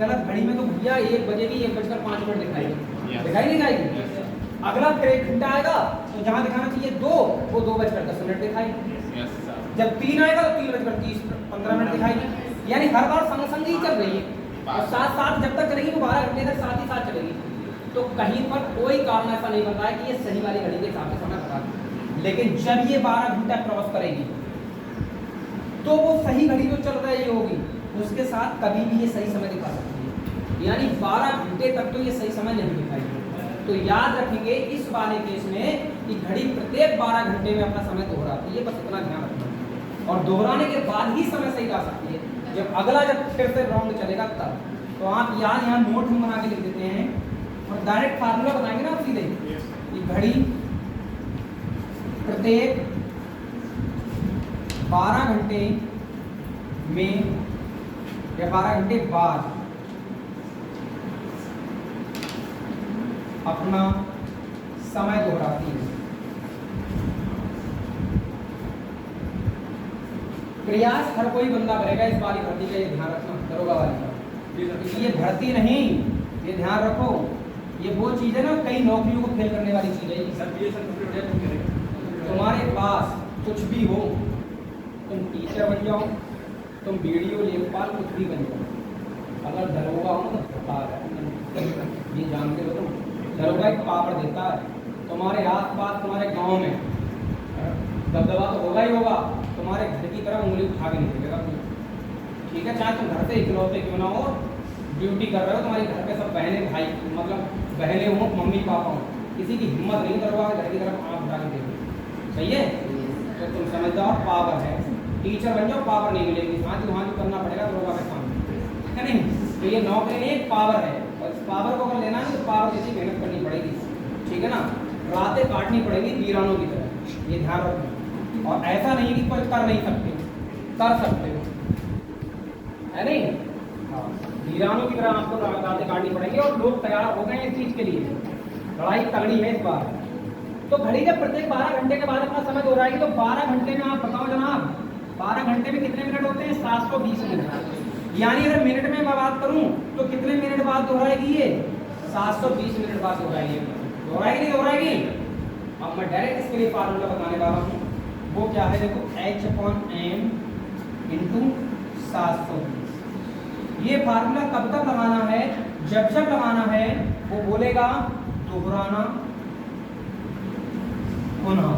गलत घड़ी में तो भैया 1 बजे की 1:05 दिखाएगी, दिखाई नहीं जाएगी। अगला फिर 1 घंटा आएगा तो जहाँ दिखाना चाहिए 2, वो 2:10 दिखाएगी। जब 3 आएगा तो 3:30-15 दिखाएगी। यानी हर बार संग संग ही चल रही है और साथ साथ जब तक चलेगी वो 12 घंटे तक साथ ही साथ चलेगी। तो कहीं पर कोई कारण ऐसा नहीं बन रहा है कि ये सही वाली घड़ी के हिसाब से समय बता दे। लेकिन जब ये 12 घंटा क्रॉस करेगी तो वो सही घड़ी तो चल रही होगी, उसके साथ कभी भी ये सही समय दिखा सकती है, यानी 12 घंटे तक तो ये सही समय नहीं दिखाएगी। तो याद रखेंगे इस वाले केस में कि घड़ी प्रत्येक 12 घंटे में अपना समय दोहराती है, बस इतना ध्यान रखना। और दोहराने के बाद ही समय सही ला सकती है, जब अगला जब फिर से राउंड चलेगा तब। तो आप यहाँ नोट हम बना के लिख देते हैं और डायरेक्ट फार्मूला बताएंगे ना आप सीधे कि घड़ी प्रत्येक 12 घंटे में या 12 घंटे बाद अपना समय दोहराती है। प्रयास हर कोई बंदा करेगा इस वाली भर्ती का, ये ध्यान रखना, दरोगा वाली का। ये भर्ती नहीं, ये ध्यान रखो, ये वो चीज है ना कई नौकरियों को फेल करने वाली चीज है। तुम्हारे पास कुछ भी हो, तुम टीचर बन जाओ, तुम वीडियो लेखपाल कुछ भी बन जाओ, अगर दरोगा हो ना तो पावर है, ये जानते हो तुम। दरोगा एक पावर देता है तुम्हारे आस-पास, तुम्हारे गांव में दबदबा तो होगा ही होगा, तुम्हारे घर की तरफ उंगली उठा के नहीं देगा, ठीक है। चाहे तुम घर से इकलौते क्यों ना हो, ड्यूटी कर रहे हो, तुम्हारे घर पे सब बहने भाई मतलब बहने हो, मम्मी पापा हो, किसी की हिम्मत नहीं दरोगा के घर की तरफ आँख उठा के देगी, सही है। तो तुम समझदार, पावर है, टीचर बन जाओ, पावर नहीं मिलेगी, हाथ वहाँ करना पड़ेगा दरोगा के सामने, है नहीं। तो ये नौकरी नहीं, एक पावर है, और इस पावर को अगर लेना है तो पावर जैसी मेहनत करनी पड़ेगी, ठीक है ना, रातें काटनी पड़ेगी वीरानों की तरह, ये ध्यान रखना। और ऐसा नहीं कि कोई कर नहीं सकते, कर सकते हो, है नहीं। हाँ, वीरानों की तरह आपको रातें काटनी पड़ेगी और लोग तैयार हो गए इस चीज के लिए, लड़ाई तगड़ी है इस बार। तो घड़ी जब प्रत्येक 12 घंटे के बाद अपना समय दोहराएगी तो 12 घंटे में आप बताओ जनाब, 12 घंटे में कितने मिनट होते हैं? 720 मिनट। यानी अगर मिनट में मैं बात करूं तो कितने मिनट बाद दोहराएगी ये? 720 मिनट बाद दोहराएगी। दोहराएगी नहीं दोहराएगी? अब मैं डायरेक्ट इसके लिए फार्मूला बताने वाला हूँ, वो क्या है देखो, H/M इंटू 720। ये फार्मूला कब तक लगाना है? जब जब लगाना है वो बोलेगा दोहराना पुनः।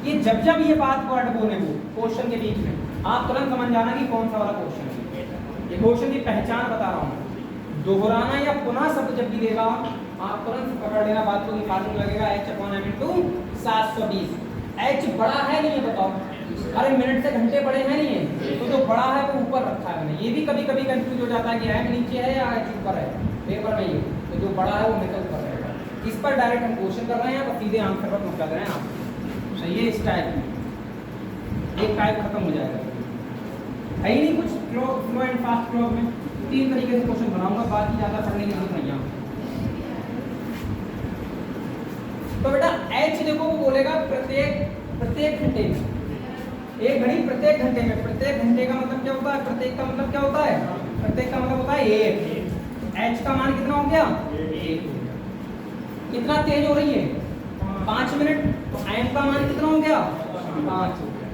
ये जब जब ये बात वर्ड बोले वो क्वेश्चन के बीच में, आप तुरंत समझ जाना कि कौन सा वाला क्वेश्चन है। ये क्वेश्चन की पहचान बता रहा हूँ। दोहराना या पुनः शब्द जब भी देगा आप तुरंत पकड़ लेना बात को, फार्मूला लगेगा H/M इंटू 720। H बड़ा है नहीं है बताओ? अरे मिनट से घंटे बड़े हैं नहीं है, तो जो बड़ा है वो ऊपर रखा है मैंने। ये भी कभी कभी कंफ्यूज हो जाता है कि M नीचे है या H ऊपर है, पेपर में ये तो जो बड़ा है वो हमेशा ऊपर रहेगा। इस पर डायरेक्ट हम क्वेश्चन कर रहे हैं और सीधे आंसर पर पहुंचा रहे हैं आप, सही है। इस टाइप में एक टाइप खत्म हो जाएगा, है ही नहीं कुछ। फ्लो एंड फास्ट फ्लो में 3 तरीके से क्वेश्चन बनाऊंगा, बाकी ज़्यादा पढ़ने की जरूरत नहीं है। तो बेटा H देखो वो बोलेगा प्रत्येक घंटे में, एक घड़ी प्रत्येक घंटे में। प्रत्येक घंटे का मतलब क्या होता है? प्रत्येक का मतलब क्या होता है? प्रत्येक का मतलब होता है 1। H का मान कितना हो गया? 1। कितना तेज हो रही है? 5 मिनट। तो M का मान कितना हो गया? 5 हो गया।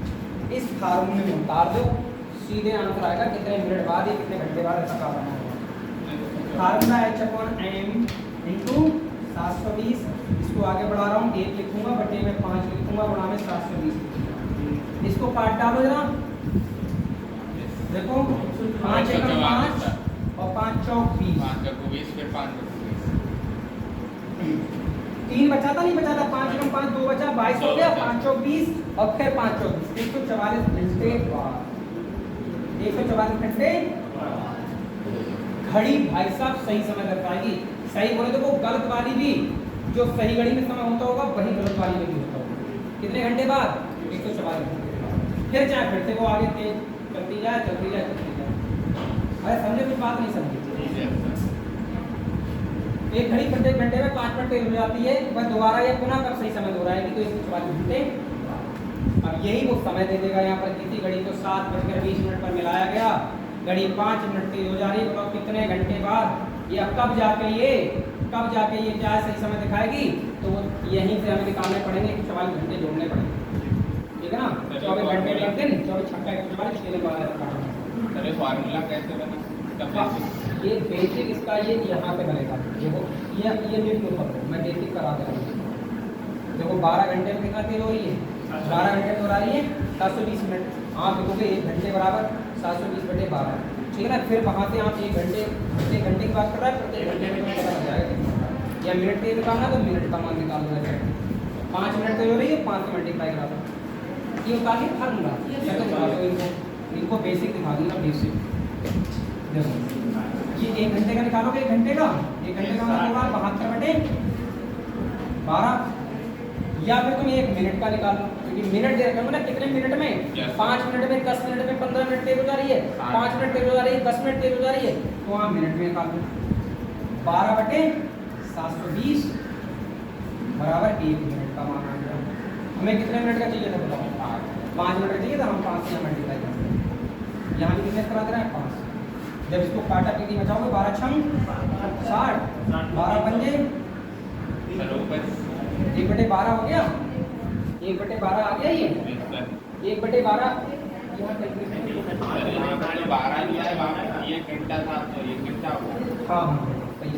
इस फार्मूले में उतार दो, सीधे आंसर आएगा कितने मिनट बाद या कितने घंटे बाद ऐसा काम होगा। Formula H/M into 720। इसको आगे बढ़ा रहा हूँ, 1 लिखूंगा, बटे में 5 लिखूंगा, बड़ा में 720। इसको काट डालो जरा, देखो 5 एकम 5 और 5 चौक 20, 5 चौक 20, फिर 5 चौक 20, 3 बचा था नहीं बचा था, 5 एकम 5 2 बचा, 22 हो गया, 5 चौक 20 और फिर 5 चौक 20, 144 घंटे बाद। 144 घंटे घड़ी भाई साहब सही समय दर्शाएगी। सही बोले तो वो गलत वाली भी, जो सही घड़ी में समय होता होगा वही गलत वाली में भी होता होगा। कितने घंटे बाद? 144 घंटे बाद। फिर चाहे फिर से वो आगे तेज चलती जाए चलती जाए चलती जाए। अरे समझे कुछ बात नहीं समझी? एक घड़ी प्रत्येक घंटे में 5 मिनट तेज हो जाती है, वह दोबारा या पुनः कब सही समय दोहराएगी? तो 144 घंटे। अब यही वो समय दे देगा। यहाँ पर किसी घड़ी को 7:20 पर मिलाया गया, घड़ी 5 मिनट तेज हो जा रही है, बताओ कितने घंटे बाद या कब जाके ये क्या सही समय दिखाएगी? तो यहीं से हमें निकालने पड़ेंगे, 44 घंटे जोड़ने पड़ेंगे, ठीक है ना। 24 घंटे लग दिन, 24 छक्का 144, 6 12। अरे फार्मूला कैसे बना? ये बेसिक इसका ये यहाँ पे बनेगा। देखो ये न्यूज़ पेपर मैं बेसिक करा दे रहा हूँ। देखो 12 घंटे में कितना तेज हो रही है? 12 घंटे तो आ रही है 720 मिनट। आप लिखोगे 1 घंटे बराबर 720/12, ठीक है ना। फिर वहाँ से आप 1 घंटे प्रत्येक घंटे की बात कर रहा है, प्रत्येक घंटे में तुम्हें पता लग जाएगा। या मिनट के निकालना तो मिनट का मान निकाल दो। 5 मिनट तो हो रही है, 5 से मल्टीप्लाई करा दो। ये काफ़ी फार्मूला दिखा दो इनको बेसिक दिखा दूँगा। बेसिक देखो ये 1 घंटे का निकालोगे, 1 घंटे का मतलब होगा 72/12, या फिर तुम 1 मिनट का निकाल लो, क्योंकि मिनट दे रखा ना कितने मिनट में, 5 मिनट में, 10 मिनट में, 15 मिनट तेज हो जा रही है, 5 मिनट तेज हो जा रही है, 10 मिनट तेज हो जा रही है, तो आप मिनट में निकाल लो। 12/720 बराबर 1 मिनट का मान आ गया। हमें कितने मिनट का चाहिए था बताओ? 5 मिनट का चाहिए था, हम 5 से मल्टीप्लाई करते हैं। यहाँ भी कितने करा दे रहा है? 5। जब इसको काटा पीटी बचाओगे 12 छंग 60, 12 पंजे 1/12 हो गया। 1/12 आ गया ये 1/12 यहाँ कैलकुलेशन 12 लिया है, वहाँ 1 घंटा था तो 1 घंटा हो गया। हाँ सही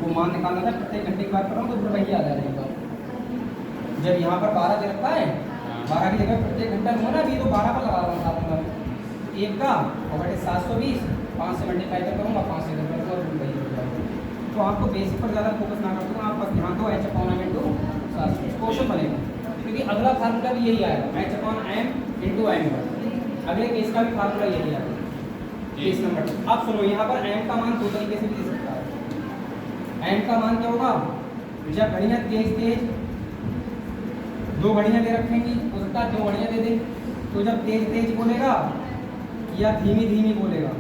वो मान निकालना था। प्रत्येक घंटे की बात कर रहा हूँ तो फिर वही आ जाएगा। जब यहाँ पर 12 दे रखा है, 12 की जगह प्रत्येक घंटा लूँगा ना, अभी तो 12 पर लगा रहा हूँ 1 का और 720, 5 से मल्टीप्लाई करूँगा, 5 से करूँगा और वही हो जाएगा। तो आपको बेसिक पर ज़्यादा फोकस ना करते हो, आप बस ध्यान दो H/m क्वेश्चन बनेगा, क्योंकि अगला फार्मूला भी यही आएगा H/m अगले केस का भी फार्मूला यही आएगा। केस नंबर अब सुनो, यहाँ पर m का मान 2 तरीके से भी दे सकता है। m का मान क्या होगा? जब घड़ियाँ तेज 2 घड़ियाँ दे रखेंगी, हो सकता है 2 घड़ियाँ दे दे, तो जब तेज बोलेगा या धीमी बोलेगा,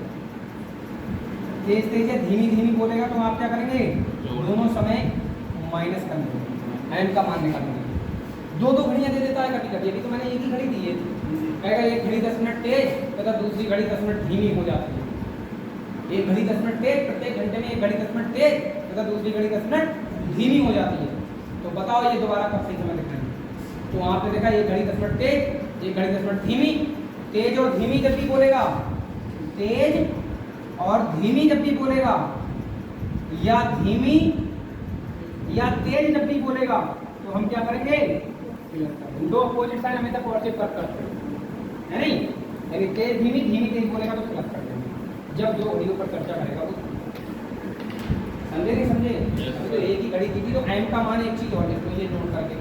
तेज या धीमी बोलेगा, तो आप क्या करेंगे? दोनों समय माइनस कर देंगे, m का मान निकालेंगे। 2 घड़ियाँ दे देता है कभी कभी, अभी तो मैंने एक ही घड़ी दी है, कहेगा एक घड़ी 10 मिनट तेज तथा दूसरी घड़ी 10 मिनट धीमी हो जाती है। एक घड़ी 10 मिनट तेज, प्रत्येक घंटे में एक घड़ी 10 मिनट तेज तथा दूसरी घड़ी 10 मिनट धीमी हो जाती है। तो बताओ ये दोबारा कब सही समय दिखाएंगे? तो आपने देखा एक घड़ी 10 मिनट तेज, एक घड़ी 10 मिनट धीमी। तेज और धीमी जब भी बोलेगा, तेज और धीमी जब भी बोलेगा, या धीमी या तेज जब भी बोलेगा, तो हम क्या करेंगे? दो अपोजिट साइड हमेशा पॉजिटिव करते हैं, है नहीं? यानी तेज धीमी तेज बोलेगा तो प्लस कर देंगे। जब 2 घड़ियों पर चर्चा करेगा वो समझे नहीं समझे? तो एक ही घड़ी दी थी, तो m का मान एक चीज और है, तो ये नोट करके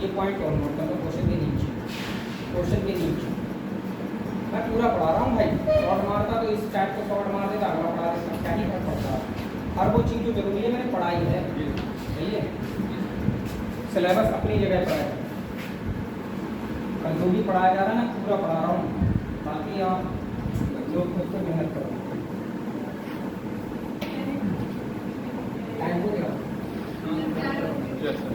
ये पॉइंट और नोट कर दो क्वेश्चन के नीचे। मैं पूरा पढ़ा रहा हूँ भाई, शॉर्ट मारता तो इस टाइप को शॉर्ट मार देता, अगला पढ़ा देता, क्या ही फर्क पड़ता है। हर वो चीज़ जो जरूरी है मैंने पढ़ाई है, सही है। सिलेबस अपनी जगह पर है, कल जो भी पढ़ाया जा रहा है ना पूरा पढ़ा रहा हूँ, बाकी आप लोग खुद को मेहनत करो। टाइम हो गया? Yes, sir.